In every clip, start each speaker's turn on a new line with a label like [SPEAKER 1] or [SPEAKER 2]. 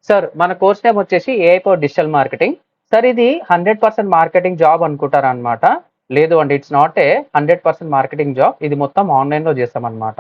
[SPEAKER 1] Sir మన course name వచ్చేసి AI for digital marketing. Sir ఇది 100% మార్కెటింగ్ జాబ్ అనుకుంటారా అనమాట. లేదు అండి, it's not a 100% marketing job. ఇది మొత్తం ఆన్లైన్లో చేస్తామన్నమాట.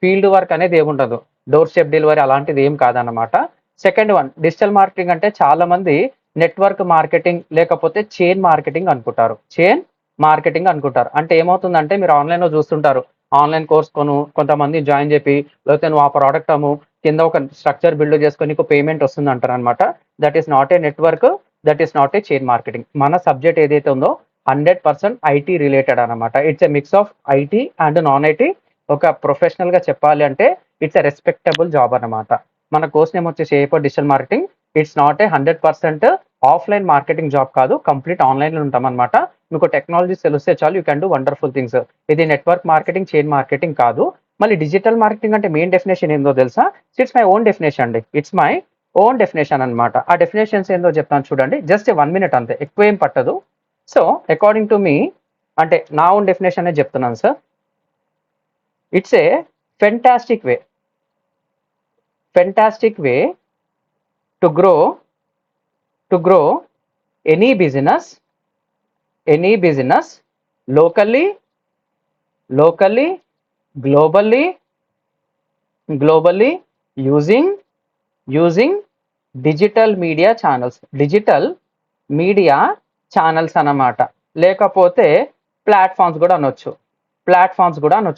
[SPEAKER 1] ఫీల్డ్ వర్క్ అనేది ఏముండదు, డోర్ స్టెప్ డెలివరీ అలాంటిది ఏం కాదన్నమాట. సెకండ్ వన్, డిజిటల్ మార్కెటింగ్ అంటే చాలా మంది నెట్వర్క్ మార్కెటింగ్ లేకపోతే చైన్ మార్కెటింగ్ అనుకుంటారు. చైన్ మార్కెటింగ్ అనుకుంటారు అంటే ఏమవుతుందంటే, మీరు ఆన్లైన్లో చూస్తుంటారు, ఆన్లైన్ కోర్స్ కొంతమంది జాయిన్ చెప్పి, లేకపోతే నువ్వు ఆ ప్రోడక్ట్ అమ్ము, కింద ఒక స్ట్రక్చర్ బిల్డ్ చేసుకొని నీకు పేమెంట్ వస్తుంది అంటారు అనమాట. That is not a network, that is not a chain marketing. మన సబ్జెక్ట్ ఏదైతే ఉందో 100% ఐటీ రిలేటెడ్ అనమాట. It's a mix of IT and non IT. ఒక ప్రొఫెషనల్ గా చెప్పాలి అంటే ఇట్స్ ఎ రెస్పెక్టబుల్ జాబ్ అనమాట. మన కోర్స్ నేమ్ వచ్చేసి A for digital marketing. It's not a 100% offline marketing job కాదు, కంప్లీట్ ఆన్లైన్ లో ఉంటాం అనమాట. మీకు టెక్నాలజీస్ తెలిస్తే చాలు, you can do wonderful things. ఇది నెట్వర్క్ మార్కెటింగ్, చైన్ మార్కెటింగ్ కాదు. మళ్ళీ డిజిటల్ మార్కెటింగ్ అంటే మెయిన్ డెఫినేషన్ ఏందో తెలుసా? ఇట్స్ మై ఓన్ డెఫినేషన్ అండి. ఇట్స్ మై ఓన్ డెఫినేషన్ అనమాట. ఆ డెఫినేషన్స్ ఏందో చెప్తాను చూడండి, జస్ట్ 1 minute అంతే, ఎక్కువ ఏం పట్టదు. సో అకార్డింగ్ టు మీ, అంటే నా ఓన్ డెఫినేషన్ చెప్తున్నాను sir. It's a fantastic way to grow any business locally, globally using digital media channels అన్నమాట. లేకపోతే ప్లాట్ఫామ్స్ కూడా అనొచ్చు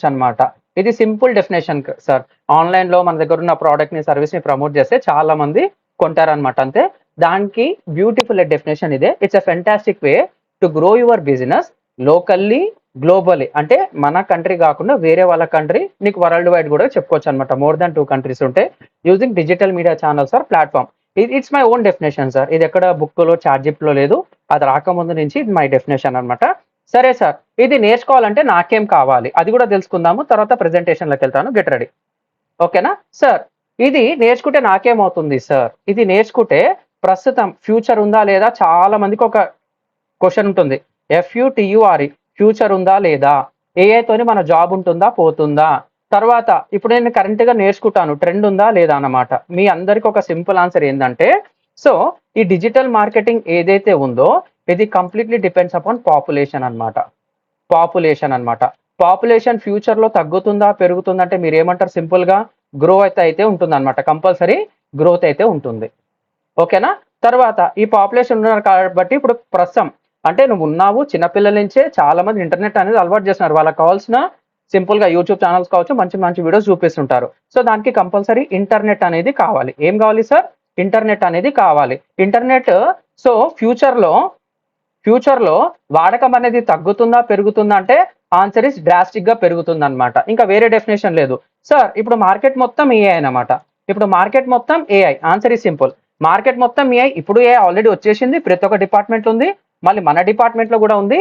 [SPEAKER 1] అనమాట. ఇది సింపుల్ డెఫినేషన్ సార్. ఆన్లైన్ లో మన దగ్గర ఉన్న ప్రోడక్ట్ ని, సర్వీస్ ని ప్రమోట్ చేస్తే చాలా మంది కొంటారనమాట, అంతే. దానికి బ్యూటిఫుల్ డెఫినేషన్ ఇదే. It's a fantastic way to grow your business locally, globally. అంటే మన కంట్రీ కాకుండా వేరే వాళ్ళ కంట్రీ, నీకు వరల్డ్ వైడ్ కూడా చెప్పుకోవచ్చు అనమాట. మోర్ దాన్ 2 countries ఉంటే using digital media channels or platform. It's my own definition sir. ఇది ఎక్కడ బుక్ లో, చాట్ లో లేదు. అది రాకముందు నుంచి ఇది మై డెఫినేషన్ అనమాట. సరే సార్, ఇది నేర్చుకోవాలంటే నాకేం కావాలి అది కూడా తెలుసుకుందాము. తర్వాత ప్రెజెంటేషన్లోకి వెళ్తాను, గెట్ రెడీ. ఓకేనా సార్? ఇది నేర్చుకుంటే నాకేమవుతుంది సార్? ఇది నేర్చుకుంటే ప్రస్తుతం ఫ్యూచర్ ఉందా లేదా, చాలా మందికి ఒక క్వశ్చన్ ఉంటుంది. FUTURE, ఫ్యూచర్ ఉందా లేదా? ఏఐతోని మన జాబ్ ఉంటుందా, పోతుందా? తర్వాత ఇప్పుడు నేను కరెంట్ గా నేర్చుకుంటాను, ట్రెండ్ ఉందా లేదా అన్నమాట. మీ అందరికి ఒక సింపుల్ ఆన్సర్ ఏంటంటే, సో ఈ డిజిటల్ మార్కెటింగ్ ఏదైతే ఉందో ఇది కంప్లీట్లీ డిపెండ్స్ అపాన్ పాపులేషన్ అన్నమాట. పాపులేషన్ ఫ్యూచర్ లో తగ్గుతుందా, పెరుగుతుందా అంటే మీరు ఏమంటారు? సింపుల్ గా గ్రో అయితే ఉంటుంది అనమాట. కంపల్సరీ గ్రోత్ అయితే ఉంటుంది. ఓకేనా? తర్వాత ఈ పాపులేషన్ ఉన్నారు కాబట్టి ఇప్పుడు ప్రస్తుతం అంటే నువ్వు ఉన్నావు, చిన్నపిల్లల నుంచే చాలా మంది ఇంటర్నెట్ అనేది అలవాటు చేస్తున్నారు. వాళ్ళకి కావాల్సిన సింపుల్ గా యూట్యూబ్ ఛానల్స్ కావచ్చు, మంచి మంచి వీడియోస్ చూపిస్తుంటారు. సో దానికి కంపల్సరీ ఇంటర్నెట్ అనేది కావాలి. ఏం కావాలి సార్? ఇంటర్నెట్ అనేది కావాలి. ఇంటర్నెట్ సో ఫ్యూచర్ లో వాడకం అనేది తగ్గుతుందా, పెరుగుతుందా అంటే ఆన్సర్ ఇస్ డ్రాస్టిక్ గా పెరుగుతుంది అనమాట. ఇంకా వేరే డెఫినేషన్ లేదు సార్. ఇప్పుడు మార్కెట్ మొత్తం ఏఐ అనమాట. Answer is simple. మార్కెట్ మొత్తం ఏఐ. ఇప్పుడు ఏఐ ఆల్రెడీ వచ్చేసింది, ప్రతి ఒక్క డిపార్ట్మెంట్ ఉంది, మళ్ళీ మన డిపార్ట్మెంట్ లో కూడా ఉంది.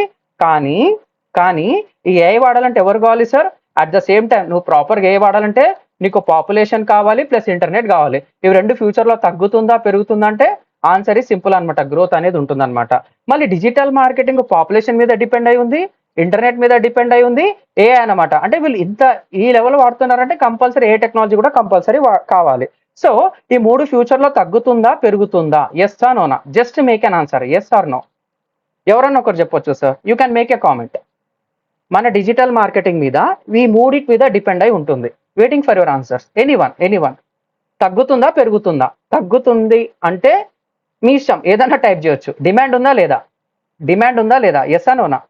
[SPEAKER 1] కానీ ఈ ఏఐ వాడాలంటే ఎవరు కావాలి sir? At the same time నువ్వు ప్రాపర్గా ఏఐ వాడాలంటే నీకు పాపులేషన్ కావాలి, ప్లస్ ఇంటర్నెట్ కావాలి. ఇవి రెండు ఫ్యూచర్ లో తగ్గుతుందా, పెరుగుతుందా అంటే ఆన్సర్ ఇస్ సింపుల్ అనమాట. గ్రోత్ అనేది ఉంటుంది అనమాట. మళ్ళీ డిజిటల్ మార్కెటింగ్ పాపులేషన్ మీద డిపెండ్ అయి ఉంది, ఇంటర్నెట్ మీద డిపెండ్ అయి ఉంది, ఏఐ అనమాట. అంటే వీళ్ళు ఈ లెవెల్ వాడుతున్నారంటే కంపల్సరీ ఏ టెక్నాలజీ కూడా కంపల్సరీ కావాలి. సో ఈ మూడు ఫ్యూచర్ లో తగ్గుతుందా, పెరుగుతుందా? ఎస్ ఆర్ నోనా? Just make an answer, yes or no. ఎవరన్నా ఒకరు చెప్పొచ్చు sir. You can make a comment. మన డిజిటల్ మార్కెటింగ్ మీద ఈ మూడిటి మీద డిపెండ్ అయి ఉంటుంది. Waiting for your answers. Anyone. తగ్గుతుందా, పెరుగుతుందా? తగ్గుతుంది అంటే మీ ఇష్టం, ఏదన్నా టైప్ చేయొచ్చు. డిమాండ్ ఉందా లేదా? ఎస్ ఆర్ నోనా?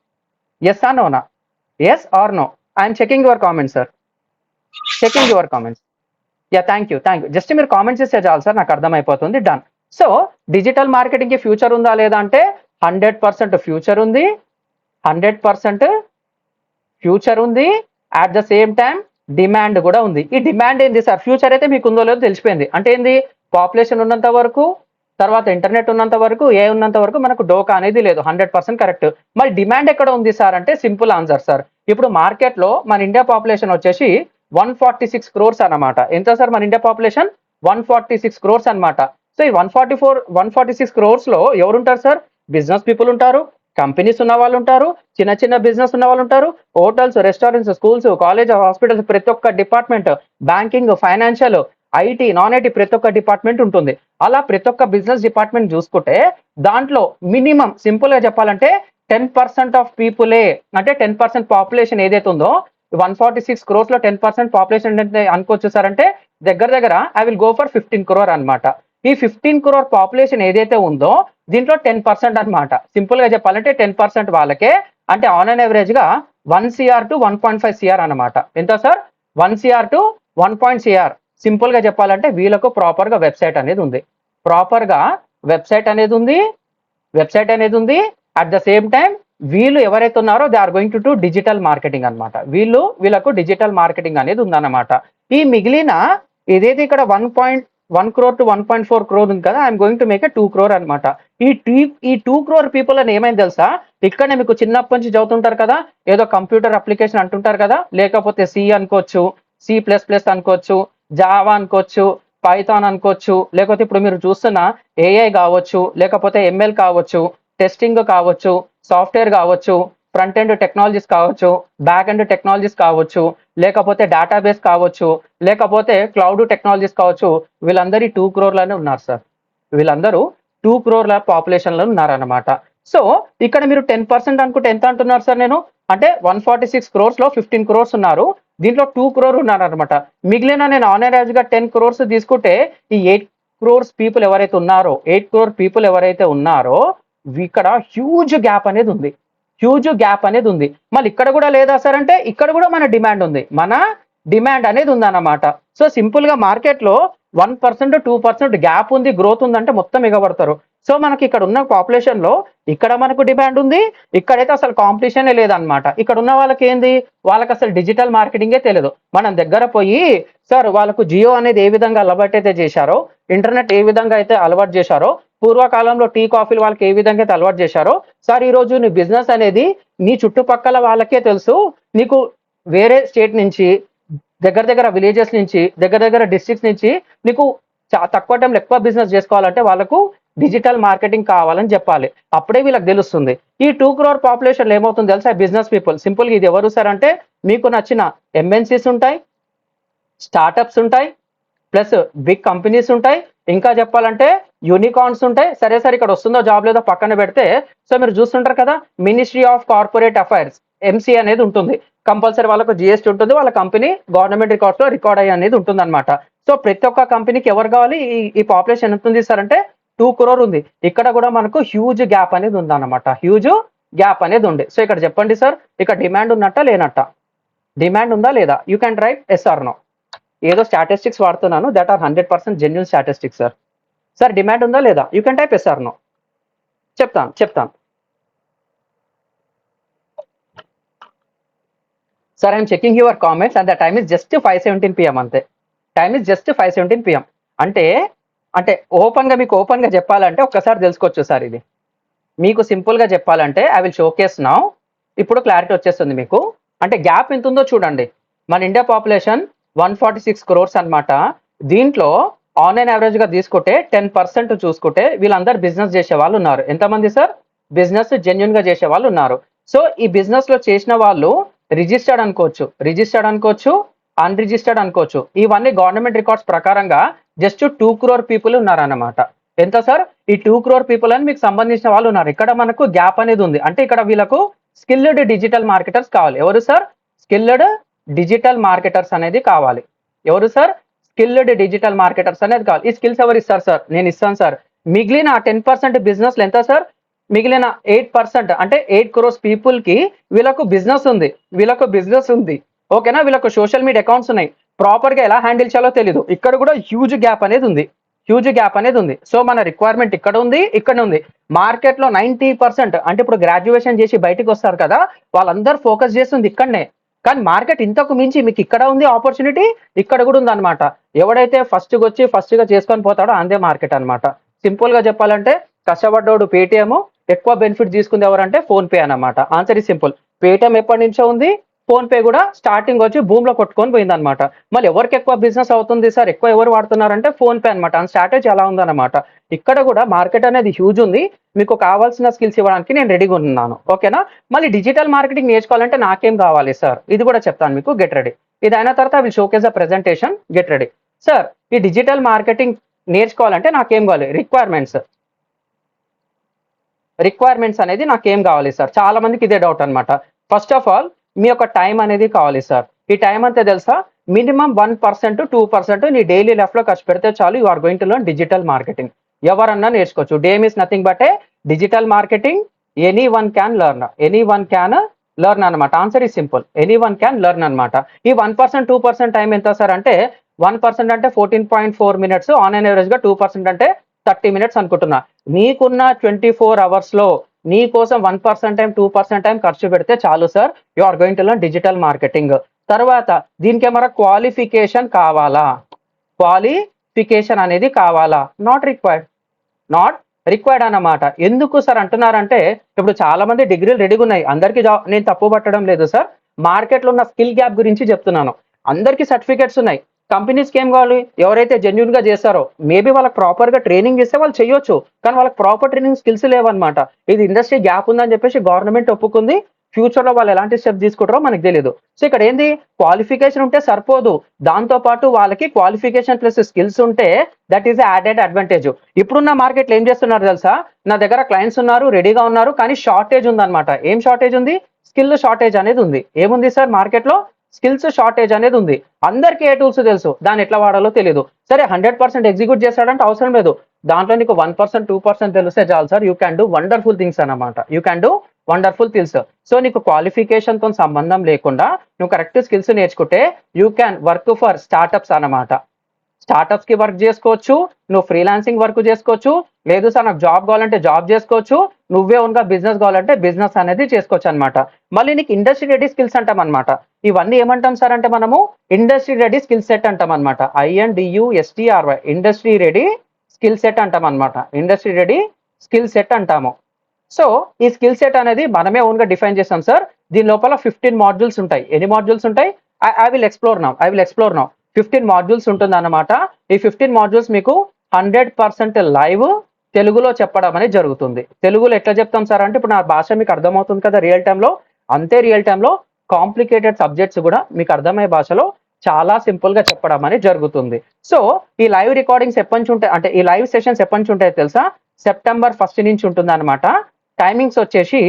[SPEAKER 1] Yes or no? I'm checking your comments sir. Yeah, thank you. Just మీరు కామెంట్స్ ఇస్తే చాలు సార్, నాకు అర్థమైపోతుంది. డన్. సో డిజిటల్ మార్కెటింగ్ కి ఫ్యూచర్ ఉందా లేదా అంటే 100% ఫ్యూచర్ ఉంది. 100% ఫ్యూచర్ ఉంది. At the same time demand కూడా ఉంది. ఈ డిమాండ్ ఏంది సార్? ఫ్యూచర్ అయితే మీకు ఉందో లేదో తెలిసిపోయింది. అంటే ఏంది? పాపులేషన్ ఉన్నంత వరకు, తర్వాత ఇంటర్నెట్ ఉన్నంత వరకు, ఏ ఉన్నంత వరకు మనకు డోకా అనేది లేదు. 100% కరెక్ట్. మరి డిమాండ్ ఎక్కడ ఉంది సార్ అంటే సింపుల్ ఆన్సర్ సార్. ఇప్పుడు మార్కెట్ లో మన ఇండియా పాపులేషన్ వచ్చేసి 146 crores అన్నమాట. ఎంత సార్ మన ఇండియా పాపులేషన్? 146 crores అన్నమాట. సో ఈ 146 crores లో ఎవరుంటారు సార్? బిజినెస్ పీపుల్ ఉంటారు, కంపెనీస్ ఉన్న వాళ్ళు ఉంటారు, చిన్న బిజినెస్ ఉన్న వాళ్ళు ఉంటారు, hotels, restaurants, schools, college, hospitals, ప్రతి ఒక్క department, banking, financial, IT, non IT ప్రతి ఒక్క డిపార్ట్మెంట్ ఉంటుంది. అలా ప్రతి ఒక్క బిజినెస్ డిపార్ట్మెంట్ చూసుకుంటే దాంట్లో మినిమం సింపుల్ గా చెప్పాలంటే 10% ఆఫ్ పీపులే, అంటే 10% పాపులేషన్ ఏదైతే ఉందో 146 crores లో 10% పాపులేషన్ అంటే అనుకోవచ్చు సార్. అంటే దగ్గర దగ్గర I will go for 15 crore అనమాట. ఈ 15 crore పాపులేషన్ ఏదైతే ఉందో దీంట్లో 10% అనమాట. సింపుల్ గా చెప్పాలంటే 10% వాళ్ళకే, అంటే ఆన్ అన్ యావరేజ్ గా 1 CR టు 1.5 CR అనమాట. ఎంత sir? 1 CR to 1 CR. Simple గా చెప్పాలంటే వీళ్ళకు ప్రాపర్ గా వెబ్సైట్ అనేది ఉంది, ప్రాపర్ గా వెబ్సైట్ అనేది ఉంది, వెబ్సైట్ అనేది ఉంది. అట్ ద సేమ్ టైం వీళ్ళు ఎవరైతే ఉన్నారో they are going to do digital marketing అనమాట. వీళ్ళకు డిజిటల్ మార్కెటింగ్ అనేది ఉందన్నమాట. ఈ మిగిలిన ఏదైతే ఇక్కడ 1.1 crore టు 1.4 crore ఉంది కదా, I'm going to make a 2 crore అనమాట. ఈ 2 crore పీపుల్ అని ఏమైంది తెలుసా, ఇక్కడనే మీకు చిన్నప్పటి నుంచి చదువుతుంటారు కదా, ఏదో కంప్యూటర్ అప్లికేషన్ అంటుంటారు కదా, లేకపోతే సి అనుకోవచ్చు, C++ అనుకోవచ్చు, జావా అనుకోవచ్చు, పైథాన్ అనుకోవచ్చు, లేకపోతే ఇప్పుడు మీరు చూస్తున్న ఏఐ కావచ్చు, లేకపోతే ఎంఎల్ కావచ్చు, టెస్టింగ్ కావచ్చు, సాఫ్ట్వేర్ కావచ్చు, ఫ్రంట్ ఎండ్ టెక్నాలజీస్ కావచ్చు, బ్యాక్ ఎండ్ టెక్నాలజీస్ కావచ్చు, లేకపోతే డేటాబేస్ కావచ్చు, లేకపోతే క్లౌడ్ టెక్నాలజీస్ కావచ్చు. వీళ్ళందరూ 2 crore లోనే ఉన్నారు సార్. వీళ్ళందరూ 2 crore పాపులేషన్ లో ఉన్నారన్నమాట. సో ఇక్కడ మీరు 10% అనుకుంటే ఎంత అంటున్నారు సార్? నేను అంటే 146 crores లో 15 crores ఉన్నారు, దీంట్లో 2 crore ఉన్నారనమాట. మిగిలిన నేను ఆన్ యావరేజ్ గా 10 crores తీసుకుంటే ఈ 8 crores పీపుల్ ఎవరైతే ఉన్నారో, 8 crore పీపుల్ ఎవరైతే ఉన్నారో ఇక్కడ హ్యూజ్ గ్యాప్ అనేది ఉంది, హ్యూజ్ గ్యాప్ అనేది ఉంది. మళ్ళీ ఇక్కడ కూడా లేదా సార్ అంటే ఇక్కడ కూడా మన డిమాండ్ ఉంది, మన డిమాండ్ అనేది ఉందన్నమాట. సో సింపుల్ గా మార్కెట్ లో 1% 2% గ్యాప్ ఉంది, గ్రోత్ ఉందంటే మొత్తం ఎగబడతారు. సో మనకి ఇక్కడ ఉన్న పాపులేషన్ లో ఇక్కడ మనకు డిమాండ్ ఉంది, ఇక్కడైతే అసలు కాంపిటీషనే లేదనమాట. ఇక్కడ ఉన్న వాళ్ళకి ఏంది, వాళ్ళకి అసలు డిజిటల్ మార్కెటింగే తెలియదు. మనం దగ్గర పోయి సార్ వాళ్ళకు జియో అనేది ఏ విధంగా అలవాటు అయితే చేశారో, ఇంటర్నెట్ ఏ విధంగా అయితే అలవాటు చేశారో, పూర్వకాలంలో టీ కాఫీలు వాళ్ళకి ఏ విధంగా అయితే అలవాటు చేశారో, సార్ ఈ రోజు నీ బిజినెస్ అనేది నీ చుట్టుపక్కల వాళ్ళకే తెలుసు, నీకు వేరే స్టేట్ నుంచి, దగ్గర దగ్గర విలేజెస్ నుంచి, దగ్గర దగ్గర డిస్ట్రిక్ట్స్ నుంచి నీకు తక్కువ టైంలో ఎక్కువ బిజినెస్ చేసుకోవాలంటే వాళ్ళకు డిజిటల్ మార్కెటింగ్ కావాలని చెప్పాలి, అప్పుడే వీళ్ళకి తెలుస్తుంది. ఈ 2 crore పాపులేషన్ ఏమవుతుంది తెలుసా, బిజినెస్ పీపుల్. సింపుల్ గా ఇది ఎవరు సార్ అంటే మీకు నచ్చిన ఎంఎన్సీస్ ఉంటాయి, స్టార్టప్స్ ఉంటాయి, ప్లస్ బిగ్ కంపెనీస్ ఉంటాయి, ఇంకా చెప్పాలంటే యూనికార్న్స్ ఉంటాయి. సరే సార్ ఇక్కడ వస్తుందో జాబ్ లేదో పక్కన పెడితే, సో మీరు చూస్తుంటారు కదా ministry of corporate affairs, MC అనేది ఉంటుంది, కంపల్సరీ వాళ్ళకు జిఎస్టీ ఉంటుంది, వాళ్ళ కంపెనీ గవర్నమెంట్ రికార్డ్స్ లో రికార్డ్ అయ్యి అనేది ఉంటుంది అనమాట. సో ప్రతి ఒక్క కంపెనీకి ఎవరు కావాలి, ఈ పాపులేషన్ ఎంత ఉంది సార్ అంటే 2 crore ఉంది. ఇక్కడ కూడా మనకు హ్యూజ్ గ్యాప్ అనేది ఉందన్నమాట, హ్యూజ్ గ్యాప్ అనేది ఉంది. సో ఇక్కడ చెప్పండి సార్, ఇక్కడ డిమాండ్ ఉన్నట్ట లేనట్ట? డిమాండ్ ఉందా లేదా? You can write yes or no. ఏదో స్టాటిస్టిక్స్ వాడుతున్నాను, that are 100% genuine statistics sir. Sir demand ఉందా లేదా? You can type yes or no. చెప్తాను sir. I'm checking your comments and the time is just 5:17 PM అంతే. Time is just 5:17 PM. అంటే మీకు open గా చెప్పాలంటే ఒక్కసారి తెలుసుకోవచ్చు సార్. ఇది మీకు సింపుల్ గా చెప్పాలంటే ఐ విల్ షోకేస్ నౌ. ఇప్పుడు క్లారిటీ వచ్చేస్తుంది మీకు. అంటే గ్యాప్ ఎంత ఉందో చూడండి. మన ఇండియా పాపులేషన్ 146 crores అనమాట. దీంట్లో ఆన్లైన్ యావరేజ్ గా తీసుకుంటే 10% చూసుకుంటే వీళ్ళందరూ బిజినెస్ చేసే వాళ్ళు ఉన్నారు. ఎంతమంది సార్? బిజినెస్ జెన్యున్ గా చేసే వాళ్ళు ఉన్నారు. సో ఈ బిజినెస్ లో చేసిన వాళ్ళు రిజిస్టర్డ్ అనుకోవచ్చు, అన్రిజిస్టర్డ్ అనుకోవచ్చు. ఇవన్నీ గవర్నమెంట్ రికార్డ్స్ ప్రకారంగా జస్ట్ 2 crore పీపుల్ ఉన్నారన్నమాట. ఎంత సార్? ఈ 2 crore పీపుల్ అని మీకు సంబంధించిన వాళ్ళు ఉన్నారు. ఇక్కడ మనకు గ్యాప్ అనేది ఉంది. అంటే ఇక్కడ వీళ్ళకు స్కిల్డ్ డిజిటల్ మార్కెటర్స్ కావాలి. ఎవరు సార్? స్కిల్డ్ డిజిటల్ మార్కెటర్స్ అనేది కావాలి. ఎవరు సార్? స్కిల్డ్ డిజిటల్ మార్కెటర్స్ అనేది కావాలి. ఈ స్కిల్స్ ఎవరు ఇస్తారు సార్? నేను ఇస్తాను సార్. మిగిలిన 10% బిజినెస్ ఎంత సార్? మిగిలిన 8% అంటే 8 crores పీపుల్ కి వీళ్ళకు బిజినెస్ ఉంది, ఓకేనా? వీళ్ళకు సోషల్ మీడియా అకౌంట్స్ ఉన్నాయి, ప్రాపర్ గా ఎలా హ్యాండిల్ చేయాలో తెలీదు. ఇక్కడ కూడా హ్యూజ్ గ్యాప్ అనేది ఉంది. సో మన రిక్వైర్మెంట్ ఇక్కడ ఉంది, ఇక్కడ ఉంది. మార్కెట్ లో 90% అంటే ఇప్పుడు గ్రాడ్యుయేషన్ చేసి బయటకు వస్తారు కదా, వాళ్ళందరూ ఫోకస్ చేస్తుంది ఇక్కడనే. కానీ మార్కెట్ ఇంతకు మించి మీకు ఇక్కడ ఉంది ఆపర్చునిటీ, ఇక్కడ కూడా ఉంది అనమాట. ఎవడైతే ఫస్ట్ గా చేసుకొని పోతాడో అందే మార్కెట్ అనమాట. సింపుల్ గా చెప్పాలంటే కష్టపడ్డోడు పేటిఎం, ఎక్కువ బెనిఫిట్ తీసుకుంది ఎవరంటే ఫోన్ పే అనమాట. Answer is simple. పేటిఎం ఎప్పటి నుంచో ఉంది, ఫోన్ పే కూడా స్టార్టింగ్ వచ్చి భూమిలో కొట్టుకొని పోయింది అనమాట. మళ్ళీ ఎవరికి ఎక్కువ బిజినెస్ అవుతుంది సార్, ఎక్కువ ఎవరు వాడుతున్నారంటే ఫోన్ పే అనమాట. ఆ స్ట్రాటజీ అలా ఉందన్నమాట. ఇక్కడ కూడా మార్కెట్ అనేది హ్యూజ్ ఉంది. మీకు కావాల్సిన స్కిల్స్ ఇవ్వడానికి నేను రెడీగా ఉన్నాను, ఓకేనా? మళ్ళీ డిజిటల్ మార్కెటింగ్ నేర్చుకోవాలంటే నాకేం కావాలి సార్, ఇది కూడా చెప్తాను మీకు. Get ready. ఇది అయిన తర్వాత will showcase the presentation. Get ready. Sir ఈ డిజిటల్ మార్కెటింగ్ నేర్చుకోవాలంటే నాకేం కావాలి? రిక్వైర్మెంట్స్ అనేది నాకేం కావాలి సార్? చాలా మందికి ఇదే డౌట్ అనమాట. ఫస్ట్ ఆఫ్ ఆల్ మీ యొక్క టైం అనేది కావాలి సార్. ఈ టైం అంతా తెలుసా? మినిమం 1% 2% నీ డైలీ లైఫ్లో ఖర్చు పెడితే చాలు. You are going to learn digital marketing. ఎవరన్నా నేర్చుకోవచ్చు. DM is nothing but a digital marketing. Anyone can learn అనమాట. Answer is simple. Anyone can learn అనమాట. ఈ 1% 2% టైం ఎంత సార్ అంటే 1% అంటే 14.4 మినిట్స్, ఆన్ అన్ యావరేజ్ గా 2% అంటే 30 మినిట్స్ అనుకుంటున్నా. నీకున్న 24 అవర్స్ లో నీ కోసం 1% టైం 2% టైం ఖర్చు పెడితే చాలు sir. You are going to learn digital marketing. తర్వాత దీనికి ఏమైనా క్వాలిఫికేషన్ కావాలా? క్వాలిఫికేషన్ అనేది కావాలా? నాట్ రిక్వైర్డ్ అన్నమాట. ఎందుకు సార్ అంటున్నారంటే ఇప్పుడు చాలా మంది డిగ్రీలు రెడీగా ఉన్నాయి, అందరికీ జాబ్. నేను తప్పు పట్టడం లేదు సార్, మార్కెట్ లో ఉన్న స్కిల్ గ్యాప్ గురించి చెప్తున్నాను. అందరికీ సర్టిఫికేట్స్ ఉన్నాయి. కంపెనీస్కి ఏం కావాలి? ఎవరైతే జెన్యున్ గా చేస్తారో, మేబీ వాళ్ళకి ప్రాపర్ గా ట్రైనింగ్ ఇస్తే వాళ్ళు చేయొచ్చు, కానీ వాళ్ళకి ప్రాపర్ ట్రైనింగ్ స్కిల్స్ లేవన్నమాట. ఇది ఇండస్ట్రీ గ్యాప్ ఉందని చెప్పేసి గవర్నమెంట్ ఒప్పుకుంది. ఫ్యూచర్ లో వాళ్ళు ఎలాంటి స్టెప్ తీసుకుంటారో మనకు తెలియదు. సో ఇక్కడ ఏంది? క్వాలిఫికేషన్ ఉంటే సరిపోదు, దాంతో పాటు వాళ్ళకి క్వాలిఫికేషన్ ప్లస్ స్కిల్స్ ఉంటే దట్ ఈస్ యాడెడ్ అడ్వాంటేజ్. ఇప్పుడున్న మార్కెట్లో ఏం చేస్తున్నారు తెలుసా? నా దగ్గర క్లయింట్స్ ఉన్నారు, రెడీగా ఉన్నారు, కానీ షార్టేజ్ ఉందన్నమాట. ఏం షార్టేజ్ ఉంది? స్కిల్ షార్టేజ్ అనేది ఉంది. ఏముంది సార్ మార్కెట్ లో? స్కిల్స్ షార్టేజ్ అనేది ఉంది. అందరికీ ఏ టూల్స్ తెలుసు, దాన్ని ఎట్లా వాడాలో తెలియదు. సరే 100% ఎగ్జిక్యూట్ చేస్తాడంటే అవసరం లేదు, దాంట్లో నీకు 1% 2% తెలిస్తే చాలు సార్. You can do wonderful things అన్నమాట. You can do wonderful things. So నీకు క్వాలిఫికేషన్ తో సంబంధం లేకుండా నువ్వు కరెక్ట్ స్కిల్స్ నేర్చుకుంటే you can work for startups అన్నమాట. స్టార్టప్స్ కి వర్క్ చేసుకోవచ్చు, నువ్వు ఫ్రీలాన్సింగ్ వర్క్ చేసుకోవచ్చు, లేదు సార్ నాకు జాబ్ కావాలంటే జాబ్ చేసుకోవచ్చు, నువ్వే ఓన్గా బిజినెస్ కావాలంటే బిజినెస్ అనేది చేసుకోవచ్చు అనమాట. మళ్ళీ నీకు ఇండస్ట్రీ రెడీ స్కిల్స్ అంటాం అనమాట. ఇవన్నీ ఏమంటాం సార్ అంటే మనము ఇండస్ట్రీ రెడీ స్కిల్ సెట్ అంటాం అనమాట. INDUSTRY industry ready skill set అంటాం అనమాట. ఇండస్ట్రీ రెడీ స్కిల్ సెట్ అంటాము. సో ఈ స్కిల్ సెట్ అనేది మనమే ఓన్గా డిఫైన్ చేస్తాం సార్. దీని లోపల 15 మాడ్యూల్స్ ఉంటాయి. ఎన్ని మాడ్యూల్స్ ఉంటాయి? I will explore now. 15 modules ఉంటుంది అన్నమాట. ఈ 15 మాడ్యూల్స్ మీకు 100% లైవ్ తెలుగులో చెప్పడం అనేది జరుగుతుంది. తెలుగులో ఎట్లా చెప్తాం సార్ అంటే ఇప్పుడు నా భాష మీకు అర్థమవుతుంది కదా రియల్ టైంలో, అంతే రియల్ టైంలో కాంప్లికేటెడ్ సబ్జెక్ట్స్ కూడా మీకు అర్థమయ్యే భాషలో చాలా సింపుల్ గా చెప్పడం అనేది జరుగుతుంది. సో ఈ లైవ్ రికార్డింగ్స్ ఎప్పటి నుంచి ఉంటాయి అంటే ఈ లైవ్ సెషన్స్ ఎప్పటి నుంచి ఉంటాయో తెలుసా? సెప్టెంబర్ 1 నుంచి ఉంటుంది అనమాట. టైమింగ్స్ వచ్చేసి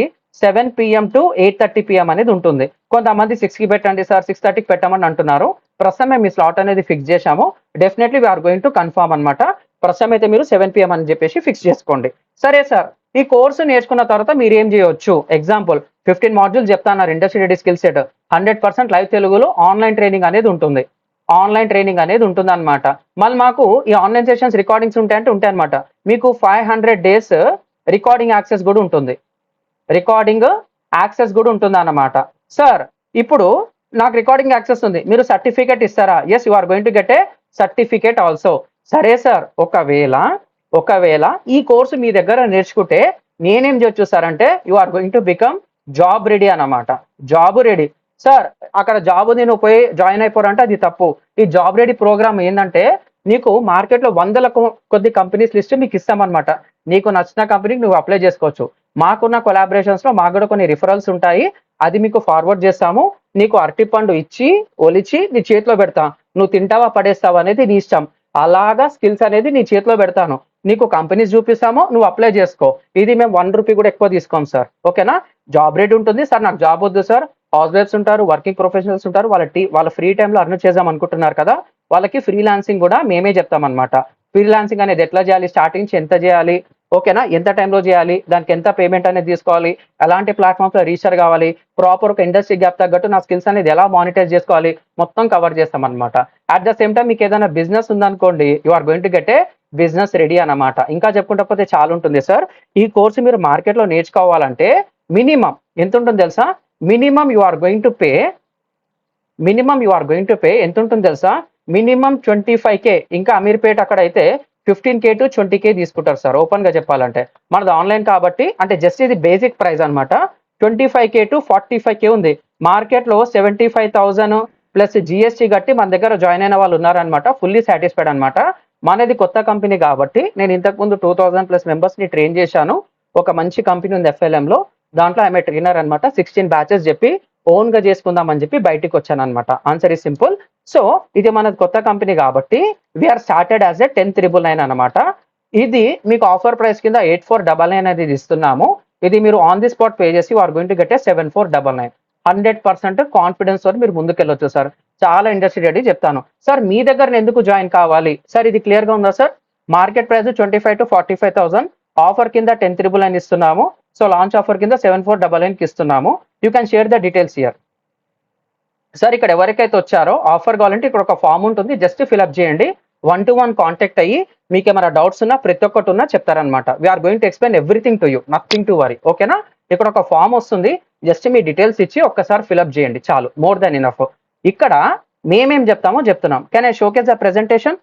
[SPEAKER 1] 7 PM to 8:30 PM అనేది ఉంటుంది. కొంతమంది 6కి పెట్టండి సార్, 6:30కి పెట్టమని అంటున్నారు. ప్రస్తుతం మేము ఈ స్లాట్ అనేది ఫిక్స్ చేశాము. Definitely we are going to confirm అనమాట. ప్రస్తుతం అయితే మీరు 7 PM అని చెప్పేసి ఫిక్స్ చేసుకోండి. సరే సార్, ఈ కోర్సు నేర్చుకున్న తర్వాత మీరు ఏం చేయొచ్చు? ఎగ్జాంపుల్ 15 మాడ్యూల్స్ చెప్తాన్నారు industry ready skill set. 100% live తెలుగులో ఆన్లైన్ ట్రైనింగ్ అనేది ఉంటుంది. అనమాట. మళ్ళీ మాకు ఈ ఆన్లైన్ సెషన్స్ రికార్డింగ్స్ ఉంటాయి అనమాట. మీకు 500 డేస్ రికార్డింగ్ యాక్సెస్ కూడా ఉంటుంది. అన్నమాట. సార్ ఇప్పుడు నాకు రికార్డింగ్ యాక్సెస్ ఉంది, మీరు సర్టిఫికేట్ ఇస్తారా? Yes, you are going to get a certificate also. సరే సార్, ఒకవేళ ఈ కోర్సు మీ దగ్గర నేర్చుకుంటే నేనేం చేయొచ్చు సార్ అంటే you are going to become job ready అన్నమాట. జాబ్ రెడీ సార్, అక్కడ జాబ్ నేను పోయి జాయిన్ అయిపోరంటే అది తప్పు. ఈ జాబ్ రెడీ ప్రోగ్రామ్ ఏంటంటే నీకు మార్కెట్లో వందల కొద్ది కంపెనీస్ లిస్ట్ మీకు ఇస్తామన్నమాట. నీకు నచ్చిన కంపెనీకి నువ్వు అప్లై చేసుకోవచ్చు. మాకున్న కొలాబరేషన్స్ లో మాకు కూడా కొన్ని రిఫరల్స్ ఉంటాయి, అది మీకు ఫార్వర్డ్ చేస్తాము. నీకు అరటిపండు ఇచ్చి ఒలిచి నీ చేతిలో పెడతా, నువ్వు తింటావా పడేస్తావా అనేది నీ ఇష్టం. అలాగా స్కిల్స్ అనేది నీ చేతిలో పెడతాను, నీకు కంపెనీస్ చూపిస్తామో, నువ్వు అప్లై చేసుకో. ఇది మేము 1 రూపీ కూడా ఎక్కువ తీసుకోం సార్, ఓకేనా? జాబ్ రేట్ ఉంటుంది సార్, నాకు జాబ్ వద్దు సార్. హౌస్ వైఫ్స్ ఉంటారు, వర్కింగ్ ప్రొఫెషనల్స్ ఉంటారు, వాళ్ళ ఫ్రీ టైంలో అర్న్ చేద్దాం అనుకుంటున్నారు కదా, వాళ్ళకి ఫ్రీలాన్సింగ్ కూడా మేమే చెప్తాం అనమాట. ఫ్రీలాన్సింగ్ అనేది ఎట్లా చేయాలి, స్టార్టింగ్ నుంచి ఎంత చేయాలి, ఓకేనా, ఎంత టైంలో చేయాలి, దానికి ఎంత పేమెంట్ అనేది తీసుకోవాలి, ఎలాంటి ప్లాట్ఫామ్స్ లో రిజిస్టర్ కావాలి, ప్రాపర్ ఒక ఇండస్ట్రీ గ్యాప్ తగ్గట్టు నా స్కిల్స్ అనేది ఎలా మానిటైజ్ చేసుకోవాలి, మొత్తం కవర్ చేస్తాం అనమాట. అట్ ద సేమ్ టైం మీకు ఏదైనా బిజినెస్ ఉందనుకోండి, you are going to get a business ready అన్నమాట. ఇంకా చెప్పుకుంటే పోతే చాలా ఉంటుంది సార్. ఈ కోర్సు మీరు మార్కెట్లో నేర్చుకోవాలంటే మినిమం ఎంత ఉంటుంది తెలుసా? Minimum you are going to pay ఎంత ఉంటుంది తెలుసా? Minimum 25K. ఇంకా అమీర్పేట అక్కడ అయితే 15K to 20K తీసుకుంటారు సార్, ఓపెన్ గా చెప్పాలంటే. మనది ఆన్లైన్ కాబట్టి అంటే జస్ట్ ఇది బేసిక్ ప్రైస్ అనమాట. 25K to 45K ఉంది. మార్కెట్ లో 75,000 ప్లస్ GST కట్టి మన దగ్గర జాయిన్ అయిన వాళ్ళు ఉన్నారనమాట, ఫుల్లీ సాటిస్ఫైడ్ అనమాట. మనది కొత్త కంపెనీ కాబట్టి నేను ఇంతకుముందు 2000+ మెంబర్స్ ని ట్రైన్ చేశాను. ఒక మంచి కంపెనీ ఉంది FLM లో, దాంట్లో ఆమె ట్రైనర్ అనమాట. 16 బ్యాచెస్ చెప్పి ఓన్ గా చేసుకుందాం అని చెప్పి బయటికి వచ్చాను అనమాట. Answer is simple. సో ఇది మనది కొత్త కంపెనీ కాబట్టి వీఆర్ స్టార్టెడ్ యాజ్ ఎ 10,999 అనమాట. ఇది మీకు ఆఫర్ ప్రైస్ కింద 8,499 అనేది ఇస్తున్నాము. ఇది మీరు ఆన్ ది స్పాట్ పే చేసి are going to get a 7,499. 100% confidence తోటి మీరు ముందుకెళ్ళొచ్చు సార్. చాలా ఇండస్ట్రీ రెడీ చెప్తాను. సార్ మీ దగ్గర ఎందుకు జాయిన్ కావాలి? సార్ ఇది క్లియర్ గా ఉందా sir? Market price 25,000 to 45,000, offer కింద 10,999 ఇస్తున్నాము. సో లాంచ్ ఆఫర్ కింద 7,499 కి ఇస్తున్నాము. You can share the details here. Sir ఇక్కడ ఎవరికైతే వచ్చారో ఆఫర్ కావాలంటే ఇక్కడ ఒక ఫామ్ ఉంటుంది, జస్ట్ ఫిల్అప్ చేయండి. 1-to-1 కాంటాక్ట్ అయ్యి మీకు ఏమైనా డౌట్స్ ఉన్నా ప్రతి ఒక్కటి ఉన్నా చెప్తారనమాట. We are going to explain everything to you, nothing to worry. ఓకేనా? ఇక్కడ ఒక ఫామ్ వస్తుంది, జస్ట్ మీ డీటెయిల్స్ ఇచ్చి ఒక్కసారి ఫిల్అప్ చేయండి చాలు, మోర్ దెన్ ఇనఫ్. ఇక్కడ మేమేం చెప్తామో చెప్తున్నాం. Can I showcase the presentation?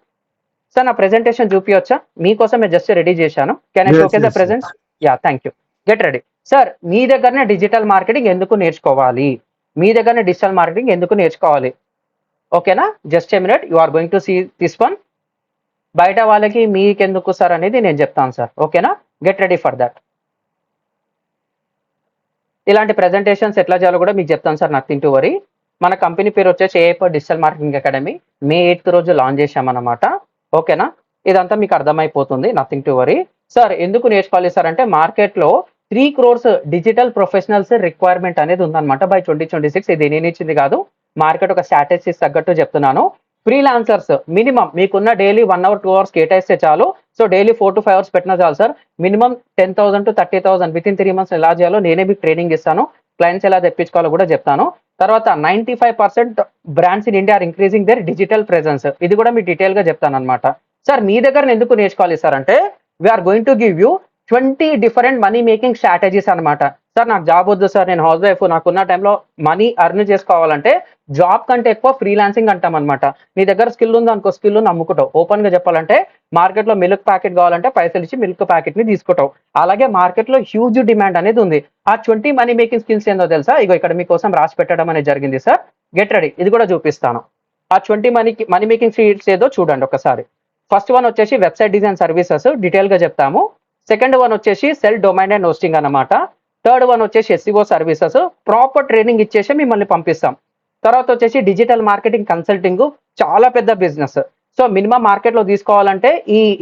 [SPEAKER 1] Sir నా ప్రెజెంటేషన్ చూపించవచ్చా? మీకోసం నేను జస్ట్ రెడీ చేశాను. Can I showcase the present? Yeah, thank you. Get ready. Sir మీ దగ్గరనే డిజిటల్ మార్కెటింగ్ ఎందుకు నేర్చుకోవాలి? మీ దగ్గరనే డిజిటల్ మార్కెటింగ్ ఎందుకు నేర్చుకోవాలి? ఓకేనా? Just a minute, you are going to see this one. బయట వాళ్ళకి మీకెందుకు సార్ అనేది నేను చెప్తాను సార్. ఓకేనా? Get ready for that. ఇలాంటి ప్రెజెంటేషన్స్ ఎట్లా చేయాలో కూడా మీకు చెప్తాను సార్, నథింగ్ టు వరీ. మన కంపెనీ పేరు వచ్చేసి AI for digital marketing academy. May 8th రోజు లాంచ్ చేశామన్నమాట. ఓకేనా? ఇదంతా మీకు అర్థమైపోతుంది, నథింగ్ టు వరీ. సార్ ఎందుకు నేర్చుకోవాలి సార్ అంటే మార్కెట్లో 3 crores డిజిటల్ ప్రొఫెషనల్స్ రిక్వైర్మెంట్ అనేది ఉందన్నమాట బై 2026. ఇది నేను ఇచ్చింది కాదు, మార్కెట్ ఒక స్ట్రాటజీస్ తగ్గట్టు చెప్తున్నాను. ఫ్రీలాన్సర్స్ మినిమం మీకున్న డైలీ 1 hour 2 hours కేటాయిస్తే చాలు. సో డైలీ 4 to 5 hours పెట్టినా చాలు sir. Minimum 10,000 to 30,000 with in 3 months ఎలా చేయాలో నేనే మీకు ట్రైనింగ్ ఇస్తాను. క్లయింట్స్ ఎలా తెప్పించుకోవాలో కూడా చెప్తాను. తర్వాత 95% brands in India are increasing their digital presence. ఇది కూడా మీకు డీటెయిల్ గా చెప్తాను అనమాట. సార్ మీ దగ్గర ఎందుకు నేర్చుకోవాలి సార్ అంటే we are going to give you 20 different money making strategies అనమాట. సార్ నాకు జాబ్ వద్దు సార్, నేను హౌస్ వైఫ్, నాకున్న టైంలో మనీ అర్న్ చేసుకోవాలంటే జాబ్ కంటే ఎక్కువ ఫ్రీలాన్సింగ్ అంటాం అనమాట. నీ దగ్గర స్కిల్ ఉంది అనుకో, స్కిల్ ఉంది అమ్ముకుంటావు. ఓపెన్ గా చెప్పాలంటే మార్కెట్ లో మిల్క్ ప్యాకెట్ కావాలంటే పైసలు ఇచ్చి మిల్క్ ప్యాకెట్ ని తీసుకుంటావు. అలాగే మార్కెట్ లో హ్యూజ్ డిమాండ్ అనేది ఉంది. ఆ 20 మనీ మేకింగ్ స్కిల్స్ ఏందో తెలుసా? ఇగో ఇక్కడ మీకోసం రాసి పెట్టడం అనేది జరిగింది సార్. గెట్ రెడీ, ఇది కూడా చూపిస్తాను. ఆ 20 మనీ మేకింగ్ స్కిల్స్ ఏదో చూడండి ఒకసారి. ఫస్ట్ వన్ వచ్చేసి వెబ్సైట్ డిజైన్ సర్వీసెస్, డీటెయిల్ గా చెప్తాము. సెకండ్ వన్ వచ్చేసి సెల్ డొమైన్ అండ్ హోస్టింగ్ అన్నమాట. థర్డ్ వన్ వచ్చేసి SEO సర్వీసెస్, ప్రాపర్ ట్రైనింగ్ ఇచ్చేసి మిమ్మల్ని పంపిస్తాం. తర్వాత వచ్చేసి డిజిటల్ మార్కెటింగ్ కన్సల్టింగ్, చాలా పెద్ద బిజినెస్. సో మినిమం మార్కెట్ లో తీసుకోవాలంటే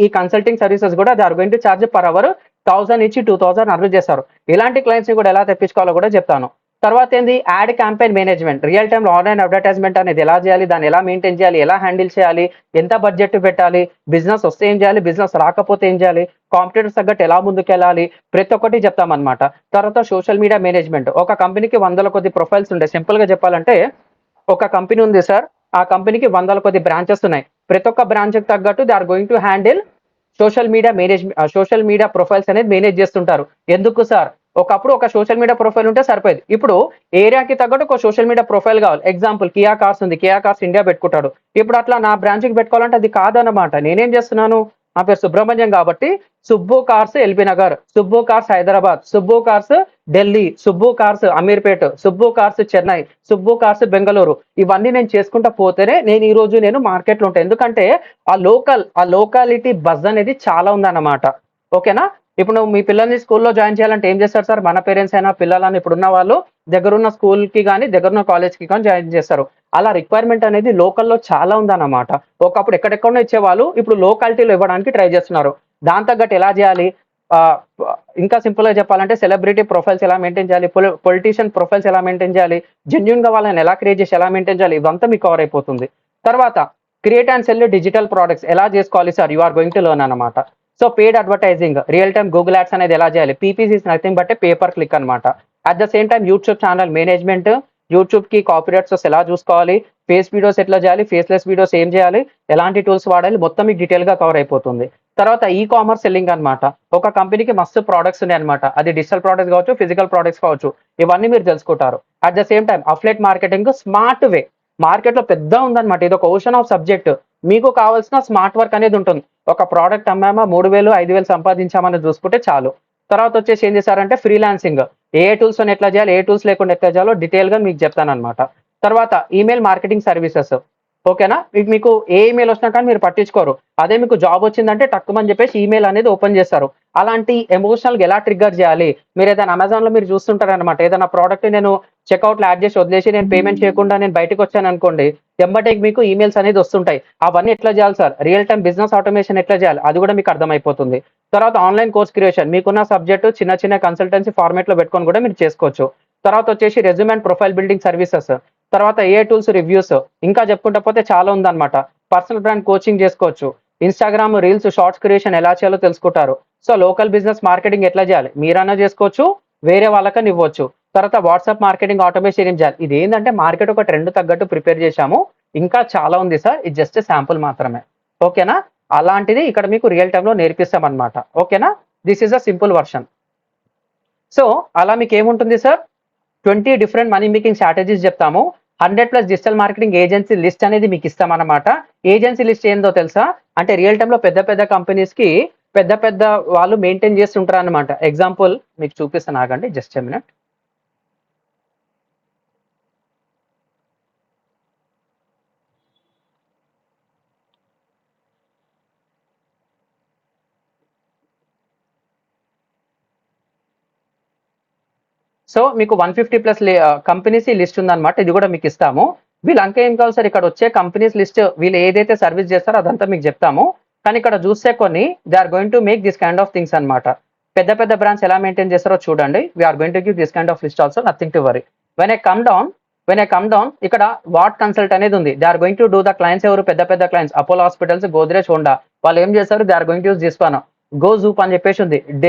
[SPEAKER 1] ఈ కన్సల్టింగ్ సర్వీసెస్ కూడా they are going to charge per hour 1,000 ఇచ్చి 2,000 అర్న్ చేస్తారు. ఇలాంటి క్లయింట్స్ ని కూడా ఎలా తెప్పించుకోవాలో కూడా చెప్తాను. తర్వాత ఏంది ad campaign management, real time online advertisement అనేది ఎలా చేయాలి, దాన్ని ఎలా మెయింటైన్ చేయాలి, ఎలా హ్యాండిల్ చేయాలి, ఎంత బడ్జెట్ పెట్టాలి, బిజినెస్ వస్తే ఏం చేయాలి, బిజినెస్ రాకపోతే ఏం చేయాలి, కాంపిటేటర్స్ తగ్గట్టు ఎలా ముందుకెళ్ళాలి, ప్రతి ఒక్కటి చెప్తామన్నమాట. తర్వాత సోషల్ మీడియా మేనేజ్మెంట్, ఒక కంపెనీకి 100 కొద్ది ప్రొఫైల్స్ ఉంటాయి. సింపుల్ గా చెప్పాలంటే ఒక కంపెనీ ఉంది సార్, ఆ కంపెనీకి 100 కొద్ది బ్రాంచెస్ ఉన్నాయి. ప్రతి ఒక్క బ్రాంచ్ కి తగ్గట్టు they are going to handle social media profiles అనేది మేనేజ్ చేస్తుంటారు. ఎందుకు సార్? ఒకప్పుడు ఒక సోషల్ మీడియా ప్రొఫైల్ ఉంటే సరిపోయేది. ఇప్పుడు ఏరియాకి తగ్గట్టు ఒక సోషల్ మీడియా ప్రొఫైల్ కావాలి. ఎగ్జాంపుల్ కియా కార్స్ ఉంది, కియా కార్స్ ఇండియా పెట్టుకుంటాడు. ఇప్పుడు అట్లా నా బ్రాంచ్ కి పెట్టుకోవాలంటే అది కాదన్నమాట. నేనేం చేస్తున్నాను, నా పేరు సుబ్రహ్మణ్యం కాబట్టి Subbu cars LB Nagar, Subbu cars Hyderabad, Subbu cars Delhi, Subbu cars Ameerpet, Subbu cars Chennai, Subbu cars Bengaluru, ఇవన్నీ నేను చేసుకుంటా పోతేనే ఈ రోజు నేను మార్కెట్ లో ఉంటాను. ఎందుకంటే ఆ లోకాలిటీ బజ్ అనేది చాలా ఉందన్నమాట. ఓకేనా? ఇప్పుడు నువ్వు మీ పిల్లల్ని స్కూల్లో జాయిన్ చేయాలంటే ఏం చేస్తారు సార్? మన పేరెంట్స్ అయినా పిల్లలని ఇప్పుడున్న వాళ్ళు దగ్గరున్న స్కూల్ కి కానీ దగ్గరున్న కాలేజ్ కి కానీ జాయిన్ చేస్తారు. అలా రిక్వైర్మెంట్ అనేది లోకల్లో చాలా ఉందన్నమాట. ఒకప్పుడు ఎక్కడెక్కడో ఇచ్చేవాళ్ళు, ఇప్పుడు లోకాలిటీలో ఇవ్వడానికి ట్రై చేస్తున్నారు. దాని తగ్గట్టు ఎలా చేయాలి, ఇంకా సింపుల్ గా చెప్పాలంటే సెలబ్రిటీ ప్రొఫైల్స్ ఎలా మెయింటైన్ చేయాలి, పొలిటీషియన్ ప్రొఫైల్స్ ఎలా మెయింటైన్ చేయాలి, జెన్యున్ గా వాళ్ళని ఎలా క్రియేట్ చేసి ఎలా మెయింటైన్ చేయాలి, ఇవంతా మీకు కవర్ అయిపోతుంది. తర్వాత create and sell digital products ఎలా చేసుకోవాలి sir? You are going to learn అనమాట. So paid advertising, real time Google ads అనేది ఎలా చేయాలి, PPC is nothing but pay per click అనమాట. At the same time YouTube channel management, YouTube కి copyrights ఎలా చూసుకోవాలి, ఫేస్ వీడియోస్ ఎట్లా చేయాలి, ఫేస్లెస్ వీడియోస్ ఏం చేయాలి, ఎలాంటి టూల్స్ వాడాలి, మొత్తం మీకు డీటెయిల్ గా కవర్ అయిపోతుంది. తర్వాత కామర్స్ సెల్లింగ్ అనమాట. ఒక కంపెనీకి మస్తు ప్రోడక్ట్స్ ఉన్నాయి అనమాట. అది డిజిటల్ ప్రోడక్ట్స్ కావచ్చు, ఫిజికల్ ప్రోడక్ట్స్ కావచ్చు, ఇవన్నీ మీరు తెలుసుకుంటారు. At the same time affiliate marketing smart way, market లో పెద్ద ఉందన్నమాట. ఇది ఒక ఓషన్ ఆఫ్ సబ్జెక్ట్. మీకు కావాల్సిన స్మార్ట్ వర్క్ అనేది ఉంటుంది. ఒక ప్రోడక్ట్ అమ్మామా 3,000 5,000 సంపాదించామని చూసుకుంటే చాలు. తర్వాత వచ్చేసి ఏం చేశారంటే ఫ్రీలాన్సింగ్, ఏ టూల్స్ ఎట్లా చేయాలి, ఏ టూల్స్ లేకుండా ఎట్లా చేయాలో డీటెయిల్ గా మీకు చెప్తాను అనమాట. తర్వాత ఈమెయిల్ మార్కెటింగ్ సర్వీసెస్. ఓకేనా? మీకు ఏ ఈమెయిల్ వచ్చినా కానీ మీరు పట్టించుకోరు. అదే మీకు జాబ్ వచ్చిందంటే టక్కుమని చెప్పేసి ఈమెయిల్ అనేది ఓపెన్ చేస్తారు. అలాంటి ఎమోషనల్ గా ఎలా ట్రిగ్గర్ చేయాలి, మీరు ఏదైనా అమెజాన్ లో మీరు చూస్తుంటారు అనమాట. ఏదైనా ప్రోడక్ట్ నేను చెక్అవుట్ లో యాడ్ చేసి వదిలేసి నేను పేమెంట్ చేయకుండా నేను బయటకు వచ్చాను అనుకోండి, ఎంబటే మీకు ఈమెయిల్స్ అనేది వస్తుంటాయి. అవన్నీ ఎట్లా చేయాలి sir? Real time business automation ఎట్లా చేయాలి? అది కూడా మీకు అర్థమైపోతుంది. తర్వాత ఆన్‌లైన్ కోర్స్ క్రియేషన్ మీకున్న సబ్జెక్ట్ చిన్న చిన్న కన్సల్టెన్సీ ఫార్మాట్‌లో పెట్టుకొని కూడా మీరు చేసుకోవచ్చు. తర్వాత వచ్చేసి resume and profile building services. తర్వాత ఏఐ టూల్స్ రివ్యూస్. ఇంకా చెప్పుకుంటా పోతే చాలా ఉందన్నమాట. పర్సనల్ బ్రాండ్ కోచింగ్ చేసుకోవచ్చు. ఇన్‌స్టాగ్రామ్ రీల్స్, షార్ట్స్ క్రియేషన్ ఎలా చేయాలో తెలుసుకుంటారు. సో, లోకల్ బిజినెస్ మార్కెటింగ్ ఎట్లా చేయాలి? మీరన్నా చేసుకోవచ్చు, వేరే వాళ్ళకన్నా ఇవ్వచ్చు. తర్వాత వాట్సాప్ మార్కెటింగ్ ఆటోమేషన్ ఏం చేయాలి? ఇదేందంటే మార్కెట్ ఒక ట్రెండ్ తగ్గట్టు ప్రిపేర్ చేశాము. ఇంకా చాలా ఉంది సార్. ఇది జస్ట్ శాంపుల్ మాత్రమే. ఓకేనా? అలాంటిది ఇక్కడ మీకు రియల్ టైమ్‌లో నేర్పిస్తామన్నమాట. ఓకేనా? This is a simple version. So, అలా మీకేముంటుంది sir? 20 different money making strategies చెప్తాము. 100+ డిజిటల్ మార్కెటింగ్ ఏజెన్సీ లిస్ట్ అనేది మీకు ఇస్తామన్నమాట. ఏజెన్సీ లిస్ట్ ఏందో తెలుసా? అంటే రియల్ టైమ్‌లో పెద్ద పెద్ద కంపెనీస్‌కి పెద్ద పెద్ద వాళ్ళు మెయింటైన్ చేస్తుంటారన్నమాట. ఎగ్జాంపుల్ మీకు చూపిస్తాను ఆగండి. Just a minute. సో, మీకు 150+ కంపెనీస్ లిస్ట్ ఉందన్నమాట. ఇది కూడా మీకు ఇస్తాము. వీళ్ళంకా ఏం కావాలి సార్? ఇక్కడ వచ్చే కంపెనీస్ లిస్ట్ వీళ్ళు ఏదైతే సర్విస్ చేస్తారో అదంతా మీకు చెప్తాము. కానీ ఇక్కడ చూస్తే కొన్ని they are going to make this kind of things అన్నమాట. పెద్ద పెద్ద బ్రాండ్స్ ఎలా మెయింటైన్ చేస్తారో చూడండి. We are going to give this kind of list also nothing to worry. When I come down when I come down ఇక్కడ what consult అనేది ఉంది. They are going to do the clients ఎవరు? పెద్ద పెద్ద clients Apollo hospitals, Godrej, Honda. వాళ్ళు ఏం చేస్తారు? They are going to use this one. GoZoop అని చెప్పేసి ఉంది.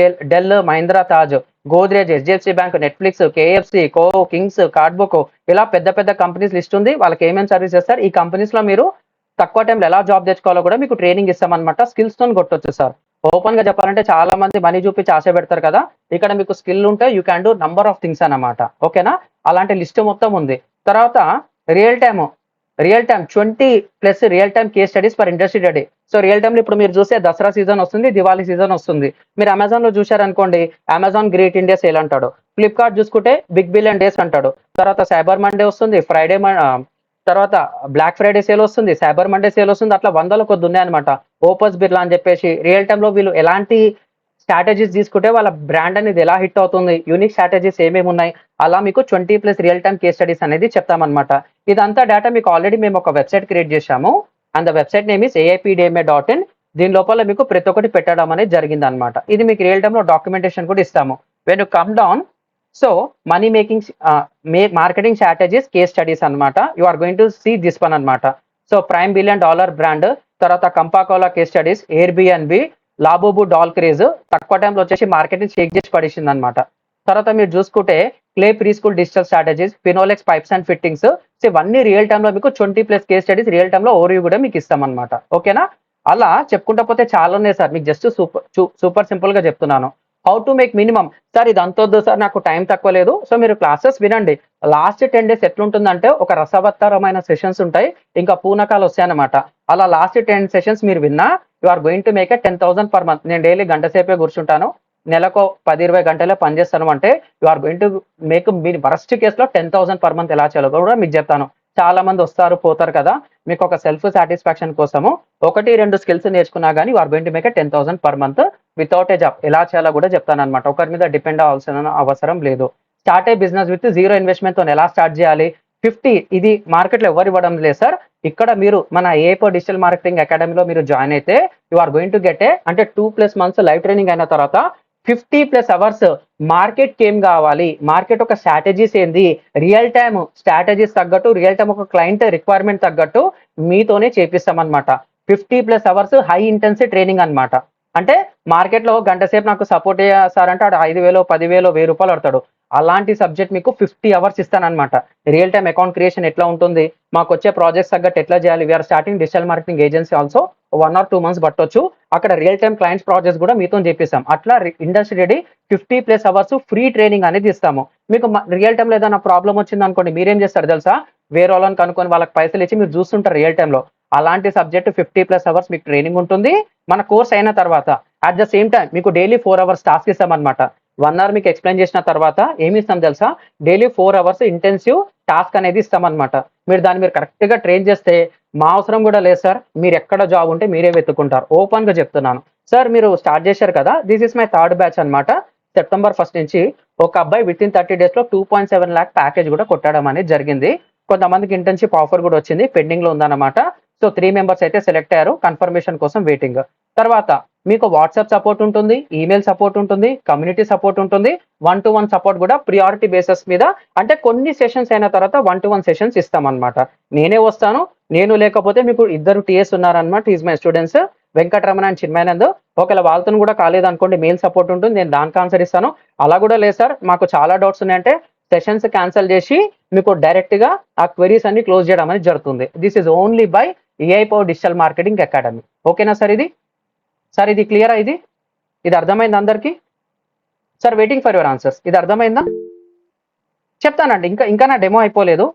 [SPEAKER 1] Dell, Mahindra, Taj, Godrej, HDFC bank, Netflix, KFC, కో, కింగ్స్, కార్డ్‌బుక్ ఇలా పెద్ద పెద్ద కంపెనీస్ లిస్ట్ ఉంది. వాళ్ళకి ఏమేమి సర్వీస్ చేస్తారు? ఈ కంపెనీస్‌లో మీరు తక్కువ టైంలో ఎలా జాబ్ తెచ్చుకోవాలో కూడా మీకు ట్రైనింగ్ ఇస్తామన్నమాట. స్కిల్స్‌తోని కొట్టొచ్చు సార్. ఓపెన్‌గా చెప్పాలంటే చాలా మంది మనీ చూపించి ఆశ పెడతారు కదా! ఇక్కడ మీకు స్కిల్ ఉంటే you can do number of things అన్నమాట. ఓకేనా? అలాంటి లిస్ట్ మొత్తం ఉంది. తర్వాత real time real time 20+ real time case studies for industry ready. So, real టైమ్‌లో ఇప్పుడు మీరు చూస్తే దసరా సీజన్ వస్తుంది, దివాళీ సీజన్ వస్తుంది. మీరు అమెజాన్‌లో చూశారనుకోండి, అమెజాన్ గ్రేట్ ఇండియా సేల్ అంటాడు. ఫ్లిప్‌కార్ట్ చూసుకుంటే బిగ్ బిలియన్ డేస్ అంటాడు. తర్వాత సైబర్ మండే వస్తుంది. తర్వాత బ్లాక్ ఫ్రైడే సేల్ వస్తుంది. సైబర్ మండే సేల్ వస్తుంది. అట్లా వందల కొద్ది ఉన్నాయన్నమాట. ఓపస్ బిర్లా అని చెప్పేసి రియల్ టైమ్‌లో వీళ్ళు ఎలాంటి స్ట్రాటజీస్ తీసుకుంటే వాళ్ళ బ్రాండ్ అనేది ఎలా హిట్ అవుతుంది, యూనిక్ స్ట్రాటజీస్ ఏమేమి ఉన్నాయి, అలా మీకు 20+ రియల్ టైమ్ కేస్ స్టడీస్ అనేది చెప్తామన్నమాట. ఇదంతా డేటా మీకు ఆల్రెడీ మేము ఒక వెబ్‌సైట్ క్రియేట్ చేశాము. And the website name is aipdma.in. దీని లోపల మీకు ప్రతి ఒక్కటి పెట్టడం అనేది జరిగిందన్నమాట. ఇది మీకు రియల్ టైమ్‌లో డాక్యుమెంటేషన్ కూడా ఇస్తాము. When you come down so, money making marketing strategies case studies అన్నమాట. You are going to see this one అన్నమాట. So, prime billion dollar brand, తర్వాత Campa Cola case studies, Airbnb, Labubu doll craze తక్కువ టైంలో వచ్చేసి మార్కెట్‌ని షేక్ చేసి పడేసిందన్నమాట. తర్వాత మీరు చూసుకుంటే clay pre school digital strategies, Finolex pipes and fittings. So, ఇవన్నీ రియల్ టైమ్‌లో మీకు 20+ కేస్ స్టడీస్ రియల్ టైమ్‌లో ఓవర్‌వ్యూ కూడా మీకు ఇస్తామన్నమాట. ఓకేనా? అలా చెప్పుకుంటా పోతే చాలా ఉన్నాయి సార్. మీకు జస్ట్ సూపర్ సింపుల్‌గా చెప్తున్నాను. How to make minimum sir ఇది అంతొద్దు సార్ నాకు టైం తక్కువ లేదు. సో, మీరు క్లాసెస్ వినండి. లాస్ట్ 10 డేస్ ఎట్లుంటుందంటే ఒక రసవత్తరమైన సెషన్స్ ఉంటాయి. ఇంకా పూనకాలు వస్తాయన్నమాట. అలా లాస్ట్ 10 సెషన్స్ మీరు విన్నా you are going to make a 10,000 per month. నేను డైలీ గంట సేపే కూర్చుంటాను. నెలకో 10, 20 గంటలే పని చేస్తాను అంటే you are going to make me worst కేస్‌లో 10,000 పర్ మంత్ ఎలా చేయాలో కూడా మీకు చెప్తాను. చాలా మంది వస్తారు, పోతారు కదా! మీకు ఒక సెల్ఫ్ సాటిస్ఫాక్షన్ కోసము 1, 2 స్కిల్స్ నేర్చుకున్నా గాని you are going to make a 10,000 per month without a job. ఎలా చేయాలో కూడా చెప్తానన్నమాట. ఒకరి మీద డిపెండ్ అవ్వాల్సిన అవసరం లేదు. Start a business with zero ఇన్వెస్ట్‌మెంట్‌తోని ఎలా స్టార్ట్ చేయాలి? 50 ఇది మార్కెట్‌లో ఎవరు ఇవ్వడం లేదు సార్. ఇక్కడ మీరు మన ఏపో డిజిటల్ మార్కెటింగ్ అకాడమీలో మీరు జాయిన్ అయితే you are going to get అంటే 2+ మంత్స్ లైవ్ ట్రైనింగ్ అయిన తర్వాత 50+ అవర్స్ మార్కెట్‌కి ఏం కావాలి? మార్కెట్ ఒక స్ట్రాటజీస్ ఏంది? రియల్ టైమ్ స్ట్రాటజీస్ తగ్గట్టు, రియల్ టైమ్ ఒక క్లయింట్ రిక్వైర్మెంట్ తగ్గట్టు మీతోనే చేపిస్తామన్నమాట. 50+ అవర్స్ హై ఇంటెన్సిటీ ట్రైనింగ్ అన్నమాట. అంటే మార్కెట్‌లో గంట సేపు నాకు సపోర్ట్ సార్ అంటే ఆడు 5,000, 10,000, రూ. 1000 అడతాడు. అలాంటి సబ్జెక్ట్ మీకు 50 అవర్స్ ఇస్తానన్నమాట. రియల్ టైమ్ అకౌంట్ క్రియేషన్ ఎట్లా ఉంటుంది? మాకొచ్చే ప్రాజెక్ట్స్ తగ్గట్టు ఎట్లా చేయాలి? We are starting digital marketing agency also 1 or 2 months పట్టొచ్చు. అక్కడ రియల్ టైమ్ క్లయింట్స్ ప్రాజెక్ట్స్ కూడా మీతోని చేపిస్తాం. అట్లా industry ready 50+ hours free training అనేది ఇస్తాము. మీకు రియల్ టైమ్‌లో ఏదైనా ప్రాబ్లమ్ వచ్చిందనుకోండి మీరేం చేస్తారు తెలుసా? వేరే వాళ్ళని కనుక్కొని వాళ్ళకి పైసలు ఇచ్చి మీరు చూస్తుంటారు రియల్ టైమ్‌లో. అలాంటి సబ్జెక్ట్ 50+ అవర్స్ మీకు ట్రైనింగ్ ఉంటుంది. మన కోర్స్ అయిన తర్వాత అట్ ద సేమ్ టైమ్ మీకు డైలీ 4 అవర్స్ టాస్క్ ఇస్తామన్నమాట. 1 అవర్ మీకు ఎక్స్‌ప్లెయిన్ చేసిన తర్వాత ఏమి ఇస్తాం తెలుసా? డైలీ 4 అవర్స్ ఇంటెన్సివ్ టాస్క్ అనేది ఇస్తామన్నమాట. మీరు కరెక్ట్‌గా ట్రైన్ చేస్తే మా అవసరం కూడా లేదు సార్. మీరెక్కడ జాబ్ ఉంటే మీరే వెతుక్కుంటారు. ఓపెన్‌గా చెప్తున్నాను. సార్ మీరు స్టార్ట్ చేశారు కదా! This is my third batch అన్నమాట. సెప్టెంబర్ 1 నుంచి ఒక అబ్బాయి వితిన్ 30 డేస్‌లో 2.7 లాక్ ప్యాకేజ్ కూడా కొట్టడం అనేది జరిగింది. కొంతమందికి ఇంటర్న్‌షిప్ ఆఫర్ కూడా వచ్చింది. పెండింగ్‌లో ఉందన్నమాట. సో 3 మెంబర్స్ అయితే సెలెక్ట్ అయ్యారు. కన్ఫర్మేషన్ కోసం వెయిటింగ్. తర్వాత మీకు వాట్సాప్ సపోర్ట్ ఉంటుంది, ఈమెయిల్ సపోర్ట్ ఉంటుంది, కమ్యూనిటీ సపోర్ట్ ఉంటుంది. 1-to-1 సపోర్ట్ కూడా ప్రియారిటీ బేసిస్ మీద, అంటే కొన్ని సెషన్స్ అయిన తర్వాత 1-to-1 సెషన్స్ ఇస్తామన్నమాట. నేనే వస్తాను. నేను లేకపోతే మీకు ఇద్దరు టీఎస్ ఉన్నారన్నమాట. Is my students Venkataramana and Chinmayanand. ఒకవేళ వాళ్ళతోని కూడా కాలేదనుకోండి, మెయిల్ సపోర్ట్ ఉంటుంది. నేను దానికి ఆన్సర్ ఇస్తాను. అలా కూడా లేదు సార్, మాకు చాలా డౌట్స్ ఉన్నాయంటే సెషన్స్ క్యాన్సిల్ చేసి మీకు డైరెక్ట్‌గా ఆ క్వెరీస్ అన్ని క్లోజ్ చేయడం అనేది జరుగుతుంది. This is only by AI power digital marketing academy. ఓకేనా సార్ ఇది? సార్ ఇది క్లియరా ఇది? ఇది అర్థమైందా అందరికి? Sir waiting for your answers. ఇది అర్థమైందా? చెప్తానండి. ఇంకా నా డెమో అయిపోలేదు.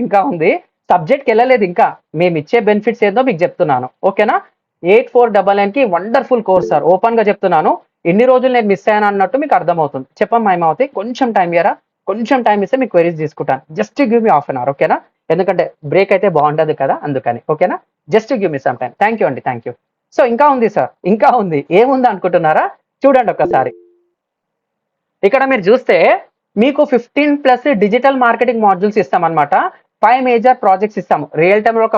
[SPEAKER 1] ఇంకా ఉంది. సబ్జెక్ట్‌కెళ్ళలేదు ఇంకా. మేమిచ్చే బెనిఫిట్స్ ఏందో మీకు చెప్తున్నాను. ఓకేనా? 8499కి వండర్‌ఫుల్ కోర్స్ సార్. ఓపెన్‌గా చెప్తున్నాను. ఇన్ని రోజులు నేను మిస్ అయ్యాను అన్నట్టు మీకు అర్థమవుతుంది. చెప్పమ్మా హైమావతి, కొంచెం టైం ఇయ్యరా? కొంచెం టైం ఇస్తే మీకు క్వెరీస్ తీసుకుంటాను. Just give me half an hour. ఓకేనా? ఎందుకంటే బ్రేక్ అయితే బాగుండదు కదా అందుకని. ఓకేనా? Just give me some time. Thank you అండి. Thank you. సో ఇంకా ఉంది సార్. ఇంకా ఉంది. ఏముంది అనుకుంటున్నారా? చూడండి ఒక్కసారి. ఇక్కడ మీరు చూస్తే మీకు 15+ డిజిటల్ మార్కెటింగ్ మాడ్యూల్స్ ఇస్తామన్నమాట. 5 మేజర్ ప్రాజెక్ట్స్ ఇస్తాము. రియల్ టైమ్‌లో ఒక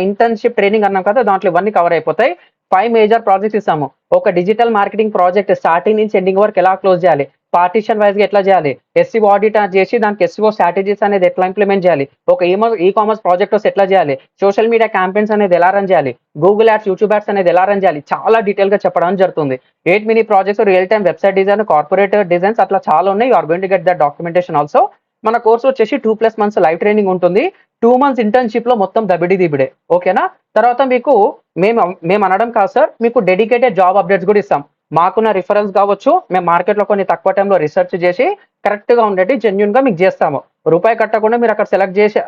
[SPEAKER 1] ఇంటర్న్‌షిప్ ట్రైనింగ్ అన్నాం కదా! దాంట్లో ఇవన్నీ కవర్ అయిపోతాయి. 5 మేజర్ ప్రాజెక్ట్స్ ఇస్తాము. ఒక డిజిటల్ మార్కెటింగ్ ప్రాజెక్ట్ స్టార్టింగ్ నుంచి ఎండింగ్ వరకు ఎలా క్లోజ్ చేయాలి? పార్టిషన్ వైస్‌గా ఎట్లా చేయాలి? ఎస్‌ఈఓ ఆడిట్ చేసి దానికి ఎస్‌ఈఓ స్ట్రాటజీస్ అనేది ఎట్లా ఇంప్లిమెంట్ చేయాలి? ఒక ఈ కామర్స్ ప్రాజెక్ట్ వస్తే ఎట్లా చేయాలి? సోషల్ మీడియా క్యాంపెయిన్స్ అనేది ఎలా రన్ చేయాలి? గూగుల్ యాడ్స్, యూట్యూబ్ యాడ్స్ అనేది ఎలా రన్ చేయాలి? చాలా డీటెయిల్‌గా చెప్పడం జరుగుతుంది. 8 mini projects, real time website design, corporate designs అట్లా చాలా ఉన్నాయి. You are going to get that documentation also. మన కోర్స్ వచ్చేసి 2+ మంత్స్ లైవ్ ట్రైనింగ్ ఉంటుంది. 2 మంత్స్ ఇంటర్న్‌షిప్‌లో మొత్తం దబిడి-దిబిడే. ఓకేనా? తర్వాత మీకు మేము అనడం కాదు సార్, మీకు డెడికేటెడ్ జాబ్ అప్డేట్స్ కూడా ఇస్తాం. మాకున్న రిఫరెన్స్ కావచ్చు, మేము మార్కెట్‌లో కొన్ని తక్కువ టైంలో రిసర్చ్ చేసి కరెక్ట్‌గా ఉండేటి జెన్యూన్‌గా మీకు చేస్తాము. రూపాయి కట్టకుండా మీరు అక్కడ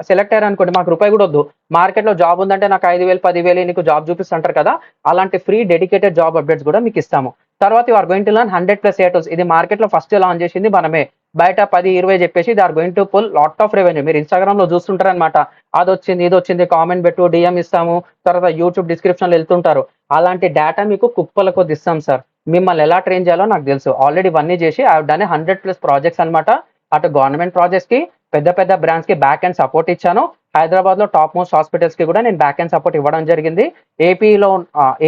[SPEAKER 1] సెలెక్ట్ అయ్యారనుకోండి, మాకు రూపాయి కూడా వద్దు. మార్కెట్‌లో జాబ్ ఉందంటే నాకు 5,000, 10,000 నీకు జాబ్ చూపిస్తుంటారు కదా! అలాంటి ఫ్రీ డెడికేటెడ్ జాబ్ అప్డేట్స్ కూడా మీకు ఇస్తాము. తర్వాత you are going to learn 100+ AI tools. ఇది మార్కెట్‌లో ఫస్ట్ లాంచ్ చేసింది మనమే. బయట 10, 20 చెప్పేసి they are going to pull lot of revenue. మీరు ఇన్‌స్టాగ్రామ్‌లో చూస్తుంటారనమాట. అదొచ్చింది, ఇదొచ్చింది, కామెంట్ పెట్టు, డీఎం ఇస్తాము. తర్వాత యూట్యూబ్ డిస్క్రిప్షన్‌లో ఎళ్తుంటారు. అలాంటి డేటా మీకు కుప్పల కొద్దీ ఇస్తాం సార్. మిమ్మల్ని ఎలా ట్రైన్ చేయాలో నాకు తెలుసు. ఆల్రెడీ ఇవన్నీ చేసి ఐ హావ్ డన్ 100+ ప్రాజెక్ట్స్ అన్నమాట. అటు గవర్నమెంట్ ప్రాజెక్ట్స్‌కి, పెద్ద పెద్ద బ్రాండ్స్‌కి బ్యాక్ ఎండ్ సపోర్ట్ ఇచ్చాను. హైదరాబాద్‌లో టాప్ మోస్ట్ హాస్పిటల్స్‌కి కూడా నేను బ్యాక్ ఎండ్ సపోర్ట్ ఇవ్వడం జరిగింది.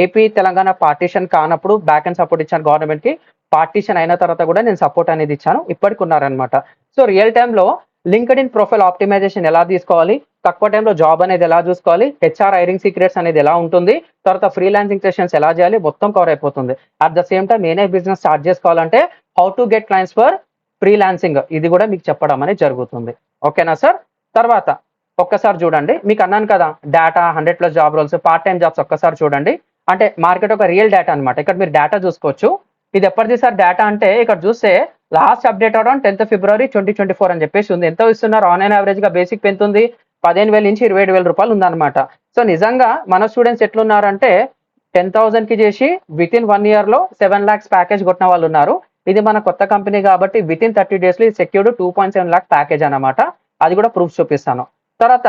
[SPEAKER 1] ఏపీ, తెలంగాణ పార్టిషన్ కానప్పుడు బ్యాక్ ఎండ్ సపోర్ట్ ఇచ్చాను గవర్నమెంట్‌కి. పార్టిషన్ అయిన తర్వాత కూడా నేను సపోర్ట్ అనేది ఇచ్చాను. ఇప్పటికి ఉన్నారన్నమాట. సో రియల్ టైమ్‌లో లింక్డ్ఇన్ ప్రొఫైల్ ఆప్టిమైజేషన్ ఎలా తీసుకోవాలి? తక్కువ టైంలో జాబ్ అనేది ఎలా చూసుకోవాలి? హెచ్ఆర్ హైరింగ్ సీక్రెట్స్ అనేది ఎలా ఉంటుంది? తర్వాత ఫ్రీలాన్సింగ్ సెషన్స్ ఎలా చేయాలి? మొత్తం కవర్ అయిపోతుంది. అట్ ద సేమ్ టైమ్ నేనే బిజినెస్ స్టార్ట్ చేసుకోవాలంటే how to get clients for freelancing ఇది కూడా మీకు చెప్పడం అనేది జరుగుతుంది. ఓకేనా సార్? తర్వాత ఒక్కసారి చూడండి. మీకు అన్నాను కదా! Data 100+ job roles, part time jobs ఒక్కసారి చూడండి. అంటే మార్కెట్ ఒక రియల్ డేటా అన్నమాట. ఇక్కడ మీరు డేటా చూసుకోవచ్చు. ఇది ఎప్పటిది సార్ డేటా అంటే ఇక్కడ చూస్తే లాస్ట్ అప్డేట్ అవ్వడం 10th ఫిబ్రవరి 2024 అని చెప్పేసి ఉంది. ఎంత ఇస్తున్నారు ఆన్ యాన్ యావరేజ్‌గా బేసిక్ పే ఎంతుంది? 15,000 నుంచి 27,000 రూపాయలు ఉందన్నమాట. సో నిజంగా మన స్టూడెంట్స్ ఎట్లున్నారంటే 10,000కి చేసి వితిన్ 1 ఇయర్‌లో 7 లాక్స్ ప్యాకేజ్ కొట్టిన వాళ్ళు ఉన్నారు. ఇది మన కొత్త కంపెనీ కాబట్టి వితిన్ 30 డేస్‌లో సెక్యూర్డ్ 2.7 లాక్ ప్యాకేజ్ అన్నమాట. అది కూడా ప్రూఫ్స్ చూపిస్తాను. తర్వాత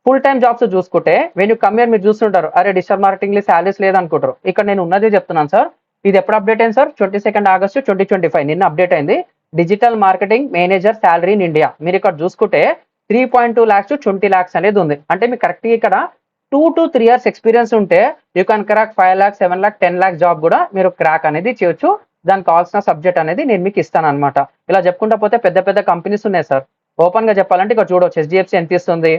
[SPEAKER 1] ఫుల్ టైమ్ జాబ్స్ చూసుకుంటే వెన్ యూ కమ్ హియర్ మీరు చూస్తుంటారు. అరే డిజిటల్ మార్కెటింగ్‌లో సాలరీస్ లేదనుకుంటారు. ఇక్కడ నేను ఉన్నదే చెప్తున్నాను సార్. ఇది ఎప్పుడు అప్డేట్ అయింది సార్? 22 ఆగస్టు 2025 నిన్న అప్డేట్ అయింది. Digital marketing manager salary in India. మీరు ఇక్కడ చూసుకుంటే 3.2 లాక్స్ టు 20 లాక్స్ అనేది ఉంది. అంటే మీకు కరెక్ట్‌గా ఇక్కడ 2-3 ఇయర్స్ ఎక్స్‌పీరియన్స్ ఉంటే you can crack 5 lakhs, 7 lakhs, 10 lakhs job కూడా మీరు క్రాక్ అనేది చేయొచ్చు. దానికి కావాల్సిన సబ్జెక్ట్ అనేది నేను మీకు ఇస్తానన్నమాట. ఇలా చెప్పుకుంటా పోతే పెద్ద పెద్ద కంపెనీస్ ఉన్నాయి సార్. ఓపెన్‌గా చెప్పాలంటే ఇక్కడ చూడొచ్చు. హెచ్‌డీఎఫ్‌సీ ఎంత ఇస్తుంది?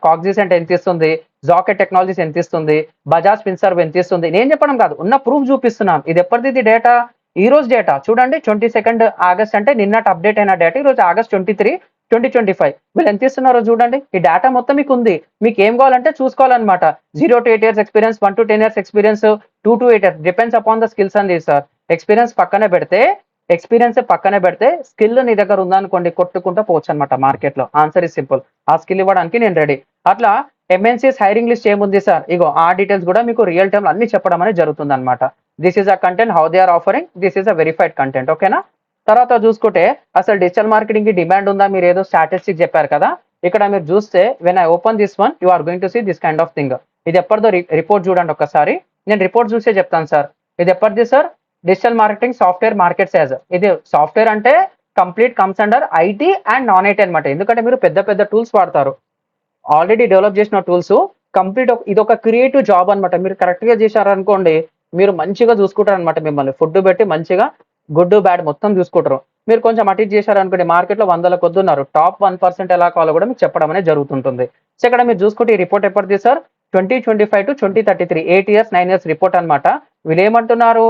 [SPEAKER 1] కాగ్నిజెంట్ ఎంత ఇస్తుంది? జాకెట్ టెక్నాలజీస్ ఎంత ఇస్తుంది? బజాజ్ ఫిన్సర్వ్ ఎంత ఇస్తుంది? నేను చెప్పడం కాదు. ఉన్న ప్రూఫ్ చూపిస్తున్నాను. ఇది ఎప్పటిది డేటా? ఈ రోజు డేటా చూడండి. 22 ఆగస్ట్ అంటే నిన్నటి అప్డేట్ అయిన డేటా. ఈ రోజు ఆగస్ట్ 23, 2025 వీళ్ళు ఎంత ఇస్తున్నారో చూడండి. ఈ డేటా మొత్తం మీకు ఉంది. మీకు ఏం కావాలంటే చూసుకోవాలన్నమాట. 0-8 years experience, 1-10 years experience, 2-8 years depends upon the skills అండి సార్. ఎక్స్‌పీరియన్స్ పక్కనే పెడితే స్కిల్ నీ దగ్గర ఉందనుకోండి కొట్టుకుంటూ పోవచ్చన్నమాట మార్కెట్‌లో. Answer is simple. ఆ స్కిల్ ఇవ్వడానికి నేను రెడీ. అట్లా ఎంఎన్‌సీస్ హైరింగ్ లిస్ట్ ఏముంది సార్? ఇగో ఆ డీటెయిల్స్ కూడా మీకు రియల్ టైమ్‌లో అన్ని చెప్పడం అనేది జరుగుతుందన్నమాట. This is a content how they are offering. This is a verified content. ఓకేనా? తర్వాత చూసుకుంటే అసలు డిజిటల్ మార్కెటింగ్‌కి డిమాండ్ ఉందా? మీరేదో స్టాటిస్టిక్స్ చెప్పారు కదా! ఇక్కడ మీరు చూస్తే when I open this one you are going to see this kind of thing. ఇది ఎప్పటిదో రిపోర్ట్ చూడండి ఒక్కసారి. నేను రిపోర్ట్ చూసే చెప్తాను సార్. ఇది ఎప్పటిది sir? Digital marketing software market size. ఇది సాఫ్ట్‌వేర్ అంటే complete comes under IT and non IT అనమాట. ఎందుకంటే మీరు పెద్ద పెద్ద టూల్స్ వాడతారు, ఆల్రెడీ డెవలప్ చేసిన టూల్స్. కంప్లీట్ ఇది ఒక క్రియేటివ్ జాబ్ అనమాట. మీరు కరెక్ట్ గా చేశారనుకోండి, మీరు మంచిగా చూసుకుంటారు అనమాట. మిమ్మల్ని ఫుడ్ పెట్టి మంచిగా గుడ్ బ్యాడ్ మొత్తం చూసుకుంటారు. మీరు కొంచెం అటు ఇటు చేశారనుకోండి, మార్కెట్లో వందల కొద్ది ఉన్నారు, టాప్ 1% ఎలా కావాలో కూడా మీకు చెప్పడం అనేది జరుగుతుంటుంది. సో ఇక్కడ మీరు చూసుకుంటే ఈ రిపోర్ట్ ఎప్పటిది sir, 2025 to 2033, 8 years 9 years report అనమాట. వీళ్ళు ఏమంటున్నారు,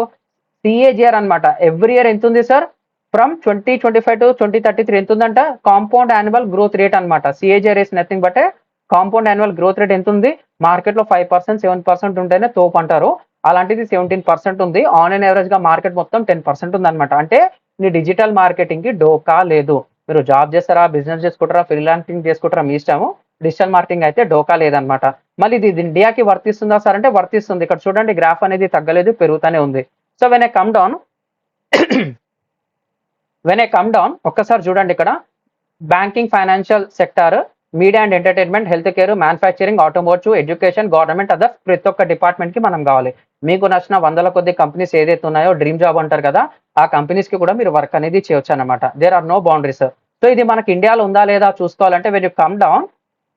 [SPEAKER 1] సిఏజిఆర్ అనమాట. ఎవ్రీ ఇయర్ ఎంత ఉంది సార్, ఫ్రమ్ 2025 to 2033 ఎంత ఉందంట, కాంపౌండ్ యాన్యువల్ గ్రోత్ రేట్ అనమాట. CAGR is nothing but compound annual growth rate ఎంత ఉంది, మార్కెట్లో 5% 7% ఉంటేనే తోపు అంటారు, అలాంటిది 17% ఉంది. ఆన్ అండ్ యావరేజ్ గా మార్కెట్ మొత్తం 10% ఉంది అనమాట. అంటే మీ డిజిటల్ మార్కెటింగ్ కి డోకా లేదు. మీరు జాబ్ చేస్తారా, బిజినెస్ చేసుకుంటారా, ఫ్రీలాన్సింగ్ చేసుకుంటారా, మీ ఇష్టము. డిజిటల్ మార్కెటింగ్ అయితే డోకా లేదనమాట. మళ్ళీ ఇది ఇండియాకి వర్తిస్తుందా సార్ అంటే వర్తిస్తుంది. ఇక్కడ చూడండి గ్రాఫ్ అనేది తగ్గలేదు, పెరుగుతూనే ఉంది. So when I come down ఒక్కసారి చూడండి, ఇక్కడ banking, financial sector, media and entertainment, health care, manufacturing, automotive, education, government, others, ప్రతి ఒక్క డిపార్ట్మెంట్ కి మనం కావాలి. మీకు నచ్చిన వందల కొద్ది కంపెనీస్ ఏదైతే ఉన్నాయో, డ్రీమ్ జాబ్ అంటారు కదా, ఆ కంపెనీస్ కి కూడా మీరు వర్క్ అనేది చేయొచ్చు అనమాట. There are no boundaries. So ఇది మనకి ఇండియాలో ఉందా లేదా చూసుకోవాలంటే వెన్ యూ కమ్ డౌన్,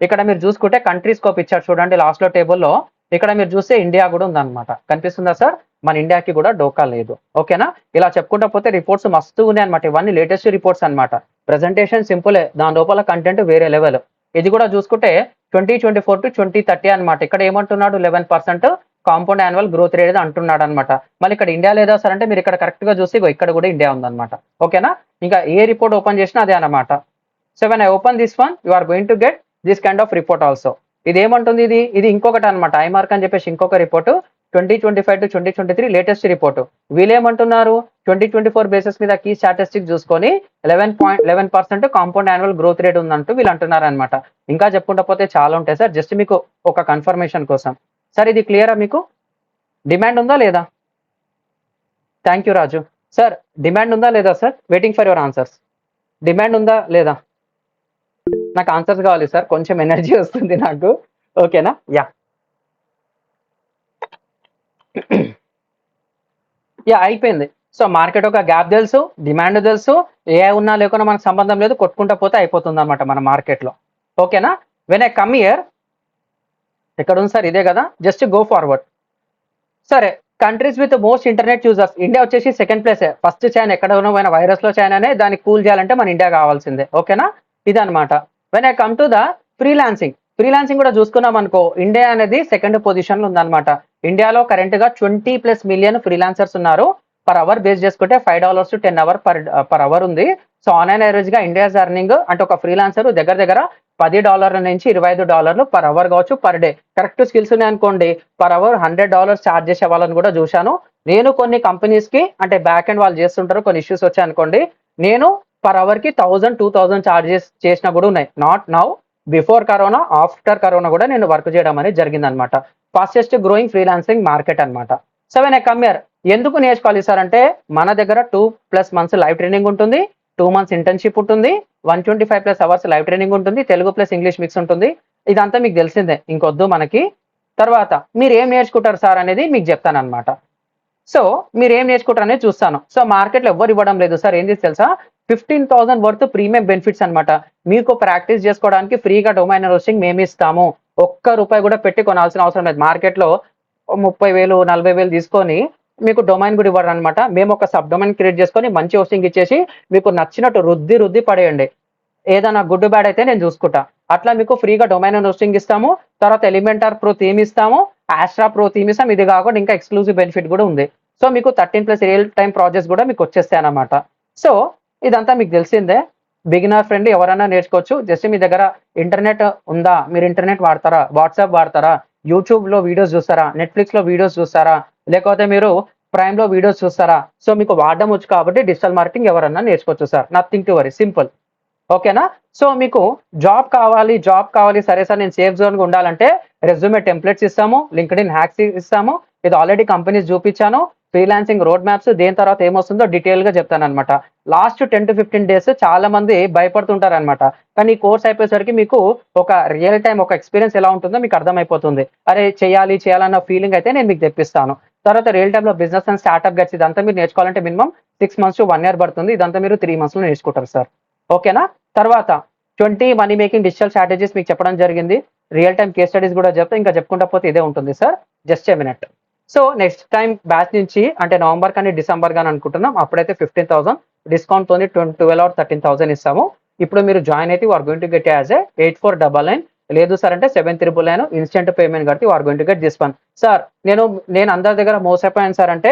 [SPEAKER 1] ఇక్కడ మీరు చూసుకుంటే కంట్రీ స్కోప్ ఇచ్చారు చూడండి లాస్ట్ లో టేబుల్లో. ఇక్కడ మీరు చూస్తే ఇండియా కూడా ఉందన్నమాట. కనిపిస్తుందా సార్, మన ఇండియాకి కూడా డోకా లేదు. ఓకేనా, ఇలా చెప్పుకుంటా పోతే రిపోర్ట్స్ మస్తు ఉన్నాయి అనమాట. ఇవన్నీ లేటెస్ట్ రిపోర్ట్స్ అనమాట. ప్రెజెంటేషన్ సింపులే, దాని లోపల కంటెంట్ వేరే లెవెల్. ఇది కూడా చూసుకుంటే 2024 to 2030 అనమాట. ఇక్కడ ఏమంటున్నాడు, 11% కాంపౌండ్ యాన్యువల్ గ్రోత్ రేట్ అంటున్నాడు అనమాట. మళ్ళీ ఇక్కడ ఇండియా లేదా సార్ అంటే మీరు ఇక్కడ కరెక్ట్ గా చూసి ఇక్కడ కూడా ఇండియా ఉందన్నమాట. ఓకేనా, ఇంకా ఏ రిపోర్ట్ ఓపెన్ చేసినా అదే అనమాట. So when I open this one, you are going to get this kind of report also. ఇది ఏమంటుంది, ఇది ఇంకొకటి అనమాట. ఐమార్క్ అని చెప్పేసి ఇంకొక రిపోర్ట్, 2025 to 2023 లేటెస్ట్ రిపోర్ట్. వీళ్ళేమంటున్నారు, 2024 బేసిస్ మీద కీ స్టాటిస్టిక్స్ చూసుకొని 11% కాంపౌండ్ యాన్యువల్ గ్రోత్ రేట్ ఉందంటూ వీళ్ళు అంటున్నారు అనమాట. ఇంకా చెప్పుకుంటా పోతే చాలా ఉంటాయి సార్, జస్ట్ మీకు ఒక కన్ఫర్మేషన్ కోసం. సార్ ఇది క్లియరా మీకు, డిమాండ్ ఉందా లేదా? Thank you Raju. Sir demand ఉందా లేదా sir, waiting for your answers. Demand ఉందా లేదా, నాకు ఆన్సర్స్ కావాలి సార్, కొంచెం ఎనర్జీ వస్తుంది నాకు. ఓకేనా, యా యా అయిపోయింది. సో మార్కెట్ ఒక గ్యాప్ తెలుసు, డిమాండ్ తెలుసు, ఏ ఉన్నా లేకున్నా మనకు సంబంధం లేదు, కొట్టుకుంటా పోతే అయిపోతుంది అనమాట మన మార్కెట్లో. ఓకేనా, వెన్ ఐ కమ్ ఇయర్, ఎక్కడ ఉంది సార్, ఇదే కదా, జస్ట్ గో ఫార్వర్డ్. సరే, countries with most internet users, India వచ్చేసి సెకండ్ ప్లేసే. ఫస్ట్ చైనా, ఎక్కడ ఉన్న వైరస్ లో చైనానే, దాన్ని కూల్ చేయాలంటే మన ఇండియా కావాల్సిందే. ఓకేనా, ఇదనమాట. When I come to the freelancing కూడా చూసుకున్నాం అనుకో, ఇండియా అనేది సెకండ్ పొజిషన్ లో ఉందన్నమాట. ఇండియాలో కరెంట్ గా 20+ మిలియన్ ఫ్రీలాన్సర్స్ ఉన్నారు. పర్ అవర్ బేస్ చేసుకుంటే $5 to $10 పర్ అవర్ ఉంది. సో ఆన్ అండ్ యావరేజ్ గా ఇండియాస్ ఎర్నింగ్ అంటే ఒక ఫ్రీలాన్సర్ దగ్గర దగ్గర $10 నుంచి $25 పర్ అవర్ కావచ్చు, పర్ డే. కరెక్ట్ స్కిల్స్ ఉన్నాయి అనుకోండి, పర్ అవర్ $100 ఛార్జ్ చేసే వాళ్ళని కూడా చూశాను నేను. కొన్ని కంపెనీస్ కి అంటే బ్యాక్ ఎండ్ వాళ్ళు చేస్తుంటారు, కొన్ని ఇష్యూస్ వచ్చాయి అనుకోండి, నేను పర్ అవర్ కి 1000-2000 ఛార్జెస్ చేసినా కూడా ఉన్నాయి. Not now, before corona, after corona కూడా నేను వర్క్ చేయడం అనేది జరిగింది అనమాట. ఫాస్టెస్ట్ గ్రోయింగ్ ఫ్రీలాన్సింగ్ మార్కెట్ అనమాట. So when I come here, ఎందుకు నేర్చుకోవాలి సార్ అంటే మన దగ్గర 2+ months లైవ్ ట్రైనింగ్ ఉంటుంది, 2 months ఇంటర్న్షిప్ ఉంటుంది, 125+ hours లైవ్ ట్రైనింగ్ ఉంటుంది, తెలుగు ప్లస్ ఇంగ్లీష్ మిక్స్ ఉంటుంది. ఇదంతా మీకు తెలిసిందే, ఇంకొద్దు మనకి. తర్వాత మీరు ఏం నేర్చుకుంటారు సార్ అనేది మీకు చెప్తాను అనమాట. సో మీరు ఏం నేర్చుకుంటారు అనేది చూస్తాను. సో మార్కెట్లో ఎవ్వరు ఇవ్వడం లేదు సార్, ఏంటి తెలుసా, 15,000 వర్త్ ప్రీమియం బెనిఫిట్స్ అనమాట. మీకు ప్రాక్టీస్ చేసుకోవడానికి ఫ్రీగా డొమైన్ హోస్టింగ్ మేము ఇస్తాము. ₹1 కూడా పెట్టి కొనాల్సిన అవసరం లేదు. మార్కెట్లో 30,000 40,000 తీసుకొని మీకు డొమైన్ కూడా ఇవ్వరు అనమాట. మేము ఒక సబ్ డొమైన్ క్రియేట్ చేసుకొని మంచి హోస్టింగ్ ఇచ్చేసి మీకు నచ్చినట్టు రుద్ది పడేయండి. ఏదైనా గుడ్ బ్యాడ్ అయితే నేను చూసుకుంటా. అట్లా మీకు ఫ్రీగా డొమైన్ హోస్టింగ్ ఇస్తాము. తర్వాత ఎలిమెంటార్ ప్రో థీమ్ ఇస్తాము, ఆస్ట్రా ప్రో థీమ్ ఇస్తాం. ఇది కాకుండా ఇంకా ఎక్స్క్లూజివ్ బెనిఫిట్ కూడా ఉంది. సో మీకు 13+ రియల్ టైమ్ ప్రాజెక్ట్స్ కూడా మీకు వచ్చేస్తాయి అన్నమాట. సో ఇదంతా మీకు తెలిసిందే, బిగినర్ ఫ్రెండ్లీ, ఎవరైనా నేర్చుకోవచ్చు. జస్ట్ మీ దగ్గర ఇంటర్నెట్ ఉందా, మీరు ఇంటర్నెట్ వాడతారా, వాట్సాప్ వాడతారా, యూట్యూబ్ లో వీడియోస్ చూస్తారా, నెట్ఫ్లిక్స్ లో వీడియోస్ చూస్తారా, లేకపోతే మీరు ప్రైమ్ లో వీడియోస్ చూస్తారా. సో మీకు వాడడం వచ్చు కాబట్టి డిజిటల్ మార్కెటింగ్ ఎవరన్నా నేర్చుకోవచ్చు sir, nothing to worry, simple. ఓకేనా, సో మీకు జాబ్ కావాలి సరే సార్, నేను సేఫ్ జోన్ గా ఉండాలంటే రెజ్యూమే టెంప్లెట్స్ ఇస్తాము, లింక్డ్ఇన్ హ్యాక్స్ ఇస్తాము. ఇది ఆల్రెడీ కంపెనీస్ చూపించాను. ఫ్రీలాన్సింగ్ రోడ్ మ్యాప్స్, దేని తర్వాత ఏమొస్తుందో డీటెయిల్ గా చెప్తాను అనమాట. లాస్ట్ 10 to 15 days చాలా మంది భయపడుతుంటారు అనమాట. కానీ ఈ కోర్స్ అయిపోయేసరికి మీకు ఒక రియల్ టైం ఒక ఎక్స్పీరియన్స్ ఎలా ఉంటుందో మీకు అర్థమైపోతుంది. అరే చేయాలన్న ఫీలింగ్ అయితే నేను మీకు తెప్పిస్తాను. తర్వాత రియల్ టైమ్ లో బిజినెస్ అండ్ స్టార్ట్అప్ గైడ్స్ ఇదంతా మీరు నేర్చుకోవాలంటే మినిమం 6 months to 1 year పడుతుంది. ఇదంతా మీరు 3 months లో నేర్చుకుంటారు సార్. ఓకేనా? తర్వాత 20 మనీ మేకింగ్ డిజిటల్ స్ట్రాటజీస్ మీకు చెప్పడం జరిగింది. రియల్ టైమ్ కేస్ స్టడీస్ కూడా చెప్తే ఇంకా చెప్పుకుంటా పోతే ఇదే ఉంటుంది sir. Just a minute. So next time batch నుంచి అంటే నవంబర్ కానీ డిసెంబర్ కానీ అనుకుంటున్నాం. అప్పుడైతే 15,000 డిస్కౌంట్ తోని 12 or 13,000 ఇస్తాము. ఇప్పుడు మీరు జాయిన్ అయితే are going to get as a 8499 లేదు సార్ అంటే 7399 ఇన్స్టెంట్ పేమెంట్ కట్టి are going to get this one. Sir నేను అందరి దగ్గర మోసపోయాను సార్ అంటే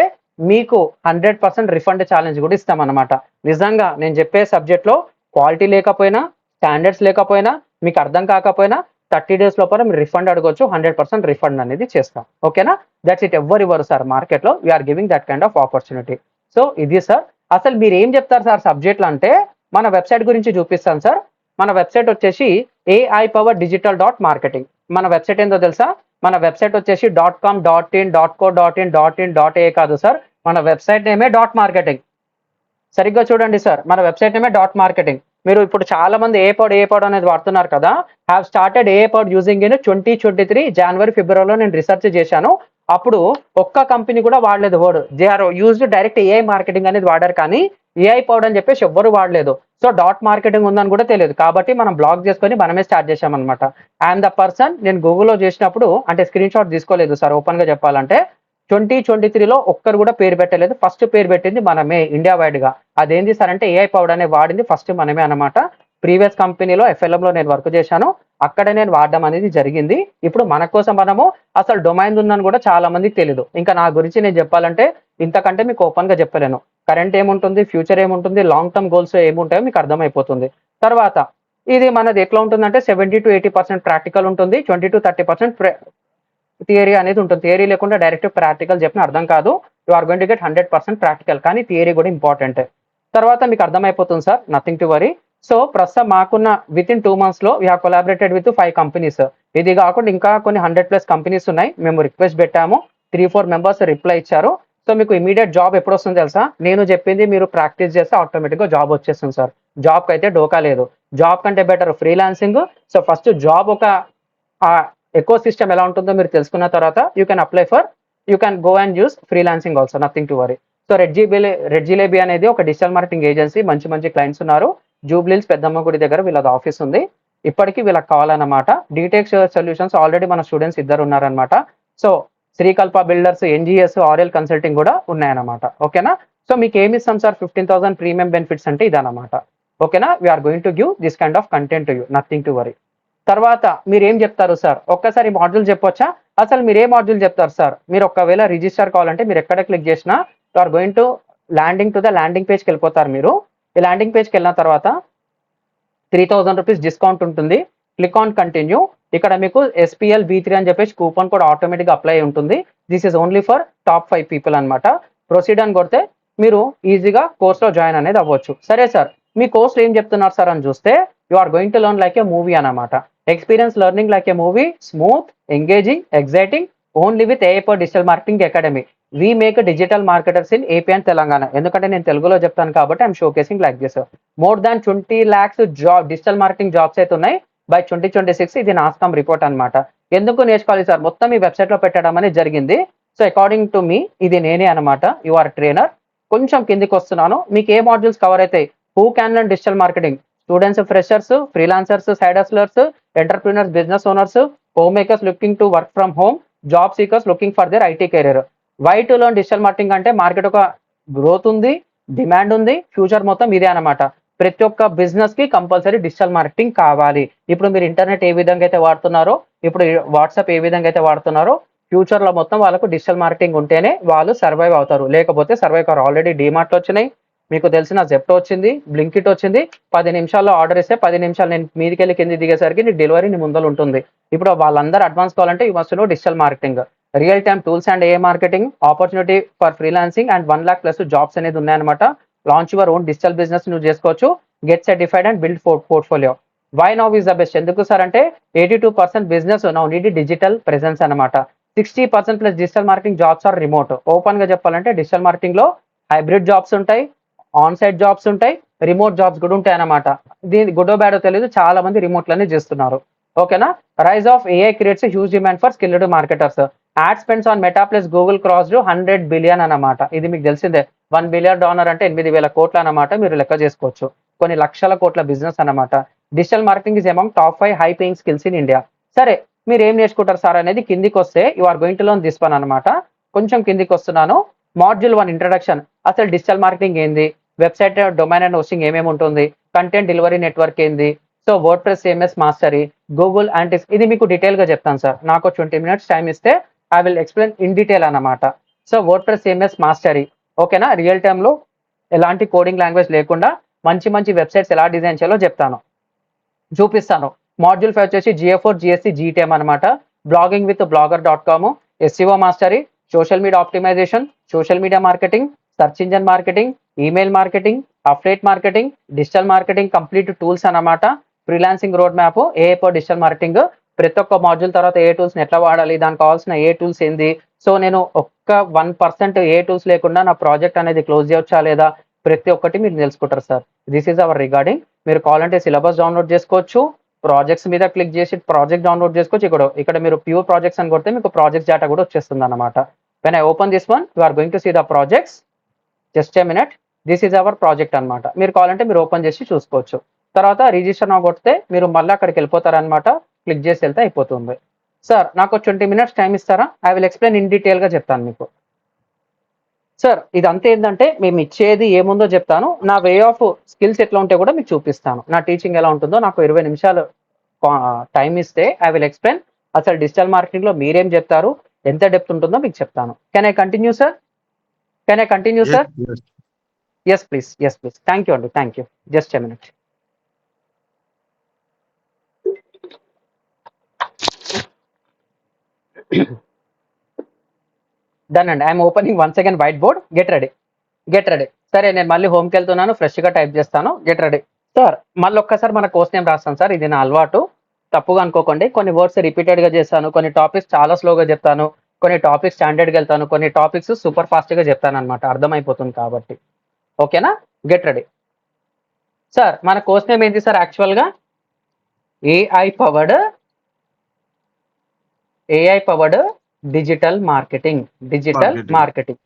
[SPEAKER 1] మీకు 100% రిఫండ్ ఛాలెంజ్ కూడా ఇస్తామన్నమాట. నిజంగా నేను చెప్పే సబ్జెక్ట్ లో క్వాలిటీ లేకపోయినా స్టాండర్డ్స్ లేకపోయినా మీకు అర్థం కాకపోయినా 30 days లోపల మీరు రిఫండ్ అడగొచ్చు. 100% రిఫండ్ అనేది చేస్తాం. ఓకేనా? That's it. ఎవరు ఇవ్వరు సార్ మార్కెట్ లో. We are giving that kind of opportunity. So ఇది సార్. అసలు మీరు ఏం చెప్తారు సార్ సబ్జెక్ట్లు అంటే మన వెబ్సైట్ గురించి చూపిస్తాను సార్. మన వెబ్సైట్ వచ్చేసి AI-Power-Digital.Marketing. మన వెబ్సైట్ ఏందో తెలుసా? మన వెబ్సైట్ వచ్చేసి .com, .in, .co, .in, కాదు సార్. మన వెబ్సైట్ నేమే .marketing. సరిగ్గా చూడండి సార్. మన వెబ్సైట్ నేమే .marketing. మీరు ఇప్పుడు చాలా మంది ఏ పౌడ్ అనేది వాడుతున్నారు కదా. హ్యావ్ స్టార్టెడ్ ఏ-పౌడ్ యూజింగ్ ఇన్ 2023 జనవరి ఫిబ్రవరిలో నేను రీసెర్చ్ చేశాను. అప్పుడు ఒక్క కంపెనీ కూడా వాడలేదు word. They are used direct AI marketing అనేది వాడారు కానీ ఏఐ పౌడ్ అని చెప్పేసి ఎవ్వరు వాడలేదు. సో మార్కెటింగ్ ఉందని కూడా తెలియదు. కాబట్టి మనం బ్లాగ్ చేసుకొని మనమే స్టార్ట్ చేశామన్నమాట. I'm the person. నేను గూగుల్లో చేసినప్పుడు అంటే స్క్రీన్ షాట్ తీసుకోలేదు సార్ ఓపెన్ గా చెప్పాలంటే. 2023లో ఒక్కరు కూడా పేరు పెట్టలేదు. ఫస్ట్ పేరు పెట్టింది మనమే ఇండియా వైడ్ గా. అదేంటి సార్ అంటే ఏఐ పౌడ్ అనే వాడింది ఫస్ట్ మనమే అన్నమాట. ప్రీవియస్ కంపెనీలో FLM లో నేను వర్క్ చేశాను. అక్కడ నేను వాడడం అనేది జరిగింది. ఇప్పుడు మన కోసం మనము అసలు డొమైన్ ఉందని కూడా చాలా మందికి తెలియదు. ఇంకా నా గురించి నేను చెప్పాలంటే ఇంతకంటే మీకు ఓపెన్ గా చెప్పలేను. కరెంట్ ఏముంటుంది, ఫ్యూచర్ ఏముంటుంది, లాంగ్ టర్మ్ గోల్స్ ఏముంటాయో మీకు అర్థమైపోతుంది. తర్వాత ఇది మనది ఎట్లా ఉంటుందంటే 70 to 80% ప్రాక్టికల్ ఉంటుంది. 20 to 30% థియరీ అనేది ఉంటుంది. థియరీ లేకుండా డైరెక్ట్ ప్రాక్టికల్ చెప్పిన అర్థం కాదు. You are going to get 100% practical. కానీ థియరీ కూడా ఇంపార్టెంట్. తర్వాత మీకు అర్థమైపోతుంది sir. Nothing to worry. So ప్రస్తుతం మాకున్న విత్ ఇన్ 2 months లో we have collaborated with 5 companies. ఇది కాకుండా ఇంకా కొన్ని 100+ కంపెనీస్ ఉన్నాయి. మేము రిక్వెస్ట్ పెట్టాము. 3-4 మెంబర్స్ రిప్లై ఇచ్చారు. సో మీకు ఇమీడియట్ జాబ్ ఎప్పుడు వస్తుంది తెలుసా? నేను చెప్పింది మీరు ప్రాక్టీస్ చేస్తే ఆటోమేటిక్ గా జాబ్ వచ్చేస్తుంది సార్. జాబ్ కి అయితే డోకా లేదు. జాబ్ కంటే better freelancing. So first job ఒక ఎకో సిస్టమ్ ఎలా ఉంటుందో మీరు తెలుసుకున్న తర్వాత you can go and use freelancing also. Nothing to worry. So red jalebi అనేది ఒక డిజిటల్ మార్కెటింగ్ ఏజెన్సీ. మంచి క్లయింట్స్ ఉన్నారు. జూబ్లీహిల్స్ పెద్దమ్మ గుడి దగ్గర వీళ్ళది ఆఫీస్ ఉంది. ఇప్పటికీ వీళ్ళకి కావాలన్నమాట. డీటెక్స్ సొల్యూషన్స్ ఆల్రెడీ మన స్టూడెంట్స్ ఇద్దరు ఉన్నారనమాట. So Srikalpa builders, NGS, RL consulting కూడా ఉన్నాయన్నమాట. ఓకేనా? సో మీకు ఏమి ఇస్తాం సార్ 15,000 ప్రీమియం బెనిఫిట్స్ అంటే ఇదన్నమాట. ఓకేనా? We are going to give this kind of content to you. Nothing to worry. తర్వాత మీరు ఏం చెప్తారు సార్? ఒక్కసారి మాడ్యూల్ చెప్పొచ్చా? అసలు మీరు ఏ మాడ్యూల్ చెప్తారు సార్? మీరు ఒకవేళ రిజిస్టర్ కావాలంటే మీరు ఎక్కడ క్లిక్ చేసినా you are going to landing పేజ్కి వెళ్ళిపోతారు మీరు. ఈ ల్యాండింగ్ పేజ్కి వెళ్ళిన తర్వాత 3,000 రూపీస్ డిస్కౌంట్ ఉంటుంది. Click on continue. ఇక్కడ మీకు SPL V3 అని చెప్పేసి కూపన్ కోడ్ ఆటోమేటిక్ గా అప్లై ఉంటుంది. This is only for top 5 people అనమాట. ప్రొసీడ్ అని కొడితే మీరు ఈజీగా కోర్స్ లో జాయిన్ అనేది అవ్వచ్చు. సరే సార్, మీ కోర్స్ ఏం చెప్తున్నారు సార్ అని చూస్తే you are going to learn like a movie అనమాట. Experience learning like a movie, smooth, engaging, exciting, only with AI digital marketing academy. We make digital marketers in AP and Telangana. ఎందుకంటే నేను తెలుగులో చెప్తాను కాబట్టి I'm showcasing like this. More than 20 lakhs digital marketing jobs అయితే ఉన్నాయి by 2026. ఇది NASSCOM report అనమాట. ఎందుకు నేర్చుకోవాలి సార్? మొత్తం ఈ వెబ్సైట్ లో పెట్టడం అనేది జరిగింది. సో అకార్డింగ్ టు మీ ఇది నేనే అనమాట. You are trainer. కొంచెం కిందికి వస్తున్నాను. మీకు ఏ మాడ్యూల్స్ కవర్ అవుతాయి? Who can learn digital marketing? Students, freshers, freelancers, side hustlers, entrepreneurs, business owners, home makers looking to work from home, job seekers looking for their IT career. Why to learn digital marketing అంటే market ఒక growth ఉంది, demand ఉంది, future మొత్తం ఇదే అనమాట. ప్రతి ఒక్క business కి కంపల్సరీ డిజిటల్ మార్కెటింగ్ కావాలి. ఇప్పుడు మీరు ఇంటర్నెట్ ఏ విధంగా అయితే వాడుతున్నారో, ఇప్పుడు వాట్సాప్ ఏ విధంగా అయితే వాడుతున్నారో, ఫ్యూచర్ లో మొత్తం వాళ్ళకు డిజిటల్ మార్కెటింగ్ ఉంటేనే వాళ్ళు సర్వైవ్ అవుతారు. లేకపోతే సర్వైవ్ కారు. ఆల్రెడీ డీమార్ట్లు వచ్చినాయి, మీకు తెలిసిన జెప్టో వచ్చింది, బ్లింకిట్ వచ్చింది. 10 నిమిషాల్లో ఆర్డర్ ఇస్తే 10 నిమిషాలు నేను మీదికెళ్ళి కింది దిగేసరికి నీ డెలివరీ నీ ముందర ఉంటుంది. ఇప్పుడు వాళ్ళందరూ అడ్వాన్స్ కావాలంటే you must know digital marketing. Real time tools and AI marketing, opportunity for freelancing and 1 lakh+ jobs అనేది ఉన్నాయన్నమాట. Launch your own digital business నువ్వు చేసుకోవచ్చు. Get certified and build portfolio. Why now is the best? ఎందుకు sir అంటే 82% business now need digital presence అనమాట. 60%+ digital marketing jobs are remote. Open గా చెప్పాలంటే digital marketing లో హైబ్రిడ్ జాబ్స్ ఉంటాయి, on site jobs ఉంటాయి, రిమోట్ జాబ్స్ కూడా ఉంటాయి అనమాట. దీని గుడ్డో బ్యాడో తెలియదు, చాలా మంది రిమోట్ లోనే చేస్తున్నారు. ఓకేనా? Rise of AI creates huge demand for skilled marketers. Ad spends on Meta plus Google crossed 100 billion అన్నమాట. ఇది మీకు తెలిసిందే. $1 బిలియన్ అంటే 8,000 కోట్లు అన్నమాట. మీరు లెక్క చేసుకోవచ్చు. కొన్ని లక్షల కోట్ల బిజినెస్ అన్నమాట. Digital marketing is among top 5 high paying skills in India. సరే, మీరు ఏం నేర్చుకుంటారు సార్ అనేది కిందికి వస్తే you are going to learn this one అన్నమాట. కొంచెం కిందికి వస్తున్నాను. Module 1 introduction. అసలు డిజిటల్ మార్కెటింగ్ ఏంది, వెబ్సైట్ డొమైన్ అండ్ హోస్టింగ్ ఏమేమి ఉంటుంది, కంటెంట్ డెలివరీ నెట్వర్క్ ఏంది, so WordPress CMS mastery, Google analytics, ఇది మీకు డీటెయిల్ గా చెప్తాను సార్. నాకు 20 minutes టైం ఇస్తే I will explain in detail అన్నమాట. So WordPress CMS mastery, ఓకేనా. రియల్ టైంలో ఎలాంటి కోడింగ్ లాంగ్వేజ్ లేకుండా మంచి మంచి వెబ్సైట్స్ ఎలా డిజైన్ చేయాలో చెప్తాను, చూపిస్తాను. మాడ్యూల్ 5 వచ్చేసి GA4 GSC GTM అనమాట. Blogging with blogger.com, SEO mastery, social media optimization, social media marketing, search engine marketing, email marketing, affiliate marketing, digital marketing complete tools అన్నమాట. Freelancing road map, AI for digital marketing. ప్రతి ఒక్క module తర్వాత ఏ tools ఎట్లా వాడాలి, దానికి కావాల్సిన ఏ tools ఏంది. So నేను ఒక్క 1% ఏ టూల్స్ లేకుండా నా ప్రాజెక్ట్ అనేది క్లోజ్ చేయవచ్చా లేదా, ప్రతి ఒక్కటి మీరు తెలుసుకుంటారు sir. This is hour regarding. మీరు కావాలంటే సిలబస్ డౌన్లోడ్ చేసుకోవచ్చు, ప్రాజెక్ట్స్ మీద క్లిక్ చేసి ప్రాజెక్ట్ డౌన్లోడ్ చేసుకోవచ్చు. ఇక్కడ మీరు ప్యూర్ ప్రాజెక్ట్స్ అని కొడితే మీకు ప్రాజెక్ట్స్ డేటా కూడా వచ్చేస్తుంది అనమాట. When I open this one, you are going to see the projects. Just a minute. This is our project అనమాట. మీరు కావాలంటే మీరు ఓపెన్ చేసి చూసుకోవచ్చు. తర్వాత రిజిస్టర్ నా కొడితే మీరు మళ్ళీ అక్కడికి వెళ్ళిపోతారనమాట. క్లిక్ చేసి వెళ్తే అయిపోతుంది. సార్ నాకు 20 minutes టైం ఇస్తారా? ఐ విల్ ఎక్స్ప్లెయిన్ ఇన్ డీటెయిల్గా చెప్తాను మీకు. సార్ ఇదంతా ఏంటంటే మేము ఇచ్చేది ఏముందో చెప్తాను, నా వే ఆఫ్ స్కిల్స్ ఎట్లా ఉంటే కూడా మీకు చూపిస్తాను, నా టీచింగ్ ఎలా ఉంటుందో. నాకు 20 నిమిషాలు టైం ఇస్తే ఐ విల్ ఎక్స్ప్లెయిన్ అసలు డిజిటల్ మార్కెటింగ్లో మీరేం చెప్తారు, ఎంత డెప్త్ ఉంటుందో మీకు చెప్తాను. Can I continue sir? Can I continue sir? Yes please, yes please. Thank you అండి, thank you. Just a minute. Done అండి. I'm opening once again white board. Get ready, get ready. సరే, నేను మళ్ళీ హోమ్కి వెళ్తున్నాను, ఫ్రెష్గా టైప్ చేస్తాను. Get ready. Sir మళ్ళీ ఒక్కసారి మన కోర్స్ నేమ్ రాస్తాను సార్. ఇది నా అలవాటు, తప్పుగా అనుకోకండి. కొన్ని వర్డ్స్ రిపీటెడ్గా చేస్తాను, కొన్ని టాపిక్స్ చాలా స్లోగా చెప్తాను, కొన్ని టాపిక్స్ స్టాండర్డ్గా వెళ్తాను, కొన్ని టాపిక్స్ సూపర్ ఫాస్ట్గా చెప్తాను అనమాట, అర్థమైపోతుంది కాబట్టి. ఓకేనా? Get ready. సార్ మన కోర్స్ నేమ్ ఏంటి సార్? యాక్చువల్గా AI powered digital marketing. Digital marketing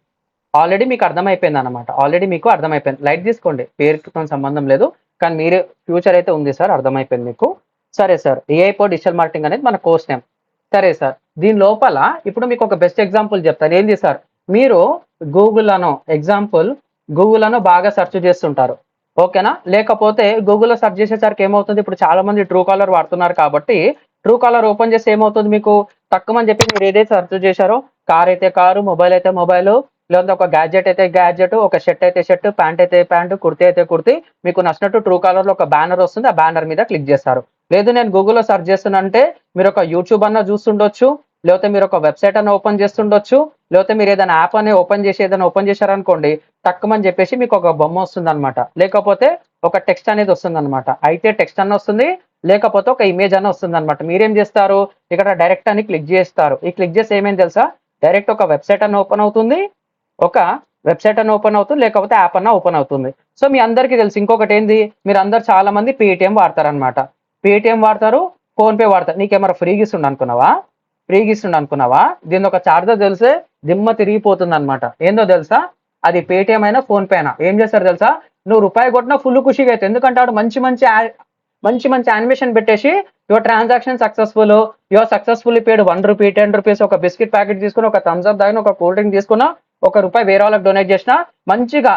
[SPEAKER 1] already మీకు అర్థమైపోయింది అనమాట. ఆల్రెడీ మీకు అర్థమైపోయింది. లైట్ తీసుకోండి, పేరుతో సంబంధం లేదు, కానీ మీరు ఫ్యూచర్ అయితే ఉంది సార్, అర్థమైపోయింది మీకు. సరే sir, AI power digital marketing అనేది మన కోర్స్ నేమ్. సరే సార్, దీని లోపల ఇప్పుడు మీకు ఒక బెస్ట్ ఎగ్జాంపుల్ చెప్తాను. ఏంది సార్, మీరు గూగుల్ అను బాగా సెర్చ్ చేస్తుంటారు, ఓకేనా. లేకపోతే గూగుల్లో సెర్చ్ చేసేసరికి ఏమవుతుంది, ఇప్పుడు చాలా మంది ట్రూ కాలర్ వాడుతున్నారు కాబట్టి ట్రూ కాలర్ ఓపెన్ చేస్తే ఏమవుతుంది, మీకు తక్కువని చెప్పి మీరు ఏదైతే సెర్చ్ చేశారో, కార్ అయితే కారు, మొబైల్ అయితే మొబైల్, లేదంటే ఒక గ్యాడ్జెట్ అయితే గ్యాడ్జెట్, ఒక షర్ట్ అయితే షర్ట్, ప్యాంట్ అయితే ప్యాంట్, కుర్తీ అయితే కుర్తీ, మీకు నచ్చినట్టు ట్రూ కాలర్లో ఒక బ్యానర్ వస్తుంది, ఆ బ్యానర్ మీద క్లిక్ చేస్తారు. లేదు నేను గూగుల్లో సెర్చ్ చేస్తున్నంటే మీరు ఒక యూట్యూబ్ అన్న చూస్తుండొచ్చు, లేకపోతే మీరు ఒక వెబ్సైట్ అన్న ఓపెన్ చేస్తుండొచ్చు, లేకపోతే మీరు ఏదైనా యాప్ అని ఓపెన్ చేశారనుకోండి, తక్కువని చెప్పేసి మీకు ఒక బొమ్మ వస్తుంది అనమాట, లేకపోతే ఒక టెక్స్ట్ అనేది వస్తుంది అనమాట. అయితే టెక్స్ట్ అన్న వస్తుంది, లేకపోతే ఒక ఇమేజ్ అన్న వస్తుంది అనమాట. మీరేం చేస్తారు, ఇక్కడ డైరెక్ట్ అని క్లిక్ చేస్తారు. ఈ క్లిక్ చేస్తే ఏమేమి తెలుసా, డైరెక్ట్ ఒక వెబ్సైట్ అన్న ఓపెన్ అవుతుంది, లేకపోతే యాప్ అన్న ఓపెన్ అవుతుంది. సో మీ అందరికీ తెలుసు ఇంకొకటి ఏంది, మీరు అందరు చాలా మంది పేటిఎం వాడతారు అనమాట. పేటిఎం వాడతారు, ఫోన్పే వాడతారు. నీకేమన్నా ఫ్రీగా ఇస్తుండ అనుకున్నావా? దీని ఒక చార్జర్ తెలిసే దిమ్మ తిరిగిపోతుంది అనమాట. ఏందో తెలుసా, అది పేటిఎం అయినా ఫోన్పే అయినా ఏం చేస్తారు తెలుసా, నువ్వు రూపాయి కొట్టినా ఫుల్ ఖుషిగా అవుతుంది. ఎందుకంటే ఆడు మంచి మంచి యానిమేషన్ పెట్టేసి your transaction successful, your successfully paid ₹1, ₹10, ఒక బిస్కెట్ ప్యాకెట్ తీసుకుని, ఒక థమ్స్ అప్ తాగిన, ఒక కూల్ డ్రింక్ తీసుకున్నా, ₹1 వేరే వాళ్ళకి డొనేట్ చేసినా, మంచిగా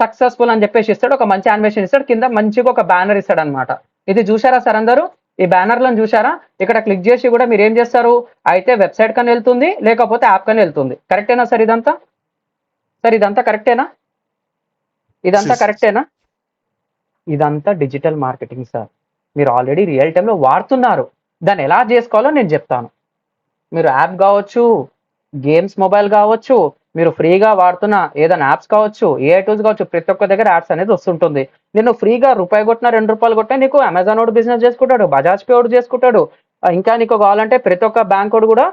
[SPEAKER 1] సక్సెస్ఫుల్ అని చెప్పేసి ఇస్తాడు, ఒక మంచి యానిమేషన్ ఇస్తాడు, కింద మంచిగా ఒక బ్యానర్ ఇస్తాడు అనమాట. ఇది చూసారా సార్ అందరూ, ఈ బ్యానర్లను చూసారా? ఇక్కడ క్లిక్ చేసి కూడా మీరు ఏం చేస్తారు, అయితే వెబ్సైట్ కన్నా వెళ్తుంది, లేకపోతే యాప్ కన్నా వెళ్తుంది. కరెక్టేనా సార్ ఇదంతా? కరెక్టేనా? ఇదంతా డిజిటల్ మార్కెటింగ్ సార్. మీరు ఆల్రెడీ రియల్ టైంలో వాడుతున్నారు, దాన్ని ఎలా చేసుకోవాలో నేను చెప్తాను. మీరు యాప్ కావచ్చు, గేమ్స్ మొబైల్ కావచ్చు, మీరు ఫ్రీగా వాడుతున్న ఏదైనా యాప్స్ కావచ్చు, ఏఐ టూల్స్ కావచ్చు, ప్రతి ఒక్క దగ్గర యాప్స్ అనేది వస్తుంటుంది. నేను ఫ్రీగా రూపాయి కొట్టినా, ₹2 కొట్టినా నీకు అమెజాన్ వాడు బిజినెస్ చేసుకుంటాడు, బజాజ్ పే వాడు చేసుకుంటాడు, ఇంకా నీకు కావాలంటే ప్రతి ఒక్క బ్యాంక్ వాడు కూడా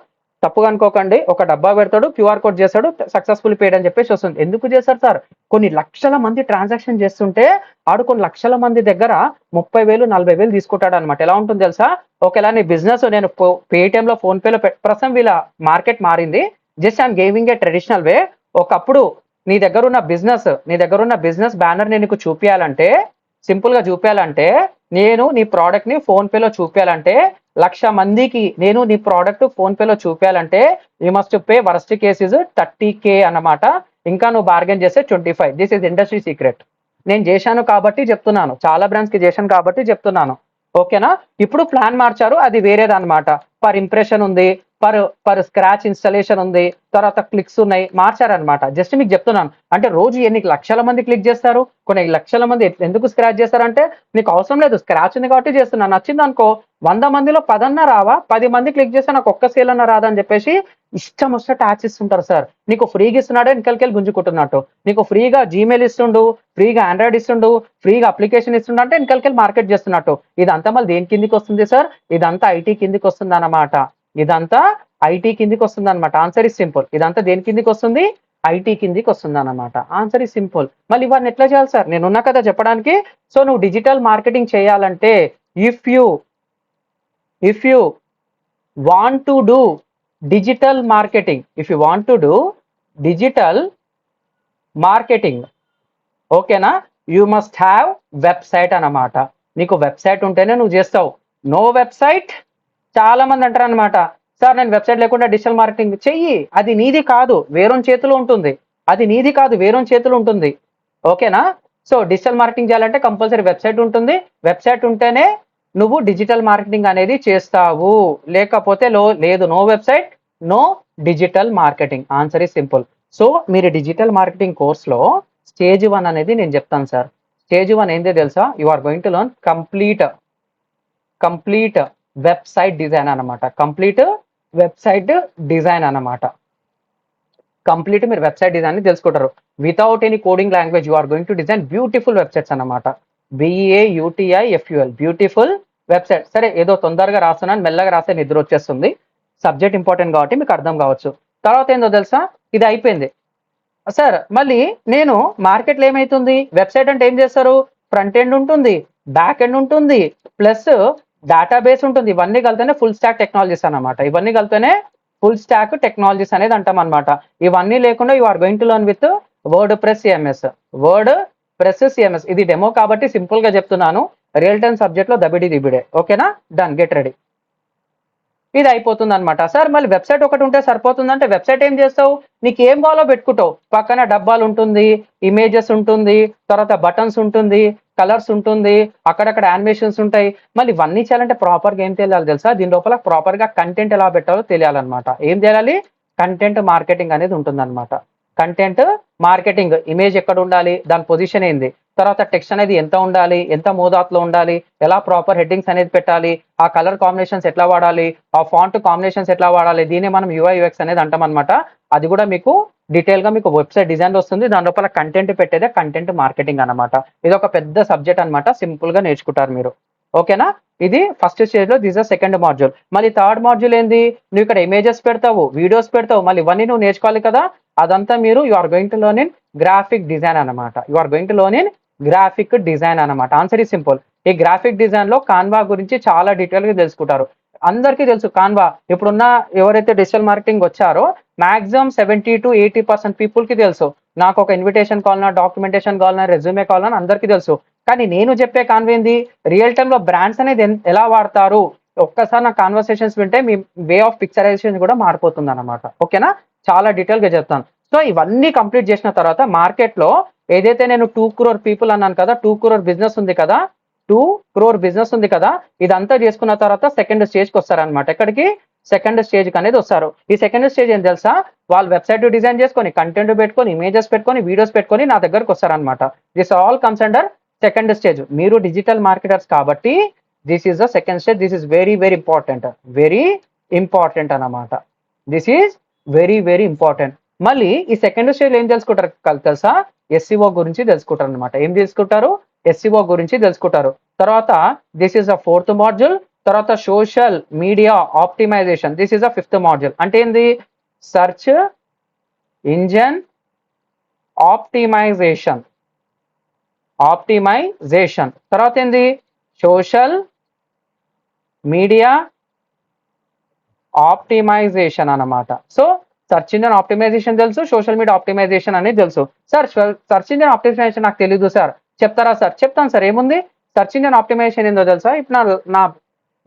[SPEAKER 1] తప్పుగా అనుకోకండి. ఒక డబ్బా పెడతాడు, క్యూఆర్ కోడ్ చేస్తాడు, సక్సెస్ఫుల్ పేడ్ అని చెప్పేసి వస్తుంది. ఎందుకు చేశారు సార్? కొన్ని లక్షల మంది ట్రాన్సాక్షన్ చేస్తుంటే ఆడు కొన్ని లక్షల మంది దగ్గర 30,000, 40,000 తీసుకుంటాడనమాట. ఎలా ఉంటుంది తెలుసా? ఒకవేళ నీ బిజినెస్ నేను పేటీఎంలో, ఫోన్‌పేలో ప్రస్తుతం వీళ్ళ మార్కెట్ మారింది. Just I'm giving a traditional way. ఒకప్పుడు నీ దగ్గరున్న బిజినెస్ బ్యానర్ నేను నీకు చూపియాలంటే, సింపుల్‌గా చూపియాలంటే, నేను నీ ప్రొడక్ట్‌ని ఫోన్‌పేలో చూపియాలంటే 1,00,000 మందికి నేను నీ ప్రొడక్ట్ ఫోన్‌పేలో చూపియాలంటే you must pay worst case is 30,000 అన్నమాట. ఇంకా నువ్వు బార్గెన్ చేస్తే 25. This is industry secret. నేను చేశాను కాబట్టి చెప్తున్నాను. చాలా బ్రాండ్స్‌కి చేశాను కాబట్టి చెప్తున్నాను. ఓకేనా? ఇప్పుడు ప్లాన్ మార్చారు. అది వేరేదన్నమాట. పర్ ఇంప్రెషన్ ఉంది. పర్ పర్ స్క్రాచ్ ఇన్‌స్టాలేషన్ ఉంది. తర్వాత క్లిక్స్ ఉన్నాయి. మార్చారన్నమాట. జస్ట్ మీకు చెప్తున్నాను. అంటే రోజు ఎన్ని లక్షల మంది క్లిక్ చేస్తారు? కొన్ని లక్షల మంది ఎందుకు స్క్రాచ్ చేస్తారంటే నీకు అవసరం లేదు. స్క్రాచ్ ఉంది కాబట్టి చేస్తున్నా. నచ్చిందనుకో 100 మందిలో 10 అన్నా రావా? 10 మంది క్లిక్ చేస్తే నాకు ఒక్క సేల్ అన్నా రాదా అని చెప్పేసి ఇష్టం వచ్చినట్టు యాడ్స్ ఇస్తుంటారు సార్. నీకు ఫ్రీగా ఇస్తున్నాడే వెనకాలకెళ్ళి గుంజుకుంటున్నట్టు. నీకు ఫ్రీగా జీమెయిల్ ఇస్తుండు, ఫ్రీగా ఆండ్రాయిడ్ ఇస్తుండు, ఫ్రీగా అప్లికేషన్ ఇస్తుండు అంటే వెనకాలకెళ్ళి మార్కెట్ చేస్తున్నట్టు. ఇదంతా మళ్ళీ దేని కిందికి వస్తుంది సార్? ఇదంతా ఐటీ కిందికి వస్తుందన్నమాట. ఇదంతా ఐటీ కిందికి వస్తుందన్నమాట. Answer is simple. ఇదంతా దేని కిందికి వస్తుంది? ఐటీ కిందికి వస్తుందన్నమాట. Answer is simple. మళ్ళీ ఇవన్నీ ఎట్లా చేయాలి సార్? నేనున్నా కదా చెప్పడానికి. సో నువ్వు డిజిటల్ మార్కెటింగ్ చేయాలంటే if you want to do digital marketing, if you want to do digital marketing, ఓకేనా, యూ మస్ట్ హ్యావ్ వెబ్సైట్ అన్నమాట. నీకు వెబ్సైట్ ఉంటేనే నువ్వు చేస్తావు. నో వెబ్సైట్, చాలా మంది అంటారు అనమాట, సార్ నేను వెబ్సైట్ లేకుండా డిజిటల్ మార్కెటింగ్ చెయ్యి, అది నీది కాదు వేరొని చేతిలో ఉంటుంది. అది నీది కాదు వేరొని చేతిలో ఉంటుంది. ఓకేనా? సో డిజిటల్ మార్కెటింగ్ చేయాలంటే కంపల్సరీ వెబ్సైట్ ఉంటుంది. వెబ్సైట్ ఉంటేనే నువ్వు డిజిటల్ మార్కెటింగ్ అనేది చేస్తావు. లేకపోతే లేదు, no website, no digital marketing. Answer is simple. So మీరు డిజిటల్ మార్కెటింగ్ కోర్స్లో స్టేజ్ 1 అనేది నేను చెప్తాను సార్. స్టేజ్ 1 ఏందో తెలుసా? You are going to learn complete website design అన్నమాట. కంప్లీట్ వెబ్సైట్ డిజైన్ అన్నమాట. కంప్లీట్ మీరు వెబ్సైట్ డిజైన్ తెలుసుకుంటారు. Without any coding language you are going to design beautiful websites అన్నమాట. BAUTIFUL beautiful website. సరే ఏదో తొందరగా రాస్తున్నాను, మెల్లగా రాస్తే నిద్ర వచ్చేస్తుంది. సబ్జెక్ట్ ఇంపార్టెంట్ కాబట్టి మీకు అర్థం కావచ్చు. తర్వాత ఏందో తెలుసా? ఇది అయిపోయింది సార్. మళ్ళీ నేను మార్కెట్లో ఏమైతుంది? వెబ్సైట్ అంటే ఏం చేస్తారు? ఫ్రంట్ ఎండ్ ఉంటుంది, బ్యాక్ ఎండ్ ఉంటుంది, ప్లస్ డేటాబేస్ ఉంటుంది. ఇవన్నీ కలిపితేనే ఫుల్ స్టాక్ టెక్నాలజీస్ అన్నమాట. ఇవన్నీ కలిపితేనే ఫుల్ స్టాక్ టెక్నాలజీస్ అనేది అంటాం అనమాట. ఇవన్నీ లేకుండా you are going to learn with WordPress CMS. WordPress CMS ఇది డెమో కాబట్టి సింపుల్ గా చెప్తున్నాను. రియల్ టైమ్ సబ్జెక్ట్ లో దబిడి దిబిడే. ఓకేనా? Done, get ready. ఇది అయిపోతుంది అనమాట. సార్ మళ్ళీ వెబ్సైట్ ఒకటి ఉంటే సరిపోతుందంటే వెబ్సైట్ ఏం చేస్తావు? నీకు ఏం కావాలో పెట్టుకుంటావు. పక్కన డబ్బాలు ఉంటుంది, ఇమేజెస్ ఉంటుంది, తర్వాత బటన్స్ ఉంటుంది, కలర్స్ ఉంటుంది, అక్కడక్కడ యానిమేషన్స్ ఉంటాయి. మళ్ళీ ఇవన్నీ చేయాలంటే ప్రాపర్గా ఏం తెలియాలి తెలుసా? దీని లోపల ప్రాపర్గా కంటెంట్ ఎలా పెట్టాలో తెలియాలన్నమాట. ఏం చేయాలి? కంటెంట్ మార్కెటింగ్ అనేది ఉంటుందన్నమాట. కంటెంట్ మార్కెటింగ్, ఇమేజ్ ఎక్కడ ఉండాలి, దాని పొజిషన్ ఏంది, తర్వాత టెక్స్ట్ అనేది ఎంత ఉండాలి, ఎంత మోతాదులో ఉండాలి, ఎలా ప్రాపర్ హెడ్డింగ్స్ అనేది పెట్టాలి, ఆ కలర్ కాంబినేషన్స్ ఎట్లా వాడాలి, ఆ ఫాంట్ కాంబినేషన్స్ ఎట్లా వాడాలి, దీన్ని మనం UI/UX అనేది అంటాం అనమాట. అది కూడా మీకు డీటెయిల్ గా మీకు వెబ్సైట్ డిజైన్ వస్తుంది. దాని లోపల కంటెంట్ పెట్టేదే కంటెంట్ మార్కెటింగ్ అనమాట. ఇది ఒక పెద్ద సబ్జెక్ట్ అనమాట. సింపుల్ గా నేర్చుకుంటారు మీరు. ఓకేనా? ఇది ఫస్ట్ స్టేజ్ లో, దిస్ ఇస్ సెకండ్ మాడ్యూల్. మళ్ళీ థర్డ్ మాడ్యూల్ ఏంది? నువ్వు ఇక్కడ ఇమేజెస్ పెడతావు, వీడియోస్ పెడతావు, మళ్ళీ ఇవన్నీ నువ్వు నేర్చుకోవాలి కదా. అదంతా మీరు you are going to learn in graphic design అనమాట. You are going to learn in graphic design అనమాట. Answer is simple. ఈ గ్రాఫిక్ డిజైన్ లో కాన్వా గురించి చాలా డీటెయిల్ గా తెలుసుకుంటారు. అందరికీ తెలుసు కాన్వా. ఇప్పుడున్న ఎవరైతే డిజిటల్ మార్కెటింగ్ వచ్చారో మాక్సిమం 70 to 80% పీపుల్ కి తెలుసు. నాకు ఒక ఇన్విటేషన్ కావాలన్నా, డాక్యుమెంటేషన్ కావాలన్నా, రెజ్యూమే కావాలన్నా అందరికీ తెలుసు. కానీ నేను చెప్పే కాన్వా ఏంది? రియల్ టైమ్ లో బ్రాండ్స్ అనేది ఎలా వాడతారు, ఒక్కసారి నా కాన్వర్సేషన్స్ వింటే మీ వే ఆఫ్ పిక్చరైజేషన్ కూడా మారిపోతుంది అనమాట. ఓకేనా? చాలా డీటెయిల్ గా చెప్తాను. సో ఇవన్నీ కంప్లీట్ చేసిన తర్వాత మార్కెట్ లో ఏదైతే నేను 2 crore పీపుల్ అన్నాను కదా, 2 crore బిజినెస్ ఉంది కదా, 2 crore బిజినెస్ ఉంది కదా, ఇదంతా చేసుకున్న తర్వాత సెకండ్ స్టేజ్కి వస్తారనమాట. ఎక్కడికి? సెకండ్ స్టేజ్కి అనేది వస్తారు. ఈ సెకండ్ స్టేజ్ ఏం తెలుసా? వాళ్ళు వెబ్సైట్ డిజైన్ చేసుకొని, కంటెంట్ పెట్టుకొని, ఇమేజెస్ పెట్టుకొని, వీడియోస్ పెట్టుకొని నా దగ్గరకు వస్తారనమాట. This all comes under second stage. మీరు డిజిటల్ మార్కెటర్స్ కాబట్టి this is the second stage. This is very very important, very important అన్నమాట. This is very important. మళ్ళీ ఈ సెకండ్ స్టేజ్ ఏం తెలుసుకుంటారు తెలుసా? SEO గురించి తెలుసుకుంటారు అనమాట. ఏం తెలుసుకుంటారు? SEO గురించి తెలుసుకుంటారు. తర్వాత this is the fourth module. తర్వాత social media optimization, this is the 5th module. అంటే ఏంది? Search engine optimization. తర్వాత ఏంది? సోషల్ మీడియా ఆప్టిమైజేషన్ అన్నమాట. సో సెర్చ్ ఇంజన్ ఆప్టిమైజేషన్ తెలుసు, సోషల్ మీడియా ఆప్టిమైజేషన్ అనేది తెలుసు. సార్ సెర్చ్ ఇంజన్ ఆప్టిమైజేషన్ నాకు తెలీదు సార్, చెప్తారా సార్? చెప్తాను సార్, ఏముంది? సెర్చ్ ఇంజన్ ఆప్టిమైజేషన్ ఏందో తెలుసా? ఇప్పుడు నా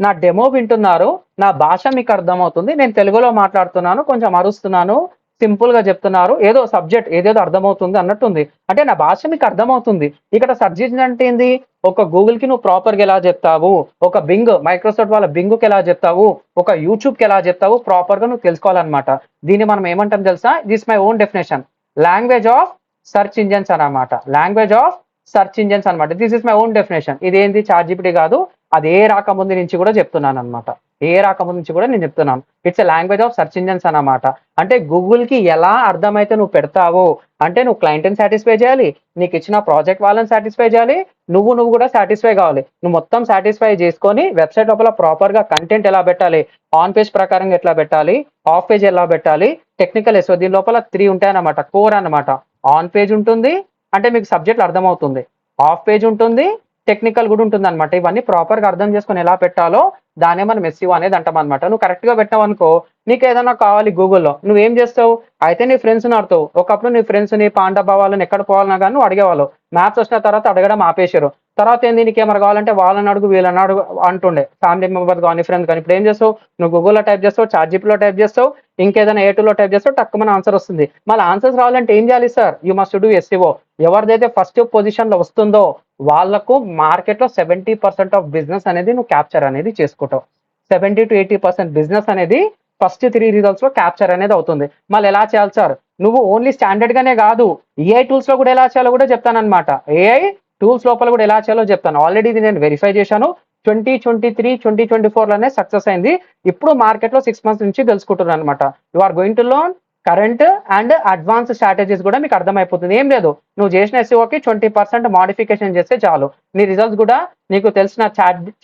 [SPEAKER 1] నా డెమో వింటున్నారు, నా భాష మీకు అర్థమవుతుంది, నేను తెలుగులో మాట్లాడుతున్నాను, కొంచెం అరుస్తున్నాను, సింపుల్ గా చెప్తున్నారు, ఏదో సబ్జెక్ట్ ఏదేదో అర్థమవుతుంది అన్నట్టుంది. అంటే నా భాష మీకు అర్థమవుతుంది. ఇక్కడ సెర్చ్ ఇంజన్ అంటే ఏంది? ఒక గూగుల్ కి నువ్వు ప్రాపర్ గా ఎలా చెప్తావు, ఒక బింగ్ మైక్రోసాఫ్ట్ వాళ్ళ బింగ్ కి ఎలా చెప్తావు, ఒక యూట్యూబ్ కి ఎలా చెప్తావు, ప్రాపర్ గా నువ్వు తెలుసుకోవాలన్నమాట. దీన్ని మనం ఏమంటాం తెలుసా? This my own definition, language of search engines అన్నమాట. లాంగ్వేజ్ ఆఫ్ సెర్చ్ ఇంజన్స్ అనమాట. This is my own definition. ఇదేంది? చాట్‌జిపిటి కాదు, అది ఏ రాకముందు నుంచి కూడా చెప్తున్నాను అనమాట. ఏ రాకముందు నుంచి కూడా నేను చెప్తున్నాను. It's a language of search engines అన్నమాట. అంటే గూగుల్ కి ఎలా అర్థమైతే నువ్వు పెడతావు, అంటే నువ్వు క్లయింట్ని సాటిస్ఫై చేయాలి, నీకు ఇచ్చిన ప్రాజెక్ట్ వాళ్ళని సాటిస్ఫై చేయాలి, నువ్వు కూడా సాటిస్ఫై కావాలి. నువ్వు మొత్తం సాటిస్ఫై చేసుకొని వెబ్సైట్ లోపల ప్రాపర్ గా కంటెంట్ ఎలా పెట్టాలి, ఆన్ పేజ్ ప్రకారంగా ఎట్లా పెట్టాలి, ఆఫ్ పేజ్ ఎలా పెట్టాలి, టెక్నికల్ ఎస్ఓ, దీని లోపల 3 ఉంటాయన్నమాట. కోర్ అన్నమాట. ఆన్ పేజ్ ఉంటుంది, అంటే మీకు సబ్జెక్ట్ అర్థమవుతుంది. ఆఫ్ పేజ్ ఉంటుంది, టెక్నికల్ కూడా ఉంటుంది అనమాట. ఇవన్నీ ప్రాపర్ గా అర్థం చేసుకొని ఎలా పెట్టాలో దానే మనం ఎస్సీఓ అనేది అంటాం అనమాట. నువ్వు కరెక్ట్ గా పెట్టావు అనుకో, నీకు ఏదైనా కావాలి గూగుల్లో, నువ్వేం చేస్తావు? అయితే నీ ఫ్రెండ్స్ ఆడుతావు. ఒకప్పుడు నీ ఫ్రెండ్స్ ని పాండబ్బా వాళ్ళని ఎక్కడ పోవాలన్నా కానీ నువ్వు అడిగేవాళ్ళు. మ్యాథ్స్ వచ్చిన తర్వాత అడగడం ఆపేశారు. తర్వాత ఏంది? నీకు ఏమైనా కావాలంటే వాళ్ళని అడుగు, వీళ్ళని అడుగు అంటుండే, ఫ్యామిలీ మెంబర్ కానీ ఫ్రెండ్స్ కానీ. ఇప్పుడు ఏం చేస్తావు? నువ్వు గూగుల్లో టైప్ చేస్తావు, చాట్‌జిపిటిలో టైప్ చేస్తావు, ఇంకేదైనా ఏ2లో టైప్ చేస్తావు, టక్కుమని ఆన్సర్ వస్తుంది. మళ్ళీ ఆన్సర్స్ రావాలంటే ఏం చేయాలి sir? You must do SEO. ఎవరిదైతే ఫస్ట్ పొజిషన్ లో వస్తుందో వాళ్ళకు మార్కెట్ లో 70% ఆఫ్ బిజినెస్ అనేది నువ్వు క్యాప్చర్ అనేది చేసుకుంటావు. 70 to 80% బిజినెస్ అనేది ఫస్ట్ 3 రిజల్ట్స్ లో క్యాప్చర్ అనేది అవుతుంది. మళ్ళీ ఎలా చేయాలి సార్? నువ్వు ఓన్లీ స్టాండర్డ్ గానే కాదు, ఏఐ టూల్స్ లో కూడా ఎలా చేయాలో కూడా చెప్తాను అనమాట. ఏఐ టూల్స్ లోపల కూడా ఎలా చేయాలో చెప్తాను. ఆల్రెడీ ఇది నేను వెరిఫై చేశాను. 2023, 2024 లోనే సక్సెస్ అయింది. ఇప్పుడు మార్కెట్ లో 6 మంత్స్ నుంచి తెలుసుకుంటున్నాను అనమాట. You are going to learn current and advance strategies కూడా మీకు అర్థమైపోతుంది. ఏం లేదు, నువ్వు చేసిన ఎస్ఈఓకి 20% మోడిఫికేషన్ చేస్తే చాలు, నీ రిజల్ట్స్ కూడా నీకు తెలిసిన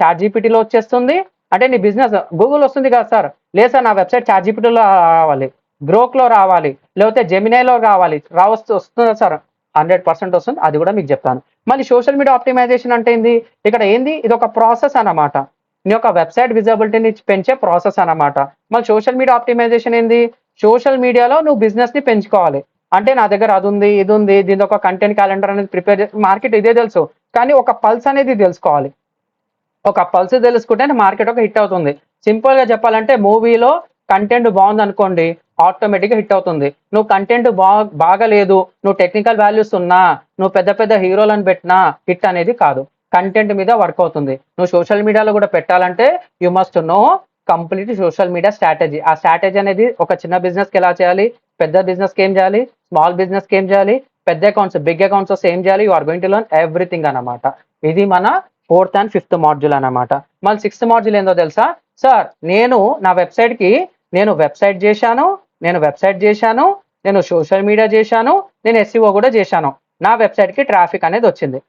[SPEAKER 1] చాట్‌జిపిటిలో వచ్చేస్తుంది. అంటే నీ బిజినెస్ గూగుల్ వస్తుంది కదా సార్, లేదు సార్ నా వెబ్సైట్ చాట్‌జిపిటిలో రావాలి, గ్రోక్ లో రావాలి, లేకపోతే జెమినైలో రావాలి, వస్తుందా సార్? 100% వస్తుంది. అది కూడా మీకు చెప్తాను. మళ్ళీ సోషల్ మీడియా ఆప్టిమైజేషన్ అంటే ఏంది? ఇక్కడ ఏంది? ఇది ఒక ప్రాసెస్ అన్నమాట. నీ యొక్క వెబ్సైట్ విజిబిలిటీని పెంచే ప్రాసెస్ అన్నమాట. మళ్ళీ సోషల్ మీడియా ఆప్టిమైజేషన్ ఏంది? సోషల్ మీడియాలో నువ్వు బిజినెస్ ని పెంచుకోవాలి. అంటే నా దగ్గర అది ఉంది, ఇది ఉంది, దీని ఒక కంటెంట్ క్యాలెండర్ అనేది ప్రిపేర్ మార్కెట్ ఇదే తెలుసు, కానీ ఒక పల్స్ అనేది తెలుసుకోవాలి. ఒక పల్స్ తెలుసుకుంటే మార్కెట్ ఒక హిట్ అవుతుంది. సింపుల్ గా చెప్పాలంటే మూవీలో కంటెంట్ బాగుంది అనుకోండి, ఆటోమేటిక్ గా హిట్ అవుతుంది. నువ్వు కంటెంట్ బాగలేదు, నువ్వు టెక్నికల్ వాల్యూస్ ఉన్నా, నువ్వు పెద్ద పెద్ద హీరోలను పెట్టినా హిట్ అనేది కాదు. కంటెంట్ మీద వర్క్ అవుతుంది. నువ్వు సోషల్ మీడియాలో కూడా పెట్టాలంటే you must know complete social media strategy. ఆ స్ట్రాటజీ అనేది ఒక చిన్న బిజినెస్ కి ఎలా చేయాలి, పెద్ద బిజినెస్ కి ఏం చేయాలి, స్మాల్ బిజినెస్ కి ఏం చేయాలి, పెద్ద అకౌంట్స్ బిగ్ అకౌంట్స్ ఏం చేయాలి, you are going to learn everything అన్నమాట. ఇది మన 4th and 5th మాడ్యూల్ అన్నమాట. మళ్ళీ 6th మాడ్యూల్ ఏందో తెలుసా సార్? నేను నా వెబ్సైట్ కి నేను వెబ్సైట్ చేశాను, నేను సోషల్ మీడియా చేశాను, నేను ఎస్ఈఓ కూడా చేశాను. నా వెబ్సైట్ కి ట్రాఫిక్ అనేది వచ్చింది.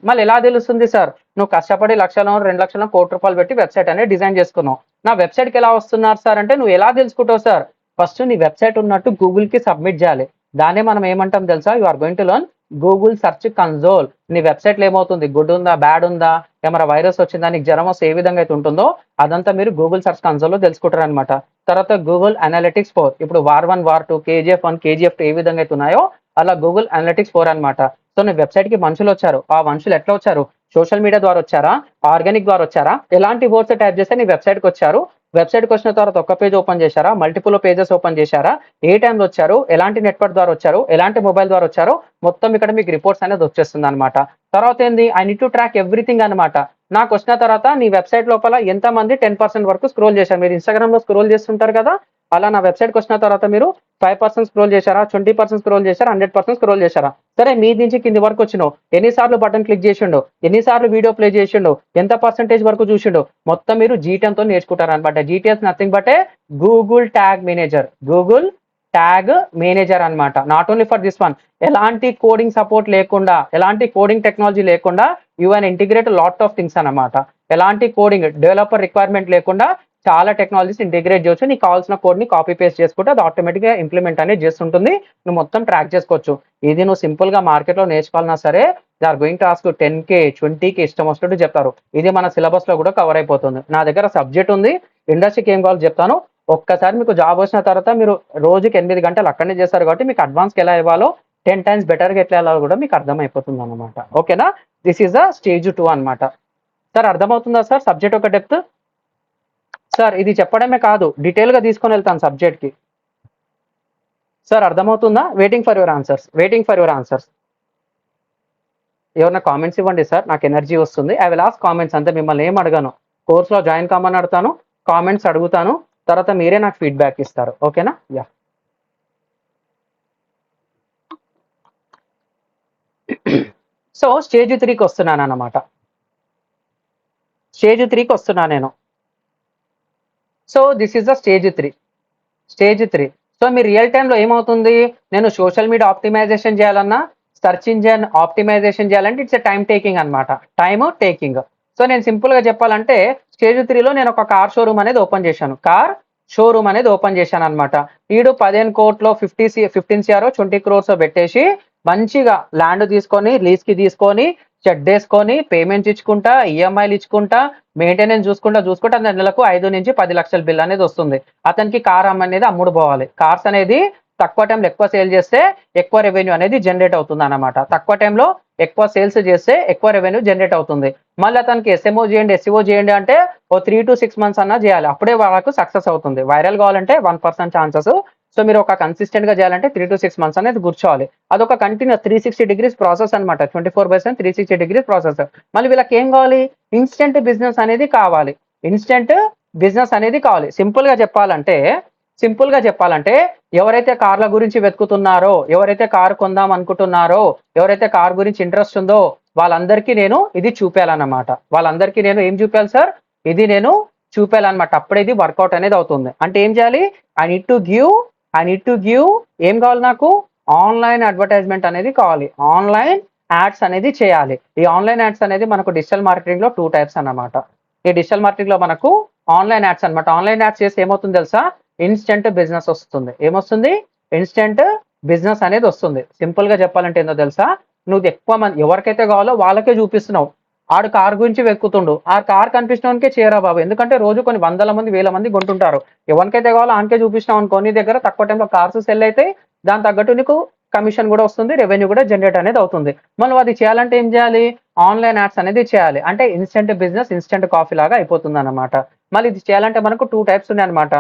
[SPEAKER 1] మళ్ళీ ఎలా తెలుస్తుంది సార్? నువ్వు కష్టపడి లక్షలు, 2 లక్షలు, కోటి రూపాయలు పెట్టి వెబ్సైట్ అనేది డిజైన్ చేసుకున్నావు. నా వెబ్సైట్ కి ఎలా వస్తున్నారు సార్ అంటే, నువ్వు ఎలా తెలుసుకుంటావు సార్? ఫస్ట్ నీ వెబ్సైట్ ఉన్నట్టు గూగుల్ కి సబ్మిట్ చేయాలి. దాన్నే మనం ఏమంటాం తెలుసా? You are going to learn Google search console. నీ వెబ్సైట్ లో ఏమవుతుంది, గుడ్ ఉందా, బ్యాడ్ ఉందా, ఏమైనా వైరస్ వచ్చిందా, నీకు జ్వరం వస్తే ఏ విధంగా అయితే ఉంటుందో అదంతా మీరు గూగుల్ సెర్చ్ కన్సోల్ లో తెలుసుకుంటారు అనమాట. తర్వాత గూగుల్ అనలిటిక్స్ 4, ఇప్పుడు వార్ 1, వార్ 2, KGF1, KGF2 ఏ విధంగా అయితే ఉన్నాయో అలా గూగుల్ అనలిటిక్స్ 4 అనమాట. సో నీ వెబ్సైట్ కి మనుషులు వచ్చారు, ఆ మనుషులు ఎట్లా వచ్చారు? సోషల్ మీడియా ద్వారా వచ్చారా, ఆర్గానిక్ ద్వారా వచ్చారా, ఎలాంటి వర్డ్స్ టైప్ చేస్తే నీ వెబ్సైట్ కి వచ్చారు? వెబ్సైట్ కి వచ్చిన తర్వాత ఒక పేజ్ ఓపెన్ చేశారా, మల్టిపుల్ పేజెస్ ఓపెన్ చేశారా, ఏ టైంలో వచ్చారు, ఎలాంటి నెట్వర్క్ ద్వారా వచ్చారు, ఎలాంటి మొబైల్ ద్వారా వచ్చారు, మొత్తం ఇక్కడ మీకు రిపోర్ట్స్ అనేది వచ్చేస్తుంది అనమాట. తర్వాత ఏంది? I need to track everything అనమాట. నాకు వచ్చిన తర్వాత నీ వెబ్సైట్ లోపల ఎంత మంది 10% వరకు స్క్రోల్ చేశారు. మీరు ఇన్స్టాగ్రామ్ లో స్క్రోల్ చేస్తుంటారు కదా, అలా నా వెబ్సైట్ కి వచ్చిన తర్వాత మీరు 5% స్క్రోల్ చేశారా, 20% స్క్రోల్ చేశారా, 100% స్క్రోల్ చేశారా? సరే, మీ నుంచి కింది వరకు వచ్చినావు, ఎన్నిసార్లు బటన్ క్లిక్ చేసిండు, ఎన్నిసార్లు వీడియో ప్లే చేసిండు, ఎంత పర్సెంటేజ్ వరకు చూసిండు, మొత్తం మీరు జీటీఎం తో నేర్చుకుంటారు అనమాట. GTS nothing but a Google tag manager అన్నమాట. Not only for this one, ఎలాంటి కోడింగ్ సపోర్ట్ లేకుండా, ఎలాంటి కోడింగ్ టెక్నాలజీ లేకుండా you and integrate lot of things అన్నమాట. ఎలాంటి కోడింగ్ డెవలపర్ రిక్వైర్మెంట్ లేకుండా చాలా టెక్నాలజీస్ ఇంటిగ్రేట్ చేయొచ్చు. నీకు కావాల్సిన కోడ్ని కాపీ పేస్ట్ చేసుకుంటే అది ఆటోమేటిక్గా ఇంప్లిమెంట్ అనేది చేస్తుంటుంది. నువ్వు మొత్తం ట్రాక్ చేసుకోవచ్చు. ఇది నువ్వు సింపుల్గా మార్కెట్లో నేర్చుకోవాలన్నా సరే they are going to ask 10K 20K ఇష్టం వచ్చినట్టు చెప్తారు. ఇది మన సిలబస్లో కూడా కవర్ అయిపోతుంది. నా దగ్గర సబ్జెక్ట్ ఉంది, ఇండస్ట్రీకి ఏం కావాలో చెప్తాను. ఒక్కసారి మీకు జాబ్ వచ్చిన తర్వాత మీరు రోజుకి 8 గంటలు అక్కడనే చేస్తారు కాబట్టి మీకు అడ్వాన్స్కి ఎలా ఇవ్వాలో 10 times బెటర్గా ఎట్లా వెళ్ళాలో కూడా మీకు అర్థమైపోతుంది అనమాట. ఓకేనా, దిస్ ఈజ్ ద స్టేజ్ 2 అనమాట. సార్ అర్థమవుతుందా సార్ సబ్జెక్ట్ ఒక డెప్త్? సార్ ఇది చెప్పడమే కాదు, డీటెయిల్గా తీసుకొని వెళ్తాను సబ్జెక్ట్కి. సార్ అర్థమవుతుందా? Waiting for your answers, waiting for your answers. ఎవరన్నా కామెంట్స్ ఇవ్వండి సార్, నాకు ఎనర్జీ వస్తుంది. ఐ విల్ ఆస్క్ కామెంట్స్, అంతే, మిమ్మల్ని ఏం అడగాను. కోర్సులో జాయిన్ కామని అడుగుతాను, కామెంట్స్ అడుగుతాను, తర్వాత మీరే నాకు ఫీడ్బ్యాక్ ఇస్తారు. ఓకేనా? యా. సో స్టేజ్ 3కి వస్తున్నాను అన్నమాట. స్టేజ్ 3కి వస్తున్నాను నేను. So this is the stage 3. Stage 3. So me real టైంలో ఏమవుతుంది, నేను సోషల్ మీడియా ఆప్టిమైజేషన్ చేయాలన్నా, సెర్చ్ ఇంజిన్ ఆప్టిమైజేషన్ చేయాలంటే ఇట్స్ ఎ టైం టేకింగ్ అనమాట. Time taking. సో నేను సింపుల్గా చెప్పాలంటే స్టేజ్ 3లో నేను ఒక కార్ షోరూమ్ అనేది ఓపెన్ చేశాను. కార్ షోరూమ్ అనేది ఓపెన్ చేశాను అనమాట. ఈడు 15 కోట్లో 15 CR 20 crores పెట్టేసి మంచిగా ల్యాండ్ తీసుకొని లీజ్కి తీసుకొని షెడ్ వేసుకొని పేమెంట్స్ ఇచ్చుకుంటా, ఈఎంఐలు ఇచ్చుకుంటా, మెయింటెనెన్స్ చూసుకుంటా నెలకు 5 నుంచి 10 లక్షల బిల్ అనేది వస్తుంది. అతనికి కార్ అనేది అమ్ముడు పోవాలి. కార్స్ అనేది తక్కువ టైంలో ఎక్కువ సేల్ చేస్తే ఎక్కువ రెవెన్యూ అనేది జనరేట్ అవుతుంది అనమాట. తక్కువ టైంలో ఎక్కువ సేల్స్ చేస్తే ఎక్కువ రెవెన్యూ జనరేట్ అవుతుంది. మళ్ళీ అతనికి ఎస్ఎంఓ చేయండి, ఎస్ఈఓ చేయండి అంటే ఓ 3 to 6 months అన్నా చేయాలి. అప్పుడే వాళ్ళకు సక్సెస్ అవుతుంది. వైరల్ కావాలంటే 1% ఛాన్సెస్. సో మీరు ఒక కన్సిస్టెంట్ గా చేయాలంటే 3 to 6 months అనేది కూర్చోవాలి. అదొక కంటిన్యూస్ 360 degrees ప్రాసెస్ అనమాట. 24/7 360 degrees ప్రాసెస్. మళ్ళీ వీళ్ళకి ఏం కావాలి, ఇన్స్టెంట్ బిజినెస్ అనేది కావాలి. ఇన్స్టెంట్ బిజినెస్ అనేది కావాలి. సింపుల్ గా చెప్పాలంటే ఎవరైతే కార్ల గురించి వెతుకుతున్నారో, ఎవరైతే కారు కొందాం అనుకుంటున్నారో, ఎవరైతే కార్ గురించి ఇంట్రెస్ట్ ఉందో వాళ్ళందరికీ నేను ఇది చూపాలన్నమాట. వాళ్ళందరికీ నేను ఏం చూపాలి సార్, ఇది నేను చూపాలన్నమాట. అప్పుడే ఇది వర్కౌట్ అనేది అవుతుంది. అంటే ఏం చేయాలి, ఐ నీడ్ టు గివ్ ఏం కావాలి నాకు, ఆన్లైన్ అడ్వర్టైజ్మెంట్ అనేది కావాలి. ఆన్లైన్ యాడ్స్ అనేది చేయాలి. ఈ ఆన్లైన్ యాడ్స్ అనేది మనకు డిజిటల్ మార్కెటింగ్ లో 2 types అన్నమాట. ఈ డిజిటల్ మార్కెటింగ్ లో మనకు ఆన్లైన్ యాడ్స్ అనమాట. ఆన్లైన్ యాడ్స్ చేస్తే ఏమవుతుంది తెలుసా, ఇన్స్టెంట్ బిజినెస్ వస్తుంది. ఏమొస్తుంది, ఇన్స్టెంట్ బిజినెస్ అనేది వస్తుంది. సింపుల్ గా చెప్పాలంటే ఏందో తెలుసా, నువ్వు ఎక్కువ మంది ఎవరికైతే కావాలో వాళ్ళకే చూపిస్తున్నావు. ఆడు కార్ గురించి వెతుకుతుండు, ఆ కార్ కనిపించడానికే చేయరా బాబు. ఎందుకంటే రోజు కొన్ని 100 మంది 1000 మంది కొంటుంటారు. ఎవరికైతే కావాలో ఆనికే చూపిస్తున్నావు అనుకో, నీ దగ్గర తక్కువ టైంలో కార్స్ సెల్ అయితే దాని తగ్గట్టు నీకు కమిషన్ కూడా వస్తుంది, రెవెన్యూ కూడా జనరేట్ అనేది అవుతుంది. మనం అది చేయాలంటే ఏం చేయాలి, ఆన్లైన్ యాడ్స్ అనేది చేయాలి. అంటే ఇన్స్టెంట్ బిజినెస్, ఇన్స్టెంట్ కాఫీ లాగా అయిపోతుంది అనమాట. మళ్ళీ ఇది చేయాలంటే మనకు 2 types ఉన్నాయి అనమాట.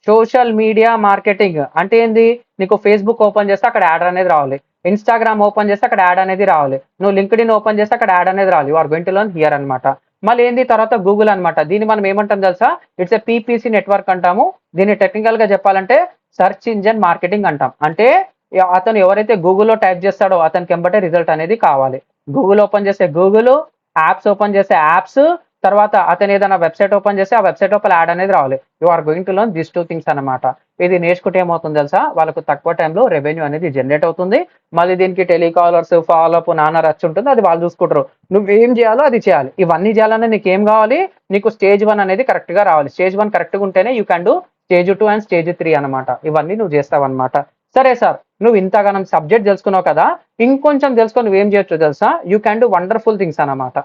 [SPEAKER 1] సోషల్ మీడియా మార్కెటింగ్ అంటే ఏంది, నీకు ఫేస్బుక్ ఓపెన్ చేస్తే అక్కడ యాడ్ అనేది రావాలి, ఇన్స్టాగ్రామ్ ఓపెన్ చేస్తే అక్కడ యాడ్ అనేది రావాలి, నువ్వు లింక్డ్ఇన్ ఓపెన్ చేస్తే అక్కడ యాడ్ అనేది రావాలి. You are going to learn here అనమాట. మళ్ళీ ఏంది తర్వాత గూగుల్ అనమాట. దీన్ని మనం ఏమంటాం తెలుసా, ఇట్స్ ఏ PPC నెట్వర్క్ అంటాము. దీన్ని టెక్నికల్ గా చెప్పాలంటే సెర్చ్ ఇంజన్ మార్కెటింగ్ అంటాం. అంటే అతను ఎవరైతే గూగుల్లో టైప్ చేస్తాడో అతనికి ఎంబటే రిజల్ట్ అనేది కావాలి. గూగుల్ ఓపెన్ చేస్తే గూగుల్, యాప్స్ ఓపెన్ చేస్తే యాప్స్, తర్వాత అతను ఏదైనా వెబ్సైట్ ఓపెన్ చేస్తే ఆ వెబ్సైట్ లోపల యాడ్ అనేది రావాలి. You are going to learn this 2 things అనమాట. ఇది నేర్చుకుంటే ఏమవుతుంది తెలుసా, వాళ్ళకు తక్కువ టైంలో రెవెన్యూ అనేది జనరేట్ అవుతుంది. మళ్ళీ దీనికి టెలికాలర్స్, ఫాలోఅప్, నానా రచ్చ ఉంటుంది, అది వాళ్ళు చూసుకుంటారు. నువ్వేం చేయాలో అది చేయాలి. ఇవన్నీ చేయాలన్నా నీకు ఏం కావాలి, నీకు స్టేజ్ 1 అనేది కరెక్ట్ గా రావాలి. స్టేజ్ 1 కరెక్ట్ గా ఉంటేనే you can do stage 2 and stage 3 అనమాట. ఇవన్నీ నువ్వు చేస్తావు అనమాట. సరే సార్, నువ్వు ఇంతగానం సబ్జెక్ట్ తెలుసుకున్నావు కదా, ఇంకొంచెం తెలుసుకొని నువ్వేం చేయొచ్చు తెలుసా, you can do wonderful things అనమాట.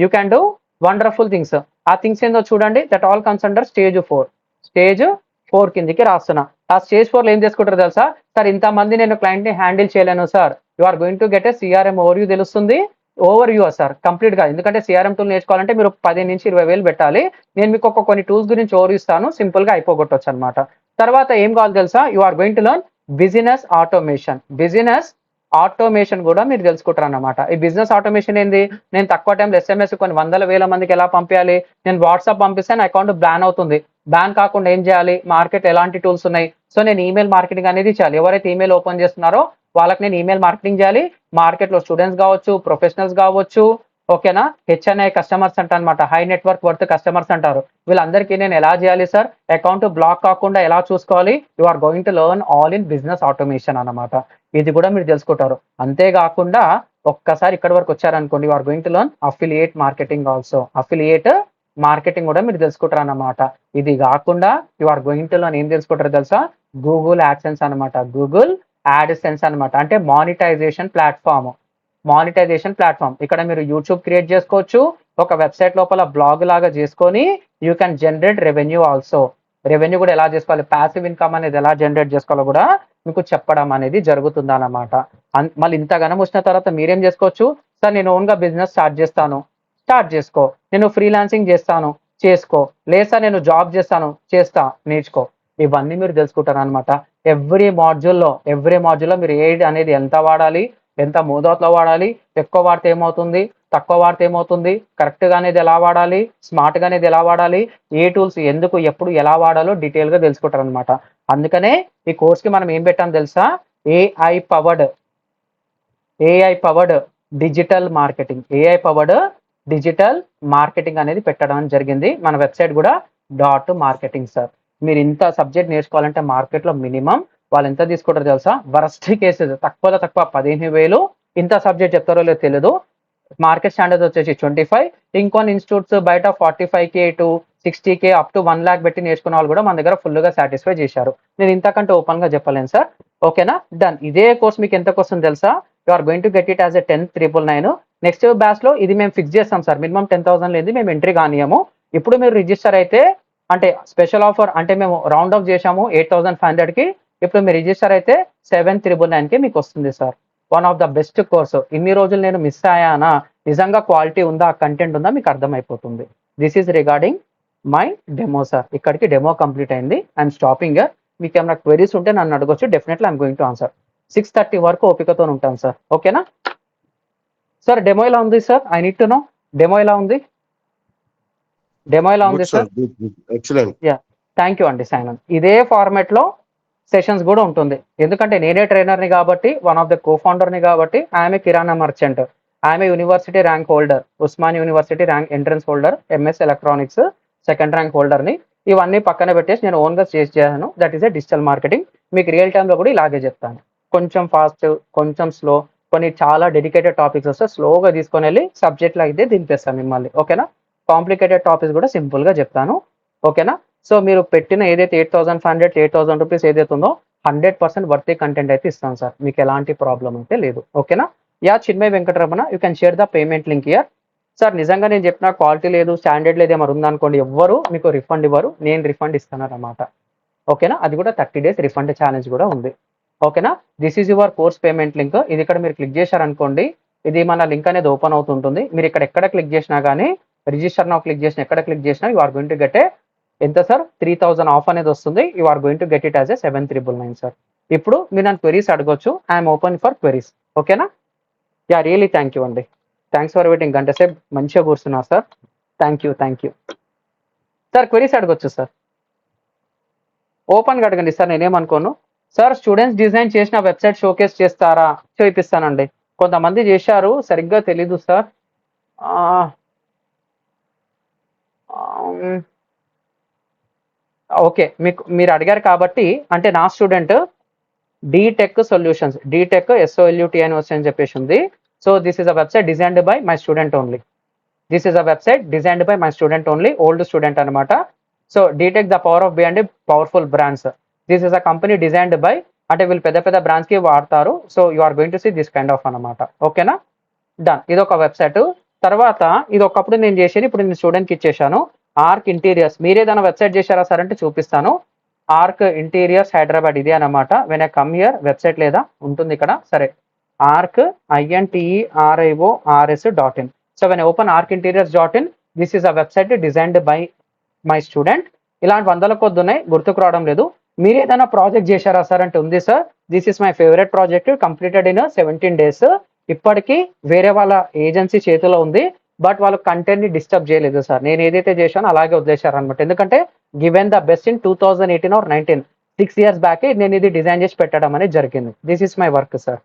[SPEAKER 1] You can do wonderful things. ఆ థింగ్స్ ఏందో చూడండి, that all comes under stage 4. Stage 4 కిందికి రాస్తున్నా. ఆ స్టేజ్ 4 లో ఏం చేసుకుంటారు తెలుసా, సార్ ఇంతమంది నేను క్లయింట్ ని హ్యాండిల్ చేయలేను sir. You are going to get a CRM overview తెలుస్తుంది. ఓవర్వ్యూ సార్ కంప్లీట్ గా. ఎందుకంటే CRM టూల్ నేర్చుకోవాలంటే మీరు 10 నుంచి 20,000 పెట్టాలి. నేను మీకు కొన్ని టూల్స్ గురించి ఓవర్వ్యూ ఇస్తాను, సింపుల్ గా అయిపోగొట్టొచ్చు అనమాట. తర్వాత ఏం కావాలి తెలుసా, you are going to learn business automation కూడా మీరు తెలుసుకుంటారు అన్నమాట. ఈ బిజినెస్ ఆటోమేషన్ ఏంది, నేను తక్కువ టైంలో SMS కొన్ని 100,000 మందికి ఎలా పంపించాలి, నేను వాట్సాప్ పంపిస్తే నా అకౌంట్ బ్యాన్ అవుతుంది. బ్యాన్ కాకుండా ఏం చేయాలి, మార్కెట్ ఎలాంటి టూల్స్ ఉన్నాయి, సో నేను ఈమెయిల్ మార్కెటింగ్ అనేది చేయాలి. ఎవరైతే ఈమెయిల్ ఓపెన్ చేస్తున్నారో వాళ్ళకి నేను ఈమెయిల్ మార్కెటింగ్ చేయాలి. మార్కెట్లో స్టూడెంట్స్ కావచ్చు, ప్రొఫెషనల్స్ కావచ్చు, ఓకేనా, HNI కస్టమర్స్ అంట అనమాట, హై నెట్వర్క్ వర్త్ కస్టమర్స్ అంటారు. వీళ్ళందరికీ నేను ఎలా చేయాలి సార్, అకౌంట్ బ్లాక్ కాకుండా ఎలా చూసుకోవాలి. You are going to learn all in business automation అనమాట. ఇది కూడా మీరు తెలుసుకుంటారు. అంతేకాకుండా ఒక్కసారి ఇక్కడ వరకు వచ్చారనుకోండి, you are going to learn affiliate marketing also. Affiliate marketing కూడా మీరు తెలుసుకుంటారు అన్నమాట. ఇది కాకుండా you are going to learn ఏం తెలుసుకుంటారో తెలుసా? గూగుల్ యాడ్సెన్స్ అనమాట. గూగుల్ యాడ్సెన్స్ అనమాట. అంటే మానిటైజేషన్ ప్లాట్ఫామ్. ఇక్కడ మీరు యూట్యూబ్ క్రియేట్ చేసుకోవచ్చు. ఒక వెబ్సైట్ లోపల బ్లాగ్ లాగా చేసుకొని you can generate revenue also. Revenue కూడా ఎలా చేసుకోవాలి, ప్యాసివ్ ఇన్కమ్ అనేది ఎలా జనరేట్ చేసుకోవాలో కూడా మీకు చెప్పడం అనేది జరుగుతుంది అన్నమాట. మళ్ళీ ఇంతగానం వచ్చిన తర్వాత మీరేం చేసుకోవచ్చు? సార్ నేను ఓన్గా బిజినెస్ స్టార్ట్ చేసుకో. నేను ఫ్రీలాన్సింగ్ చేస్తాను, చేసుకో. లేదు సార్ నేను జాబ్ చేస్తాను, నేర్చుకో. ఇవన్నీ మీరు తెలుసుకుంటారు అనమాట. ఎవ్రీ మాడ్యూల్లో మీరు ఏ అనేది ఎంత వాడాలి, ఎంత మోతాదులో వాడాలి, ఎక్కువ వాడితే ఏమవుతుంది, తక్కువ వాడితే ఏమవుతుంది, కరెక్ట్గా అనేది ఎలా వాడాలి, స్మార్ట్గా అనేది ఎలా వాడాలి, ఏ టూల్స్ ఎందుకు ఎప్పుడు ఎలా వాడాలో డీటెయిల్గా తెలుసుకుంటారు అనమాట. అందుకనే ఈ కోర్స్కి మనం ఏం పెట్టాం తెలుసా? ఏఐ పవర్డ్ డిజిటల్ మార్కెటింగ్ అనేది పెట్టడం జరిగింది. మన వెబ్సైట్ కూడా .marketing సార్. మీరు ఇంత సబ్జెక్ట్ నేర్చుకోవాలంటే మార్కెట్లో మినిమం వాళ్ళు ఎంత తీసుకుంటారో తెలుసా? వరస్ట్ కేసెస్ తక్కువ 15,000 ఇంత సబ్జెక్ట్ చెప్తారో లేదో తెలియదు. మార్కెట్ స్టాండర్డ్స్ వచ్చేసి 25. ఇంకొన్ని ఇన్స్టిట్యూట్స్ బయట 45K to 60K up to 1 lakh పెట్టి నేర్చుకున్న వాళ్ళు కూడా మన దగ్గర ఫుల్గా సాటిస్ఫై చేశారు. నేను ఇంతకంటే ఓపెన్గా చెప్పలేను సార్. ఓకేనా? డన్. ఇదే కోర్స్ మీకు ఎంతకు వస్తుంది తెలుసా? You are going to get it as a 10,999. Next బ్యాచ్లో ఇది మేము ఫిక్స్ చేస్తాం సార్. మినిమం 10,000 లేదు మేము ఎంట్రీ కానియము. ఇప్పుడు మీరు రిజిస్టర్ అయితే అంటే స్పెషల్ ఆఫర్ అంటే మేము రౌండ్ ఆఫ్ చేశాము 8,500కి. ఇప్పుడు మీరు రిజిస్టర్ అయితే 7,999కి మీకు వస్తుంది sir. One of the best course. ఇన్ని రోజులు నేను మిస్ అయ్యానా, నిజంగా క్వాలిటీ ఉందా, కంటెంట్ ఉందా మీకు అర్థమైపోతుంది. This is regarding my demo sir. ఇక్కడికి డెమో కంప్లీట్ అయింది. I'm stopping. మీకు ఏమైనా క్వెరీస్ ఉంటే నన్ను అడగొచ్చు. Definitely I'm going to answer. 6:30 వరకు ఓపికతో ఉంటాను సార్. ఓకేనా సార్? డెమో ఎలా ఉంది sir? I need to know. Demo ఎలా ఉంది సార్? యా, థ్యాంక్ యూ అండి సైనన్. ఇదే ఫార్మాట్లో సెషన్స్ కూడా ఉంటుంది. ఎందుకంటే నేనే ట్రైనర్ని కాబట్టి, వన్ ఆఫ్ ద కో-ఫౌండర్ని కాబట్టి. I'm a kirana merchant. I'm a university rank holder, Osman university rank entrance holder, MS electronics second rank హోల్డర్ని. ఇవన్నీ పక్కన పెట్టేసి నేను ఓన్గా చేశాను. That is a digital marketing. మీకు రియల్ టైంలో కూడా ఇలాగే చెప్తాను. కొంచెం ఫాస్ట్, కొంచెం స్లో, కొన్ని చాలా డెడికేటెడ్ టాపిక్స్ వస్తే స్లోగా తీసుకొని వెళ్ళి సబ్జెక్ట్లో అయితే దింపేస్తాను మిమ్మల్ని. ఓకేనా? కాంప్లికేటెడ్ టాపిక్స్ కూడా సింపుల్గా చెప్తాను. ఓకేనా? సో మీరు పెట్టిన ఏదైతే 8,500 8,000 రూపీస్ ఏదైతే ఉందో 100% వర్తీ కంటెంట్ అయితే ఇస్తాను సార్. మీకు ఎలాంటి ప్రాబ్లం అయితే లేదు. ఓకేనా? Yeah, Chinmay Venkataramana, you can share the payment link year. Sir నిజంగా నేను చెప్పిన క్వాలిటీ లేదు, స్టాండర్డ్ లేదు ఏమైనా ఉందనుకోండి, ఎవ్వరు మీకు రిఫండ్ ఇవ్వరు, నేను రిఫండ్ ఇస్తాను అన్నమాట. ఓకేనా? అది కూడా 30 days రిఫండ్ ఛాలెంజ్ కూడా ఉంది. ఓకేనా? This is your course payment link. ఇది ఇక్కడ మీరు క్లిక్ చేశారనుకోండి, ఇది మన లింక్ అనేది ఓపెన్ అవుతుంటుంది. మీరు ఇక్కడ ఎక్కడ క్లిక్ చేసినా కానీ, రిజిస్టర్ నౌ క్లిక్ చేసినా, ఎక్కడ క్లిక్ చేసినా you are going to get a ఎంత సార్? 3,000 ఆఫ్ అనేది వస్తుంది. You are going to get it as a 7,999 sir. ఇప్పుడు మీరు నన్ను క్వెరీస్ అడగొచ్చు. I'm open for queries. ఓకేనా? యా, రియలీ థ్యాంక్ యూ అండి. Thanks for waiting. గంట సేపు మంచిగా కూర్చున్నారు sir. Thank you sir. Queries అడగొచ్చు సార్. ఓపెన్గా అడగండి సార్, నేనేమనుకోను. సార్ స్టూడెంట్స్ డిజైన్ చేసిన వెబ్సైట్ షోకేస్ చేస్తారా? చూపిస్తానండి. కొంతమంది చేశారు, సరిగ్గా తెలీదు సార్. ఓకే, మీరు అడిగారు కాబట్టి, అంటే నా student Dtech solutions, Dtech SOLUT అని వచ్చని చెప్పేసి ఉంది. So this is a website designed by my student only. Old student అనమాట. So Dtech the power of behind powerful brands. This is a company designed by, అంటే వీళ్ళు పెద్ద brands కి వాడతారు. So you are going to see this kind of అనమాట. ఓకేనా? Done. ఇది ఒక వెబ్సైట్. తర్వాత ఇది ఒకప్పుడు నేను చేసేది, ఇప్పుడు నేను స్టూడెంట్కి ఇచ్చేసాను. Ark interiors. మీరేదైనా వెబ్సైట్ చేశారా సార్ అంటే చూపిస్తాను. ఆర్క్ ఇంటీరియర్స్ హైదరాబాద్, ఇదే అనమాట. When I come here, website లేదా ఉంటుంది ఇక్కడ. సరే, Ark INTERIORS.in. So when I open arkinteriors.in, this is a website designed by my student. ఇలాంటి 100 కొద్ది ఉన్నాయి, గుర్తుకు రావడం లేదు. మీరు ఏదైనా ప్రాజెక్ట్ చేశారా సార్ అంటే ఉంది sir. This is my favourite project, completed in 17 days. ఇప్పటికీ వేరే వాళ్ళ ఏజెన్సీ చేతిలో ఉంది, బట్ వాళ్ళు కంటెంట్ ని డిస్టర్బ్ చేయలేదు సార్. నేను ఏదైతే చేశానో అలాగే వదిలేశారు అనమాట. ఎందుకంటే given the best in 2018 or 19, 6 years back నేను ఇది డిజైన్ చేసి పెట్టడం అనేది జరిగింది. This is my work sir.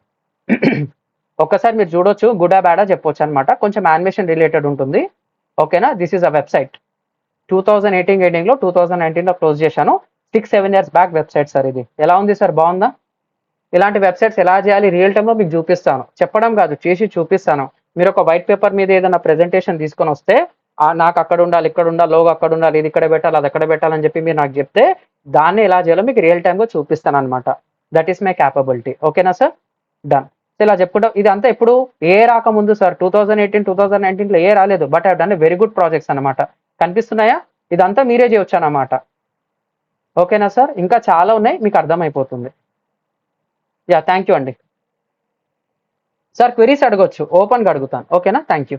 [SPEAKER 1] ఒక్కసారి మీరు చూడొచ్చు, గుడ్ ఆ బ్యాడా చెప్పొచ్చు అనమాట. కొంచెం యానిమేషన్ రిలేటెడ్ ఉంటుంది. ఓకేనా? This is a website. 2018 ఎండింగ్లో 2019లో క్లోజ్ చేశాను. 6-7 years బ్యాక్ వెబ్సైట్ సార్. ఇది ఎలా ఉంది సార్? బాగుందా? ఇలాంటి వెబ్సైట్స్ ఎలా చేయాలి రియల్ టైంలో మీకు చూపిస్తాను. చెప్పడం కాదు, చేసి చూపిస్తాను. మీరు ఒక వైట్ పేపర్ మీద ఏదైనా ప్రెజెంటేషన్ తీసుకొని వస్తే నాకు అక్కడ ఉండాలి, ఇక్కడ ఉండాలి, లోగో అక్కడ ఉండాలి, ఇది ఇక్కడ పెట్టాలి, అది అక్కడ పెట్టాలని చెప్పి మీరు నాకు చెప్తే దాన్ని ఎలా చేయాలో మీకు రియల్ టైమ్గా చూపిస్తాను అనమాట. That is my capability. ఓకేనా సార్? డన్. సో ఇలా చెప్పుకుంటాం. ఇదంతా ఎప్పుడు ఏ రాకముందు సార్ 2018 2019లో ఏ రాలేదు. But I done very good projects అనమాట. కనిపిస్తున్నాయా? ఇదంతా మీరే చేయొచ్చు అన్నమాట. ఓకేనా సార్? ఇంకా చాలా ఉన్నాయి, మీకు అర్థమైపోతుంది. యా, థ్యాంక్ యూ అండి. సార్ క్వెరీస్ అడగొచ్చు, ఓపెన్గా అడుగుతాను. ఓకేనా? Thank you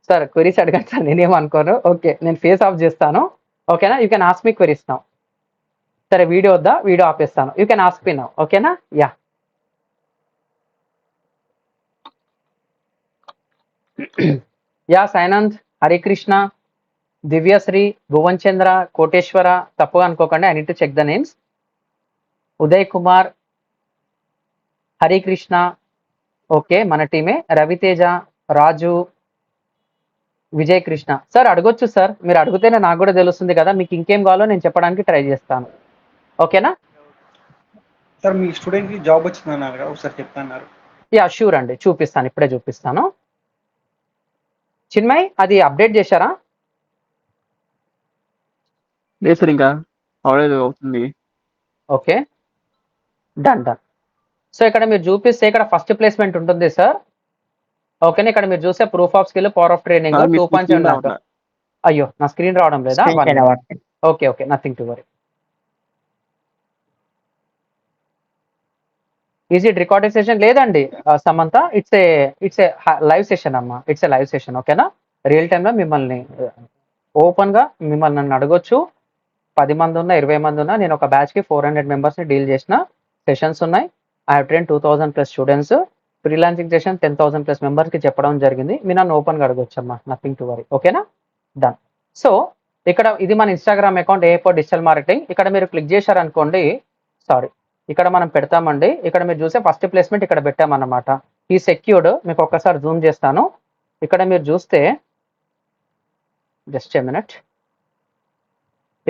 [SPEAKER 1] sir. క్వెరీస్ అడగండి సార్, నేనేమనుకోను. ఓకే, నేను ఫేస్ ఆఫ్ చేస్తాను. ఓకేనా? You can ask me queries now. సరే, వీడియో వద్దా? వీడియో ఆపేస్తాను. You can ask me now. ఓకేనా? యా. యా, సైనంద్, హరికృష్ణ, దివ్యశ్రీ, భువన్ చంద్ర, కోటేశ్వర, తప్పుగా అనుకోకండి, I need to check the names. Uday Kumar, Harikrishna, okay మన టీమే. రవితేజ, రాజు, విజయ్ కృష్ణ. సార్ అడగొచ్చు సార్, మీరు అడిగితేనే నాకు కూడా తెలుస్తుంది కదా, మీకు ఇంకేం కావాలో నేను చెప్పడానికి ట్రై చేస్తాను. ఓకేనా
[SPEAKER 2] సార్? మీ స్టూడెంట్ కి జాబ్ వచ్చిందన్నారు కదా, ఒకసారి చెప్తున్నారు.
[SPEAKER 1] యా, షూర్ అండి, చూపిస్తాను, ఇప్పుడే చూపిస్తాను. చిన్మయ్, అది అప్డేట్ చేశారా?
[SPEAKER 3] లేదు సార్, ఇంకా అవలేదు, అవుతుంది.
[SPEAKER 1] Okay, done done. సో ఇక్కడ మీరు చూపిస్తే ఇక్కడ ఫస్ట్ ప్లేస్మెంట్ ఉంటుంది సార్. ఓకేనా? ఇక్కడ మీరు చూస్తే proof of skill, power of training 2.7 lakh. అయ్యో, నా స్క్రీన్ రావడం లేదా? Okay okay, nothing to worry. Is it recorded session? లేదండి Samantha, it's a live session అమ్మా, ఇట్స్ ఏ లైవ్ సెషన్. ఓకేనా? రియల్ టైంలో మిమ్మల్ని ఓపెన్గా మిమ్మల్ని నన్ను అడగొచ్చు. 10 మంది ఉన్నా, 20 మంది ఉన్నా, నేను ఒక బ్యాచ్కి 400 మెంబర్స్ని డీల్ చేసిన సెషన్స్ ఉన్నాయి. I have train 2000+ students. Freelancing session 10,000+ మెంబర్స్కి చెప్పడం జరిగింది. మీరు నన్ను ఓపెన్గా అడగొచ్చు అమ్మా, నథింగ్ టు వరీ. ఓకేనా? డన్. సో ఇక్కడ ఇది మన Instagram account A for digital marketing. ఇక్కడ మీరు క్లిక్ చేశారనుకోండి, సారీ, ఇక్కడ మనం పెడతామండి. ఇక్కడ మీరు చూసే ఫస్ట్ ప్లేస్మెంట్ ఇక్కడ పెట్టామన్నమాట. ఈ సెక్యూర్డ్, మీకు ఒక్కసారి జూమ్ చేస్తాను. ఇక్కడ మీరు చూస్తే జస్ట్ ఏ మినిట్,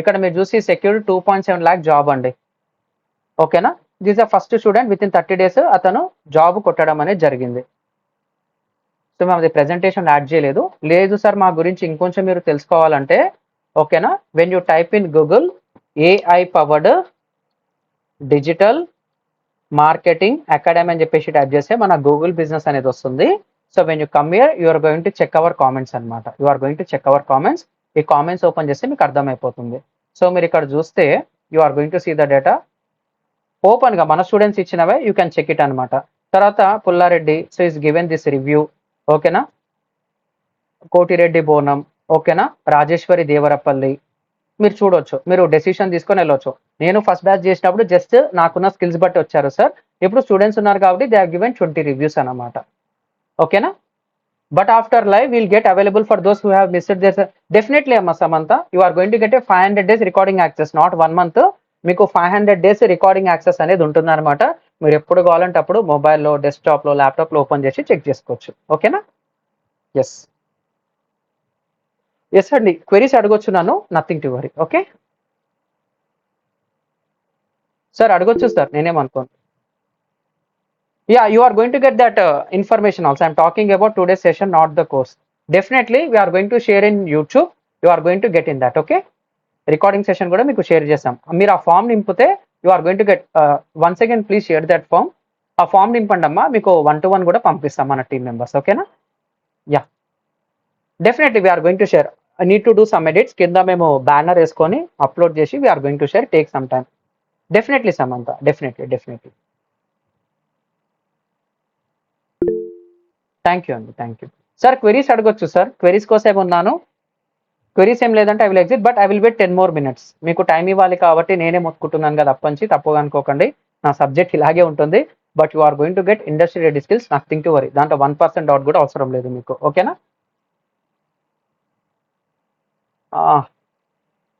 [SPEAKER 1] ఇక్కడ మీరు చూసి సెక్యూర్డ్ 2.7 lakh జాబ్ అండి. ఓకేనా? This the first student with in 30 days అతను జాబ్ కొట్టడం అనేది జరిగింది. సో మేము అది ప్రెజెంటేషన్ యాడ్ చేయలేదు. లేదు సార్, మా గురించి ఇంకొంచెం మీరు తెలుసుకోవాలంటే, ఓకేనా, when you type in Google AI powered digital marketing academy అని చెప్పేసి టైప్ చేస్తే మన గూగుల్ బిజినెస్ అనేది వస్తుంది. So when you come here, you are going to check our comments అనమాట. You are going to check our comments. ఈ comments open చేస్తే మీకు అర్థమైపోతుంది. సో మీరు ఇక్కడ చూస్తే you are going to see the data ఓపెన్గా మన స్టూడెంట్స్ ఇచ్చినవే, యూ క్యాన్ చెక్ ఇట్ అనమాట. తర్వాత Pulla Reddy, so is given this review. ఓకేనా? కోటిరెడ్డి బోనం, ఓకేనా, రాజేశ్వరి దేవరపల్లి, మీరు చూడొచ్చు. మీరు డెసిషన్ తీసుకొని వెళ్ళొచ్చు. నేను ఫస్ట్ బ్యాచ్ చేసినప్పుడు జస్ట్ నాకున్న స్కిల్స్ బట్టి వచ్చారు సార్. ఇప్పుడు స్టూడెంట్స్ ఉన్నారు కాబట్టి దే హావ్ గివెన్ 20 రివ్యూస్ అన్నమాట. ఓకేనా? But after live will get available for those who have missed this. Definitely అమ్మ Samantha, you are going to get a 500 days recording access, not 1 month. మీకు 500 days recording access అనేది ఉంటుంది అనమాట. మీరు ఎప్పుడు కావాలంటే అప్పుడు మొబైల్లో, డెస్క్టాప్లో, ల్యాప్టాప్లో ఓపెన్ చేసి చెక్ చేసుకోవచ్చు. ఓకేనా? ఎస్ ఎస్ అండి, క్వెరీస్ అడగొచ్చు నన్ను, nothing to worry. Okay sir, అడగొచ్చు సార్, నేనేమనుకోను. Yeah, you are going to get that information also. I'm talking about today session, not the course. Definitely we are going to share in YouTube. You are going to get in that. Okay, recording session కూడా మీకు share చేస్తాం. మీరు ఆ form నింపితే you are going to get. Once again please share that form. ఆ form నింపండి అమ్మా, మీకు 1-to-1 కూడా పంపిస్తాం మన టీమ్ మెంబర్స్. ఓకేనా? Yeah, definitely we are going to share. I need to do some edits. కింద మేము బ్యానర్ వేసుకొని అప్లోడ్ చేసి we are going to share, take some time. Definitely Samantha, definitely definitely. Thank you అండి, థ్యాంక్ యూ సార్. క్వెరీస్ అడగొచ్చు sir, queries కోసం ఉన్నాను. Queries ఏం లేదంటే I will exit, but I will wait 10 more minutes. మీకు టైం ఇవ్వాలి కాబట్టి నేనే మొత్తుకుంటున్నాను కదా అప్పంచి, తప్పుగా అనుకోకండి. నా సబ్జెక్ట్ ఇలాగే ఉంటుంది. But you are going to get industry ready skills, nothing to worry. దాంట్లో 1% డౌట్ కూడా అవసరం లేదు మీకు. ఓకేనా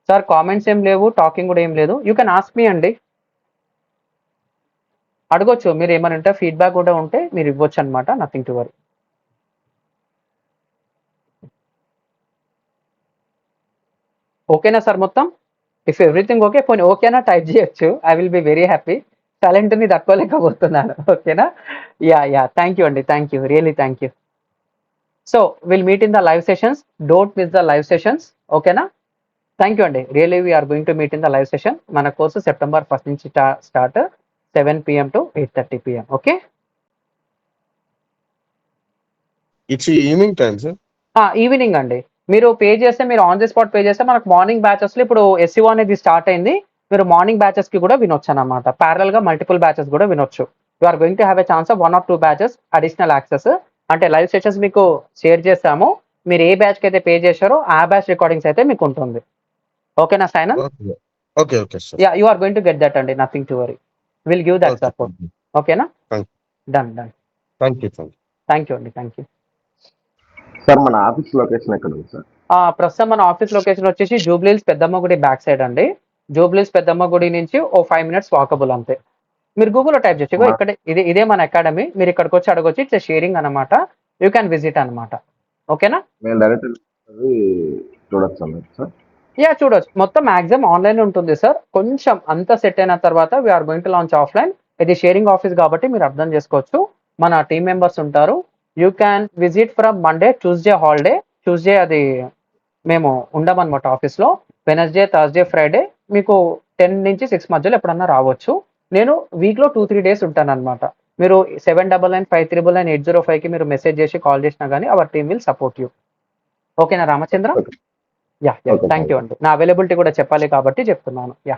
[SPEAKER 1] సార్? కామెంట్స్ ఏం లేవు, టాకింగ్ కూడా ఏం లేదు. యూ కెన్ ఆస్క్ మీ అండి, అడగొచ్చు. మీరు ఏమైనా ఉంటే ఫీడ్బ్యాక్ కూడా ఉంటే మీరు ఇవ్వచ్చు అనమాట, నథింగ్ టు వరీ. ఓకేనా సార్ మొత్తం? ఇఫ్ ఎవ్రీథింగ్ ఓకే, పోనీ ఓకేనా టైప్ చేయొచ్చు. I will be very happy. టాలెంట్ని తట్టుకోలేకపోతున్నాను. ఓకేనా? యా థ్యాంక్ యూ అండి, thank you, really thank you. So will meet in the live sessions, don't miss the live sessions. ఓకేనా? థ్యాంక్ యూ అండి, really we are going to meet in the live session. మన course September 1 నుంచి start 7 PM to 8:30 PM. Okay,
[SPEAKER 4] it's evening time sir.
[SPEAKER 1] Evening అండి. మీరు pay చేస్తే, మీరు on the spot pay చేస్తే మనకు మార్నింగ్ బ్యాచెస్లో ఇప్పుడు ఎస్సీఓ అనేది స్టార్ట్ అయింది. మీరు మార్నింగ్ బ్యాచెస్కి కూడా వినొచ్చు అనమాట. ప్యారల్గా మల్టిపుల్ బ్యాచెస్ కూడా వినొచ్చు. You are going to have a chance of 1 or 2 batches additional access. అంటే లైవ్ సెషన్స్ మీకు షేర్ చేస్తాము. మీరు ఏ బ్యాచ్కి అయితే పే చేశారో ఆ బ్యాచ్ రికార్డింగ్స్ అయితే మీకు ఉంటుంది. ఓకేనా Saina?
[SPEAKER 4] Okay sir.
[SPEAKER 1] Yeah, you are going to get that అండి, nothing to worry. Will give that support. ఓకేనా? డన్.
[SPEAKER 4] థ్యాంక్ యూ
[SPEAKER 1] అండి, థ్యాంక్ యూ.
[SPEAKER 5] సార్ మన ఆఫీస్ లొకేషన్ ఎక్కడ ఉంది సార్?
[SPEAKER 1] ప్రస్తుతం మన ఆఫీస్ లొకేషన్ వచ్చేసి జూబ్లీహిల్స్ పెద్దమ్మ గుడి బ్యాక్ సైడ్ అండి. జూబ్లీహిల్స్ పెద్దమ్మ గుడి నుంచి ఓ 5 minutes వాకబుల్ అంతే. మీరు గూగుల్లో టైప్ చేసి ఇక్కడ ఇదే మన అకాడమీ, మీరు ఇక్కడికి వచ్చి అడగొచ్చు. ఇట్స్ షేరింగ్ అనమాట, యూ క్యాన్ విజిట్ అనమాట. ఓకేనా?
[SPEAKER 5] మేము డైరెక్ట్ చూడొచ్చు సార్?
[SPEAKER 1] యా, చూడొచ్చు. మొత్తం మాక్సిమం ఆన్లైన్ ఉంటుంది సార్. కొంచెం అంతా సెట్ అయిన తర్వాత we are going to launch offline. ఇది షేరింగ్ ఆఫీస్ కాబట్టి మీరు అర్థం చేసుకోవచ్చు. మన టీమ్ మెంబర్స్ ఉంటారు. You can visit from Monday, Tuesday holiday. Tuesday అది మేము ఉండమన్నమాట ఆఫీస్లో. వెనస్డే, థర్స్డే, ఫ్రైడే మీకు 10 నుంచి 6 మధ్యలో ఎప్పుడన్నా రావచ్చు. నేను వీక్లో 2-3 days ఉంటాను అనమాట. మీరు 7995399805కి మీరు మెసేజ్ చేసి కాల్ చేసినా కానీ our team will support you. ఓకేనా రామచంద్ర? యా, థ్యాంక్ యూ అండి. నా అవైలబిలిటీ కూడా చెప్పాలి కాబట్టి చెప్తున్నాను. యా,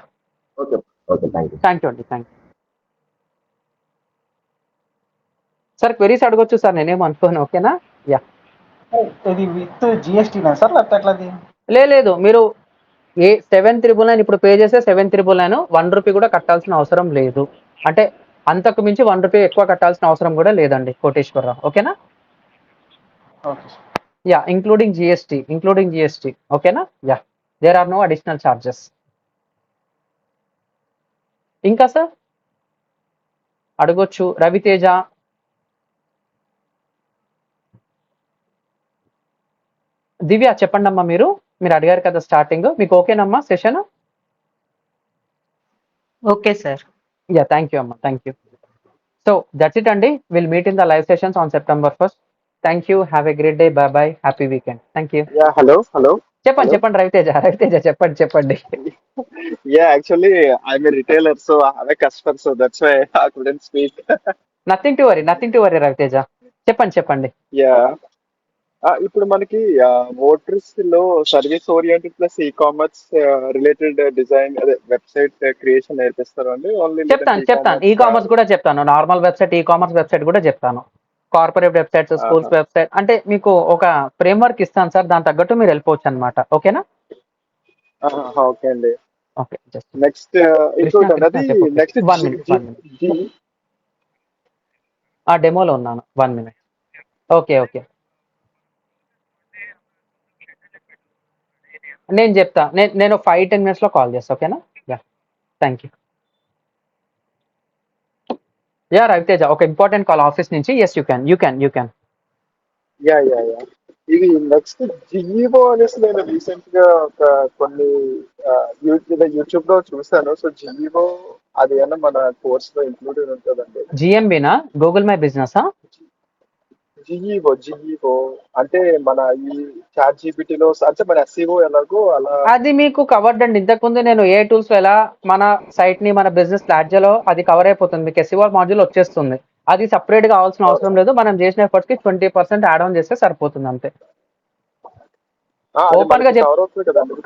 [SPEAKER 1] థ్యాంక్ యూ అండి, థ్యాంక్ యూ సార్. క్వెరీస్ అడగొచ్చు సార్, నేనేం అనుకోను. ఓకేనా? యా,
[SPEAKER 2] ఇది విత్ జిఎస్టీనా సార్, లేకపోతే ఎట్లాది?
[SPEAKER 1] లేదు, మీరు 7,999 ఇప్పుడు పే చేస్తే 7,999 1 రూపీ కూడా కట్టాల్సిన అవసరం లేదు. అంటే అంతకు మించి 1 రూపీ ఎక్కువ కట్టాల్సిన అవసరం కూడా లేదండి కోటేశ్వరరావు. ఓకేనా?
[SPEAKER 2] Okay sir.
[SPEAKER 1] Yeah, including GST. ఓకేనా? Yeah, there are no additional charges. ఇంకా సార్ అడగొచ్చు. రవితేజ, దివ్య చెప్పండి అమ్మా. మీరు అడిగారు కదా స్టార్టింగ్, మీకు ఓకేనమ్మా session?
[SPEAKER 6] Okay sir.
[SPEAKER 1] Yeah, thank you అమ్మా, thank you. So that's it అండి. Will meet in the live sessions on September 1st. Thank you, have a great day, bye, happy weekend. Thank you.
[SPEAKER 5] Hello
[SPEAKER 1] చెప్పండి రవితేజ, చెప్పండి.
[SPEAKER 5] Actually I'm a retailer, so I have a customer, so that's why I couldn't speak.
[SPEAKER 1] Nothing to worry Raviteja, చెప్పండి.
[SPEAKER 5] ఇప్పుడు మనకి motors లో service oriented plus e commerce related design, అదే website creation నేర్పిస్తారు అండి? Only
[SPEAKER 1] చెప్తాను. ఈ కామర్స్ కూడా చెప్తాను, normal website, e commerce website కూడా చెప్తాను, కార్పొరేట్ వెబ్సైట్స్, స్కూల్స్ వెబ్సైట్. అంటే మీకు ఒక ఫ్రేమ్ వర్క్ ఇస్తాను సార్, దాని తగ్గట్టు మీరు వెళ్ళిపోవచ్చు అనమాట. ఓకేనా?
[SPEAKER 5] ఓకే అండి.
[SPEAKER 1] ఓకే,
[SPEAKER 5] నెక్స్ట్
[SPEAKER 1] డెమోలో ఉన్నాను, 1 minute. ఓకే, నేను చెప్తా. నేను 5-10 minutes లో కాల్ చేస్తా. ఓకేనా? Yeah, thank you. Yeah Raviteja, ఒక ఇంపార్టెంట్ కాల్ ఆఫీస్ నుంచి. Yes, you can.
[SPEAKER 5] యా ఇది నెక్స్ట్ జియో అనేసి నేను రీసెంట్ గా ఒక కొన్ని యూట్యూబ్ లో చూసాను. సో జియో అది ఏమన్నా మన కోర్స్ లో ఇంక్లూడెడ్ ఉంటుందండి?
[SPEAKER 1] జిఎంబినా, గూగుల్ మై బిజినెస్.
[SPEAKER 5] జియో అంటే మన ఈ చాట్ జీపీటీలో అంటే మన ఎస్ఈఓ ఎలాగో అలా
[SPEAKER 1] అది మీకు కవర్డ్ అండి. ఇంతకుముందు నేను ఏ టూల్స్ లో ఎలా మన సైట్ ని, మన బిజినెస్ ప్లాట్జలో అది కవర్ అయిపోతుంది. మీకు ఎస్ఈఓ మాడ్యూల్ వచ్చేస్తుంది. అది సపరేట్ గా కావాల్సిన అవసరం లేదు. మనం చేసిన ఎఫర్ట్స్ కి 20% యాడ్ ఆన్ చేస్తే సరిపోతుంది అంతే. ఓపెన్ గా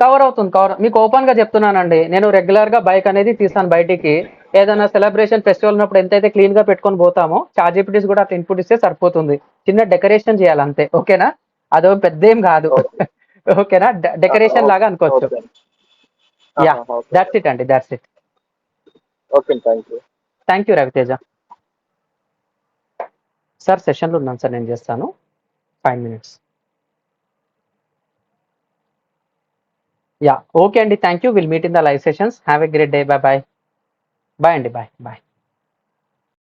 [SPEAKER 1] కవర్ అవుతుంది. మీకు ఓపెన్ గా చెప్తున్నానండి. నేను రెగ్యులర్ గా బైక్ అనేది తీస్తాను బయటికి. ఏదైనా సెలబ్రేషన్ ఫెస్టివల్ ఉన్నప్పుడు ఎంతైతే క్లీన్ గా పెట్టుకొని పోతామో, చాట్ జీపీటీస్ కూడా అట్లా ఇన్పుట్ ఇస్తే సరిపోతుంది. చిన్న డెకరేషన్ చేయాలి అంతే. ఓకేనా? అదో పెద్ద ఏం కాదు. ఓకేనా? డెకరేషన్ లాగా అనుకోవచ్చు. యా, దాట్స్ ఇట్ అండి, that's it.
[SPEAKER 5] Okay,
[SPEAKER 1] thank you Raviteja. Sir సెషన్లో ఉన్నాను సార్, నేను చేస్తాను 5 minutes. యా, ఓకే అండి, thank you. Will meet in the live sessions. Have a great day, bye అండి, బాయ్.